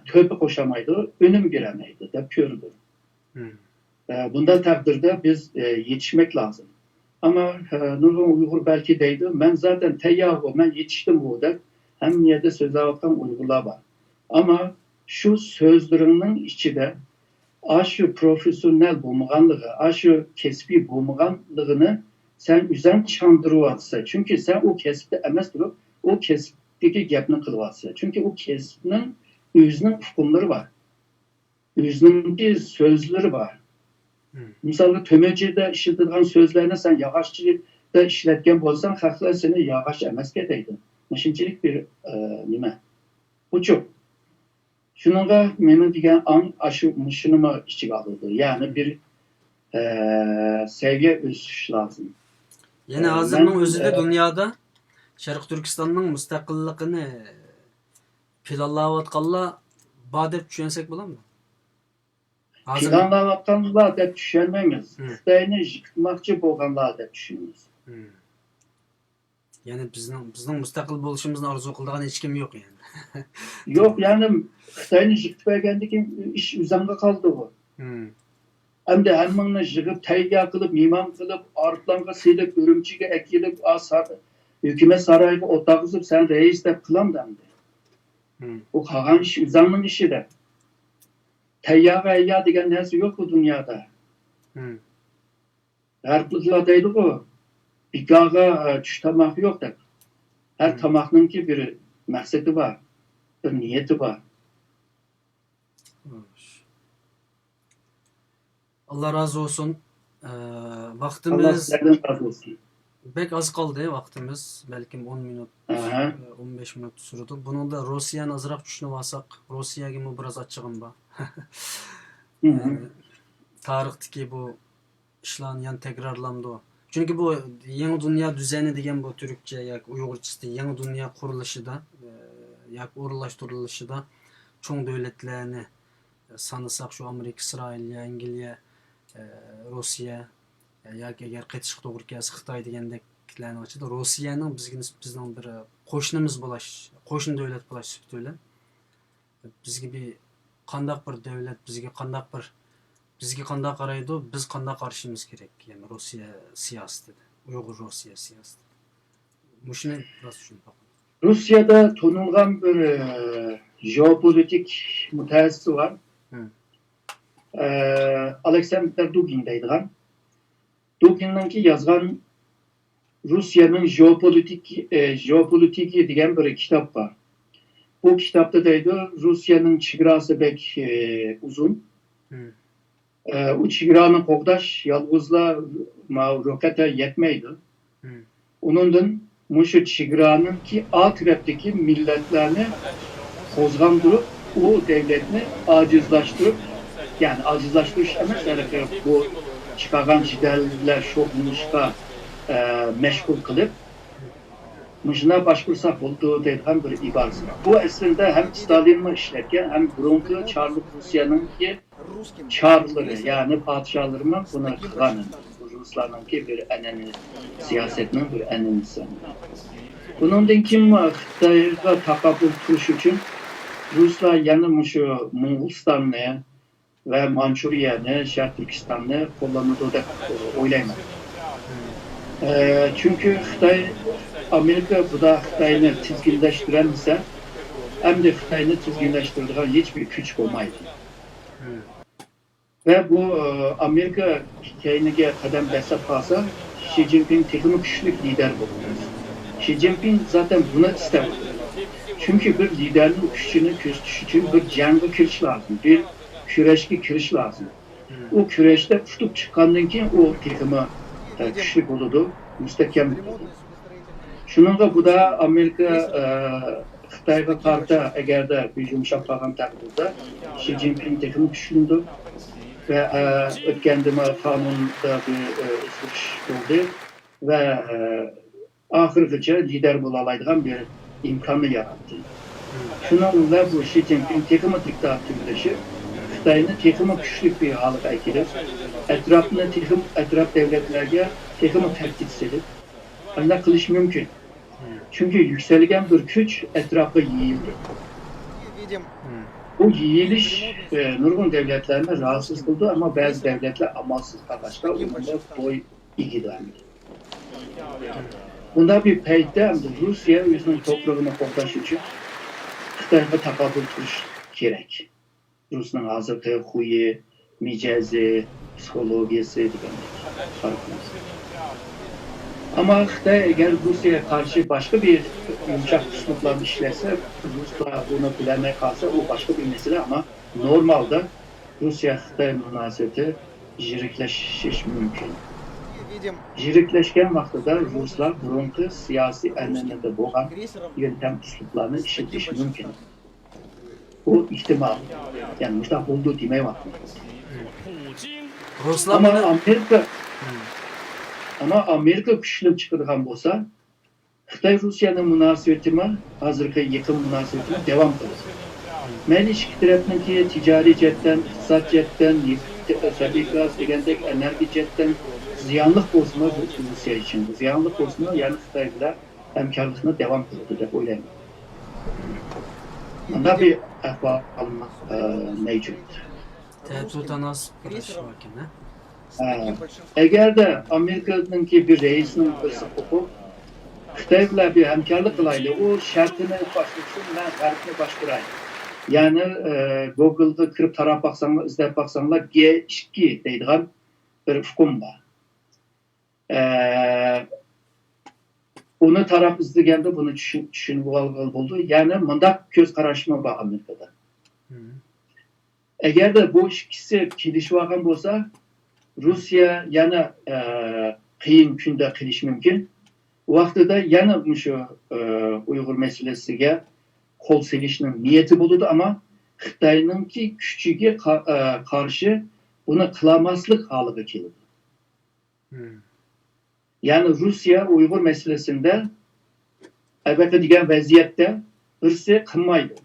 töpe koşamaydı, önüm giremeydi de kördü. Bundan takdirde biz yetişmek lazım. Ama Nurgun Uygur belki deydi, ben zaten teyyahı, ben yetiştim bu da. Hem yerde sözler bakan Uygurlar var. Ama şu sözlerinin içinde aşı profesyonel bo'lmaganligi, aşı kesbi bo'lmaganligini sen üzerine çandırıvatsa. Çünkü sen o kesipte emas durup o kesipteki gapni kılvatsa. Çünkü o kesipnin özünün hukumları var. Özünün sözleri var. Hı. Misalga tömöcüde işletilgan sözlerini sen yağaççılıkta işletken bolsan, halklar seni yağaç emasga deydi. Maşinchilik bir nima? Uçuk. Şununla mening degan ang shunimi ichiga oladi. Ya'ni bir seviye o'sish lozim. Yana Ben, hozirning o'zida dunyoda Sharq Turkistonning mustaqilligini planlayotganlar bor deb tushunsak bo'ladimi? Hozir planlayotganlar deb tushunmaymiz. Hı. Xitoyni yıkmoqchi bo'lganlar deb tushunamiz. ya'ni bizning mustaqil bo'lishimizni orzu qiladigan hech kim yo'q yani. Yok yani Xitoyni yıkıp bergandan keyin ish uzanga qoldi bu. Hamda hammani yig'ib tayyor qilib, mehmon qilib, ortlarga selib, Urumchiga akilib, hukumat saroyiga o'taqizib, sen rais deb qilamdamdi. Bu qolgan ish uzangning ishida. Tayyor ayya degan narsa yo'q bu dunyoda. G'arbliklar deydi bu. Bikaga tush tomoq yo'q deb. Har tomoqningki bir maqsadi bor, bir niyati bor. Allah razı olsun. Allah Vaktimiz sizlardan razı olsun. bek az kaldı vaktimiz. Belki 10 minut, Aha. 15 minut sürdü. Bunun da Rusya'nın azraq düşünüp alsak, Rusya'ya mı biraz açığım var. Hı hı. Tarihteki bu işlerin yan tekrarlandı. Çünkü bu yeni dünya düzeni degen bu Türkçe yak Uygurçası yeni dünya kuruluşu da yak uğurlaştırılışı da çoğun devletlerini sanısak şu Amerika, İsrail, İngilizce, Rusya yoki agar qaytish to'g'ri kelsa Xitoy degandeklarni ochadi. Rossiyaning bizning bir qo'shnimiz bo'lish, qo'shni davlat bo'lish sifatida bizga bir qandaq bir davlat, bizga qandaq qaraydi, biz qandaq qarashimiz kerak. Yani Rossiya siyosatida, Uyg'ur Rossiya siyosati. Mushuni biraz tushunib boqing. Rusya'da tanılgan bir jeopolitik mutahassisi var. Alexander Dugin deydigan. Dugin'ninki yazgan Rusya'nın jeopolitiki degan bir kitap var. Bu kitapta deydi Rusya'nın çigrası pek uzun. O çigranı qo'g'dash yolg'izla roketa yetmeydi. Onundan Muşu çigranın ki A tarafdaki milletlerini kozgandırıp o devletini acizlaştırıp yani acizlaştırış emas bu çıkaran ciderler şokmuşka meşgul kılıp Muşuna başvursak olduğu deydiğen bir ibaresi. Bu aslında hem Stalin'i işlerken hem burunki Çarlık Rusya'nın ki Çarları yani padişahlarının bunu kılanın. Ruslarının ki bir eneni siyasetinin bir enenisi. Bunun kim var? Xitoyga taqabul turish uchun Ruslar yana şu Moğolistan'ı ve Mançuriyani, Sharq Turkiston'ni qo'llanadi deb o'ylayman. Çünkü Xitoy Amerika bu da Xitoyni tizginlashtirolmasa, hamda Xitoyni tizginlashtiradigan hech bir kuch bo'lmaydi. Ve bu Amerika keyniga qadam bosib qolsa, Xi Jinping texnik kuchli lider bo'ladi. Xi Jinping zaten bunu istemedi. Çünkü bir liderin güçünü köstüş için bir canga kiriş lazım, bir küreşke kiriş lazım. O küreşte tutup çıkandan ki o tekimi güçlü oldu, müstehkem oldu. Şununla bu da Amerika Xitoyga qarşı eğer de bir yumuşak bağım takdirde Xi Jinping tekimi güçlüdür ve ötkendime kanunda bir ısırış oldu ve ahırgıca lider bulalaydıgan bir imkanı yarattı. Şununla bu Xi Jinping tekimi diktatörleşi Xitoyni tekimi güçlü bir halıqa ekilip, etraf devletlerge tekimi tehdit edip, anda kılış mümkün. Çünkü yükselgen bir güç etrafı yiyildi. Bu yiyiliş nurgun devletlerine rahatsız kıldı ama bazı devletler amalsız kalışta onunla boy ilgilendi. Bunda bir peyde Rusya özünün toprağını qo'g'dash uchun Xitoyga taqabul turish kerak. Rusning hozirgi xuyi, mijazi, psixologiyasi degandek farqlar. Ama Xitoy eğer Rusya'ya karşı başka bir yumuşak üsluplarla işlerse, Ruslar bunu bilemeye kalsa o başka bir mesele ama normalde Rusya-Xitoy münasebeti jirikleşiş mümkün. Jirikleşken vaqtida Ruslar burunqi siyosiy an'anada bo'lgan yöntem uslublarni ishlatish mümkün. Bu ihtimal. Yani müştah olduğu demeyivatman. Ruslar Ama buni Amerika kuchlanib chiqadigan bo'lsa, Xitoy Rossiyaning munosabatimi hozirgi yaqin munosabatini davom qiladi. Mayli ikki tarafniki tijoriy jihatdan, iqtisod jihatdan, tabiiy gaz degandek energiya jihatdan ziyonli bo'lsin Rossiya uchun. Ziyonli bo'lsin, ya'ni Xitoy bilan hamkorlikni davom qiladi deb o'ylayman. Bunda bir ahvol mavjud. tanasib qilish mumkin, ha? Eğer de Amerika'nınki bir reisinin birisi okup Xitoy bilan bir hamkorlik qilayli, o şartini başlasın, ben farkını başqurayım. Yani Google'da kirib tarab baksanlar, izlep baksanlar G2 deydigan bir hukm var. Onu taraf izlegende bunu düşünüp oldu. Yani mındak göz karışımı var Amerika'da. Eğer de bu ikisi kelişip olgan bo'lsa, Rusya yana qiyin kunda qilish mumkin. Vaqtida yana shu Uyg'ur masalasiga qo'l silishning niyati bo'ladi, ama Xitoyningki kuchiga qarshi buni qilmaslik holiga keladi. Yani Rusya Uyg'ur masalasida albatta degan vaziyatda birsi qilmaydi.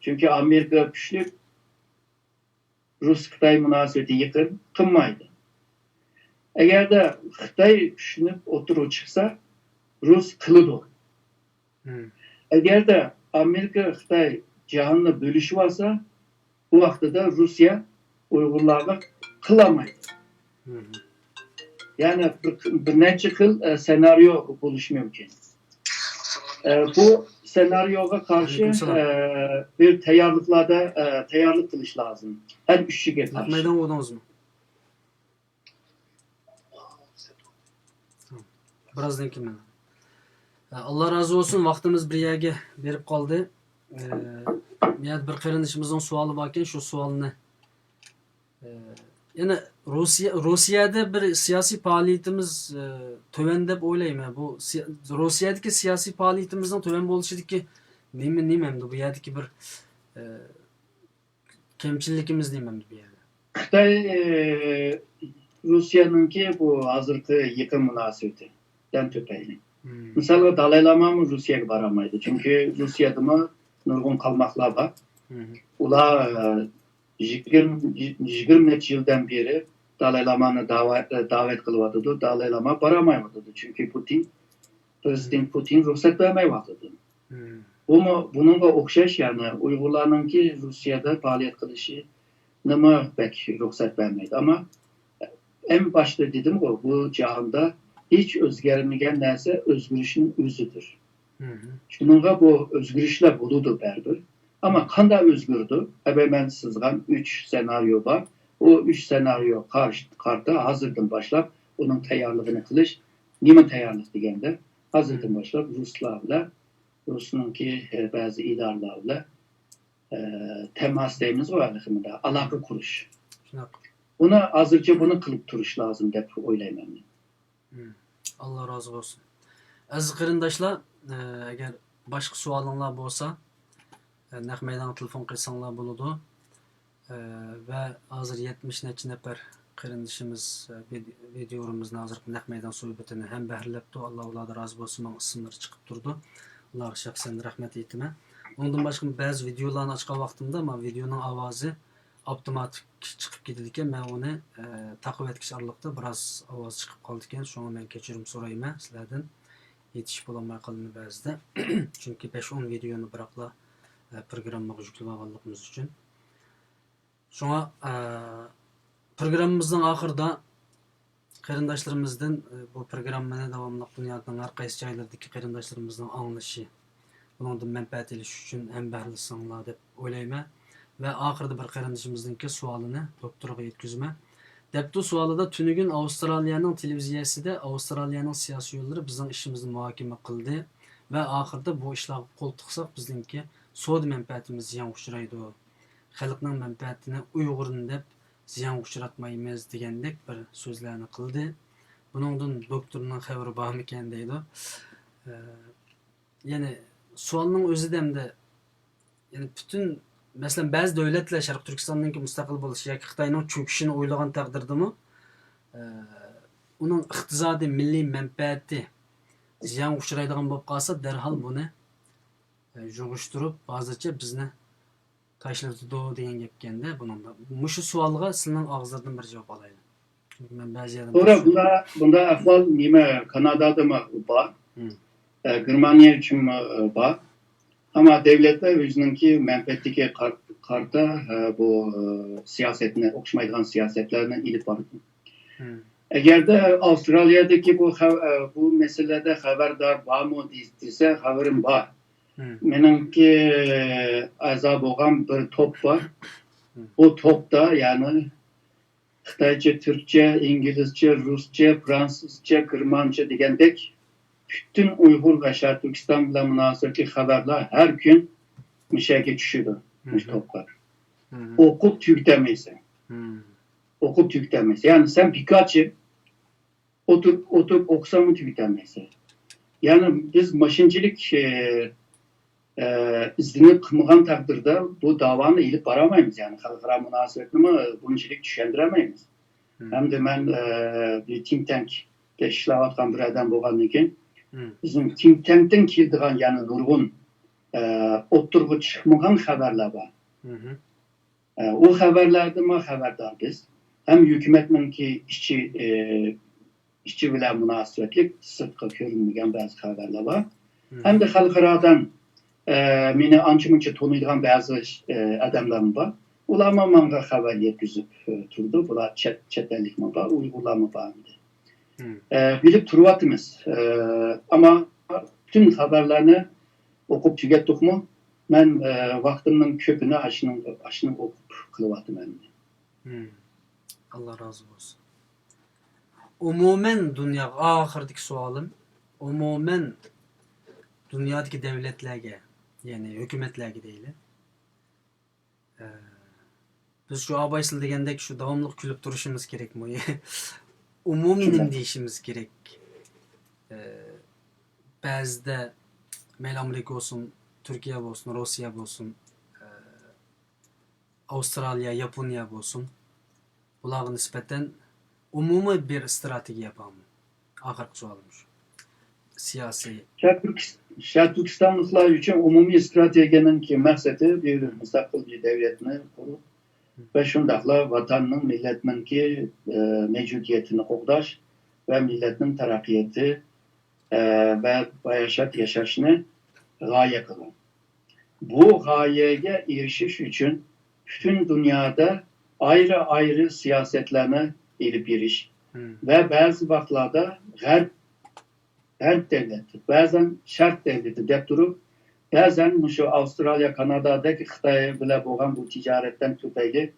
Çünkü Amerika kuchli, Rus-Xitoy munosabati yaqin, qilmaydi. Eğer de Xitoy kuchlanib o'tirib chiqsa, Rus qiladi. Eğer de Amerika Xitoy jahonni bölüşüp olsa, bu vaqtida Rusya Uyg'urlarga qilamaydi. Yani bir necha xil senaryo bo'lishi mumkin. Bu senaryoga qarshi bir tayyorlik qilish lazım. Her üçüge qarshi. Meydan qo'ydingizmi? Birazdan keyin. Allah razı olsun, vaqtimiz bir yerga berib qoldi. Yani bir qarindishimizning savoli bor ekan, shu savolni yana Rossiyada bir siyosiy faoliyatimiz to'van deb o'ylayman. Bu Rossiyadagi siyosiy faoliyatimizning to'van bo'lishidagi nima endi bu yerdagi bir kemchilikimiz nima endi bu yerda? Xitoy Rusya'nınki bu hozirgi yaqin munosabatidan topayli. Mesela Dalai Lama mı Rusya'ya baramaydı. Çünkü Rusya'da mı nurgun kalmaklar var. Ular 20 neçə yıldan beri Dalai Lama'nı davet kılıyordu. Dalai Lama baramaymadı. Çünkü Prezident Putin ruhsat vermeymadı. Bununla okşaş, yani Uygurlarınki Rusya'da faaliyet kılışı nima pek ruhsat vermeydi. Ama en başta dedim ki bu cihanda hiç özgərməyən nəsə özgürüşün özüdür. Şununla bu özgürüşlər buludur bərabər. Ama qanda özgürdü? Mən sızğan 3 senaryo var. O 3 senaryo qarşıda hazırdan başlap onun tayarlığını qilish. Nima tayarlıq degəndə hazırdan başlap Ruslarla, Rusnunki bəzi idarlarla temas deyimiz var əlaqədə, əlaqə quruş. Ona hazırca bunu qılıb turuş lazım deb oylayman. Allah razı olsun. Aziz qarindoshlar, agar boshqa savolinglar bo'lsa, naq maydonga telefon qilsanglar bo'ladi. Va hozir 70 necha nafar qarindishimiz videomizni hozir naq maydon suhbatini ham bahrlabdi. Alloh ulardan rozi bo'lsin, men ismlari chiqib turdi. Ularga shaxsan rahmat aytaman. Ondan boshqa ba'zi videolarni ochgan vaqtimda men videoning ovozi avtomatik chiqib ketadi ekan, men uni taqib etkish oraliqda biroz ovoz chiqib qoldi ekan. Shunga men kechirim so'rayman sizlardan. Yetishib bo'lmay qoldi ba'zida. Chunki 5-10 videoni biroqla programmaga yuklab olganligimiz uchun. Shunga programmamizning oxirida qarindoshlarimizdan bu programmani davomli dunyoning har qaysi joylaridagi qarindoshlarimizning anglashi, bundan manfaat olish uchun ham bahrilasanglar deb o'ylayman. Ve ahırda bir qarindishimizningki savolini doktorga yetkazman. Debdi savolida tunigun Avstraliyaning televiziyasida Avstraliyaning siyosiy yo'llari bizning ishimizni muhokama qildi va oxirida bu ishlarga qo'l tiqsak bizningki savdo manfaatimiz ziyon uchraydi. Xalqning manfaatini Uyg'urni deb ziyan uçratmaymiz degandek bir so'zlarni qildi. Buningdan doktorning xabari bormikan deydi. Yani sualning o'zida hamda yani bütün mesela bazı devletler Sharq Turkistonninki mustaqil bo'lishi yoki Xitoyning cho'kishini o'ylagan taqdirdami uning iqtisodiy milliy manfaati ziyon uchraydigan bo'lib qolsa darhol buni yug'ishtirib hozircha bizni tashlatdi degan gap ekanda buningda. Mushu savolga sizning og'zingizdan bir javob olaylik. Çünkü men ba'zi yerdan Sonra bunda ahval nima Kanada'da mı var? Germaniya için mi var? Ama devletler özününki menfaatteki karta bu siyasetine, okşamaydıgan siyasetlerine ilip var. Eğer de Avustralya'daki bu meselede haberdar var mı dese haberim var. Benimki azab olan bir top var. O topta yani Xitayca, Türkçe, İngilizce, Rusça, Fransızca, Germanca degandek bütün Uygur ve Şarkı Türkistan bilen münasebetli haberler her gün müşahede düşüyor. Toplar. Okup tüktemeyse. Okup tüktemeyse. Yani sen birkaç yıl oturup okusan mı tüktemeyse. Yani biz maşincilik izlenip kılmagan takdirde bu davanı ilip baramayız. Yani halkara münasebetini bununçilik düşündüremeyiz. Hem de ben bir think tank'te işlevatkan bir adam bolğandan keyin bizim think tank'ten keldigan yani nurgun oturgu çıkmagan haberler var. O haberlerde haberdar biz. Hem hükümetninki işçi bilen münasebetlik sırtka görünmeyen bazı haberler var. Hem de halkaradan meni ança-munça tanıydigan bazı adamlar var. Ular manga haber yetkizip turdu. Bular chet ellik mi var, Uygurlar mı var? Bilip turvatımız. Ama bütün haberlerini okup tükettik mi? Ben vaktimin köpünü aşını okup kılıvatım ben. Allah razı olsun. Umumen dünya ahirdeki sualım. Umumen dünyadaki devletlerge yani hükümetlerge değil. Biz şu abaysıl degendek şu davamlılık külüp duruşumuz gerek mi? Umuminim deyişimiz gerek. Bazıda Amerika olsun, Türkiye olsun, Rusya olsun, Avustralya, Japonya olsun. Bunlara nispeten umumi bir strateji yapalım. Ahirki sualım şu. Siyasi. Şarkı Türkistanlıklar için umumi stratejinin ki maksatı bir müstakil bir devletini kurup ve şundakla vatanının, milletinin ki mevcudiyetini qoğdaş ve milletinin terakkiyeti ve yaşayışını gaye kılın. Bu gayeye erişiş için bütün dünyada ayrı siyasetlerine elip giriş ve bazı vaktlarda Garp devleti, bazen Şark devleti dep durup, bazen şu Avustralya, Kanada'daki Xitay bile boğan bu ticaretten tüpeyli,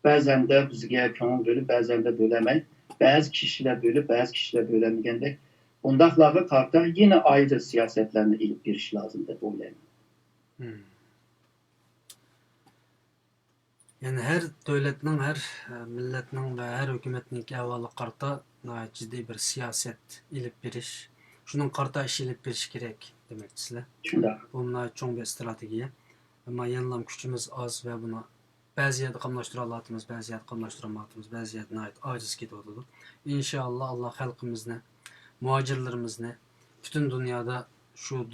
bazen de bizge köngül bölüp, bazen de bölemey, bazı kişiler bölüp, bazı kişiler bölemeyende, bundakları karta yine ayrı siyasetlerine ilip giriş lazım dep oylayım. Yani her devletinin, her milletinin ve her hükümetinin evveli karta ciddi bir siyaset ilip giriş. Şunun karta iş ilip giriş gerek demek sizler. Bunlar çok bir strateji. Ama yanılan gücümüz az ve buna bazı yerde kamlaştıralatımız, bazı yerde kamlaştıramatımız, bazı yerde ait aciz gidiyordu. İnşallah Allah halkımızla, muhacirlerimizle, bütün dünyada şu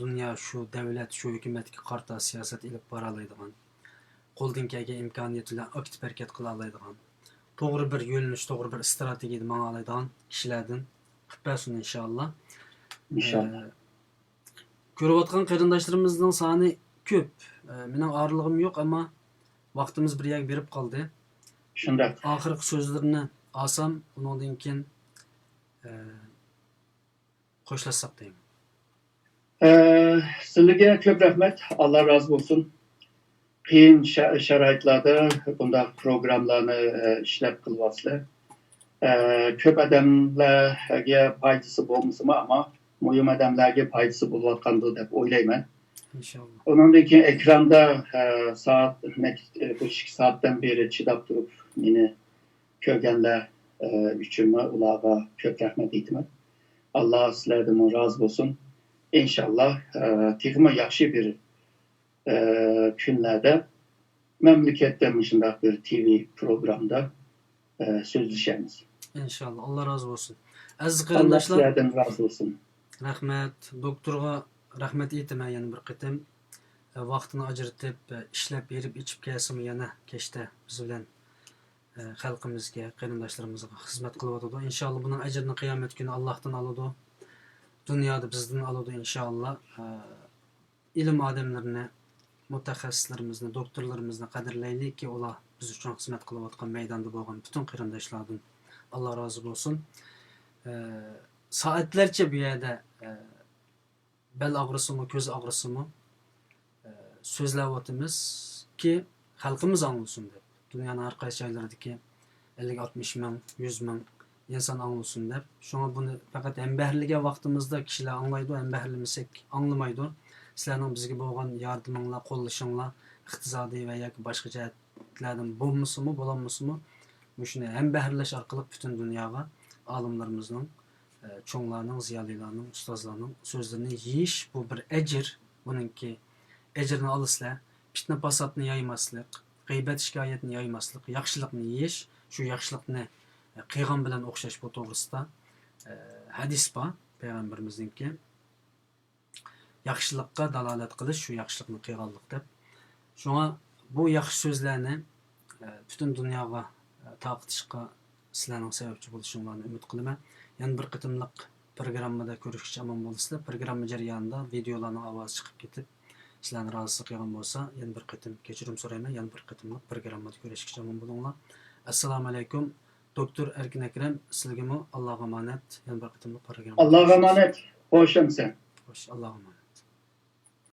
devlet, şu hükümetki karta siyaset ilip baralaydıgan, qo'ldan kelgan imkoniyat bilan aktiv harakat qila oladigan, to'g'ri bir yo'linish, to'g'ri bir strategiyani manga oladigan kishilardan qilib bersin inshaalloh. Ko'rayotgan qarindoshlarimizning soni ko'p. Mening orlig'im yo'q, ammo vaqtimiz bir yak berib qoldi. Shunday. Oxirgi so'zlarni olsam, undan keyin qo'shilsak deyman. Sizlarga ko'p rahmat. Allah razı olsun. Qiyin sharoitlarda bunday programlarni ishlab qilyapsizlar. Ko'p odamlarga foydasi bo'lmasmi, ammo muhim odamlarga foydasi bo'layotgandir deb o'ylayman. İnşallah. Ondan keyin ekranda saat 1-2 saatdan beri chidab turib meni kögenler üçün ulağa kök rahmet etme. Allah sizlerden razı olsun. İnşallah tigma yaxşı bir günlerde memlekette mışında bir TV programda sözleşemiz. İnşallah. Allah razı olsun. Aziz Allah qarindoshlar, sizlerden razı olsun. rahmat. Doktorga rahmat aytaman yana bir qitim. Vaqtini ajratib, ishlab berib, ichib kelsimi yana kechda biz bilan xalqimizga, qarindoshlarimizga xizmat qilyotdi. Inshaalloh buning ajrini qiyomat kuni Allohdan oladi. Dunyoda bizdan oladi inshaalloh. Ilm odamlarini, mutaxassislarimizni, doktorlarimizni qadrlaylikki, ular biz uchun xizmat qilayotgan maydonda bo'lgan butun qarindoshlardan Allah razı olsun. Saatlerce bir yerde bel ağrısı mı, göz ağrısı mı sözləvatımız ki, xalqımız anlasın deb. Dünyanın hər qaysı yerlərdəki 50-60 min, 100 min insan anlasın deb. Şuna bunu faqat əmbəhirliyə vaxtımızda kişilər anlaydı, əmbəhirlimisək anlamaydı. Sizlərin bizə bolğan yardımınla, qollaşınla, iqtisadi və ya başqa cəhətlərdən bolmasımı, bolanmasımı şunu əmbəhirləş arqılıq bütün dünyaya alimlərimizin, çoğlarının, ziyalılarının, ustazlarının sözlərini yiyiş bu bir əcir. Bununki ecrini alısla, fitne pasatını yaymaslık, gıybet şikayetini yaymaslık, yaxşılıkını yiyiş, şu yaxşılıkını qıyğan bilen oxşaş bu doğrusunda hadis var, Peygamberimizinki. Yaxşılıkka dalalet kılış, şu yaxşılıkını qıyğanlık deb. Şuna bu yaxşı sözlerini bütün dünyaya taqtışqa sizlerinin sebepçi buluşunlarını ümit kılıma. Yani bir qıtımlıq programmada görüşkiç aman boluslar. Programma jarayonida videolarning ovozi chiqib ketib, sizlarni rozi qilgan bo'lsa, yana bir qitim kechirim so'rayman. Yana bir qitimlik programmada görüşkiç aman bo'linglar. Assalomu alaykum. Doktor Erkin Ekrem, sizlarga Allohga emanet. Yana bir qitimlik programma. Allah'a emanet. Hoşçakalın sen. Xo'sh, Allohga emanet.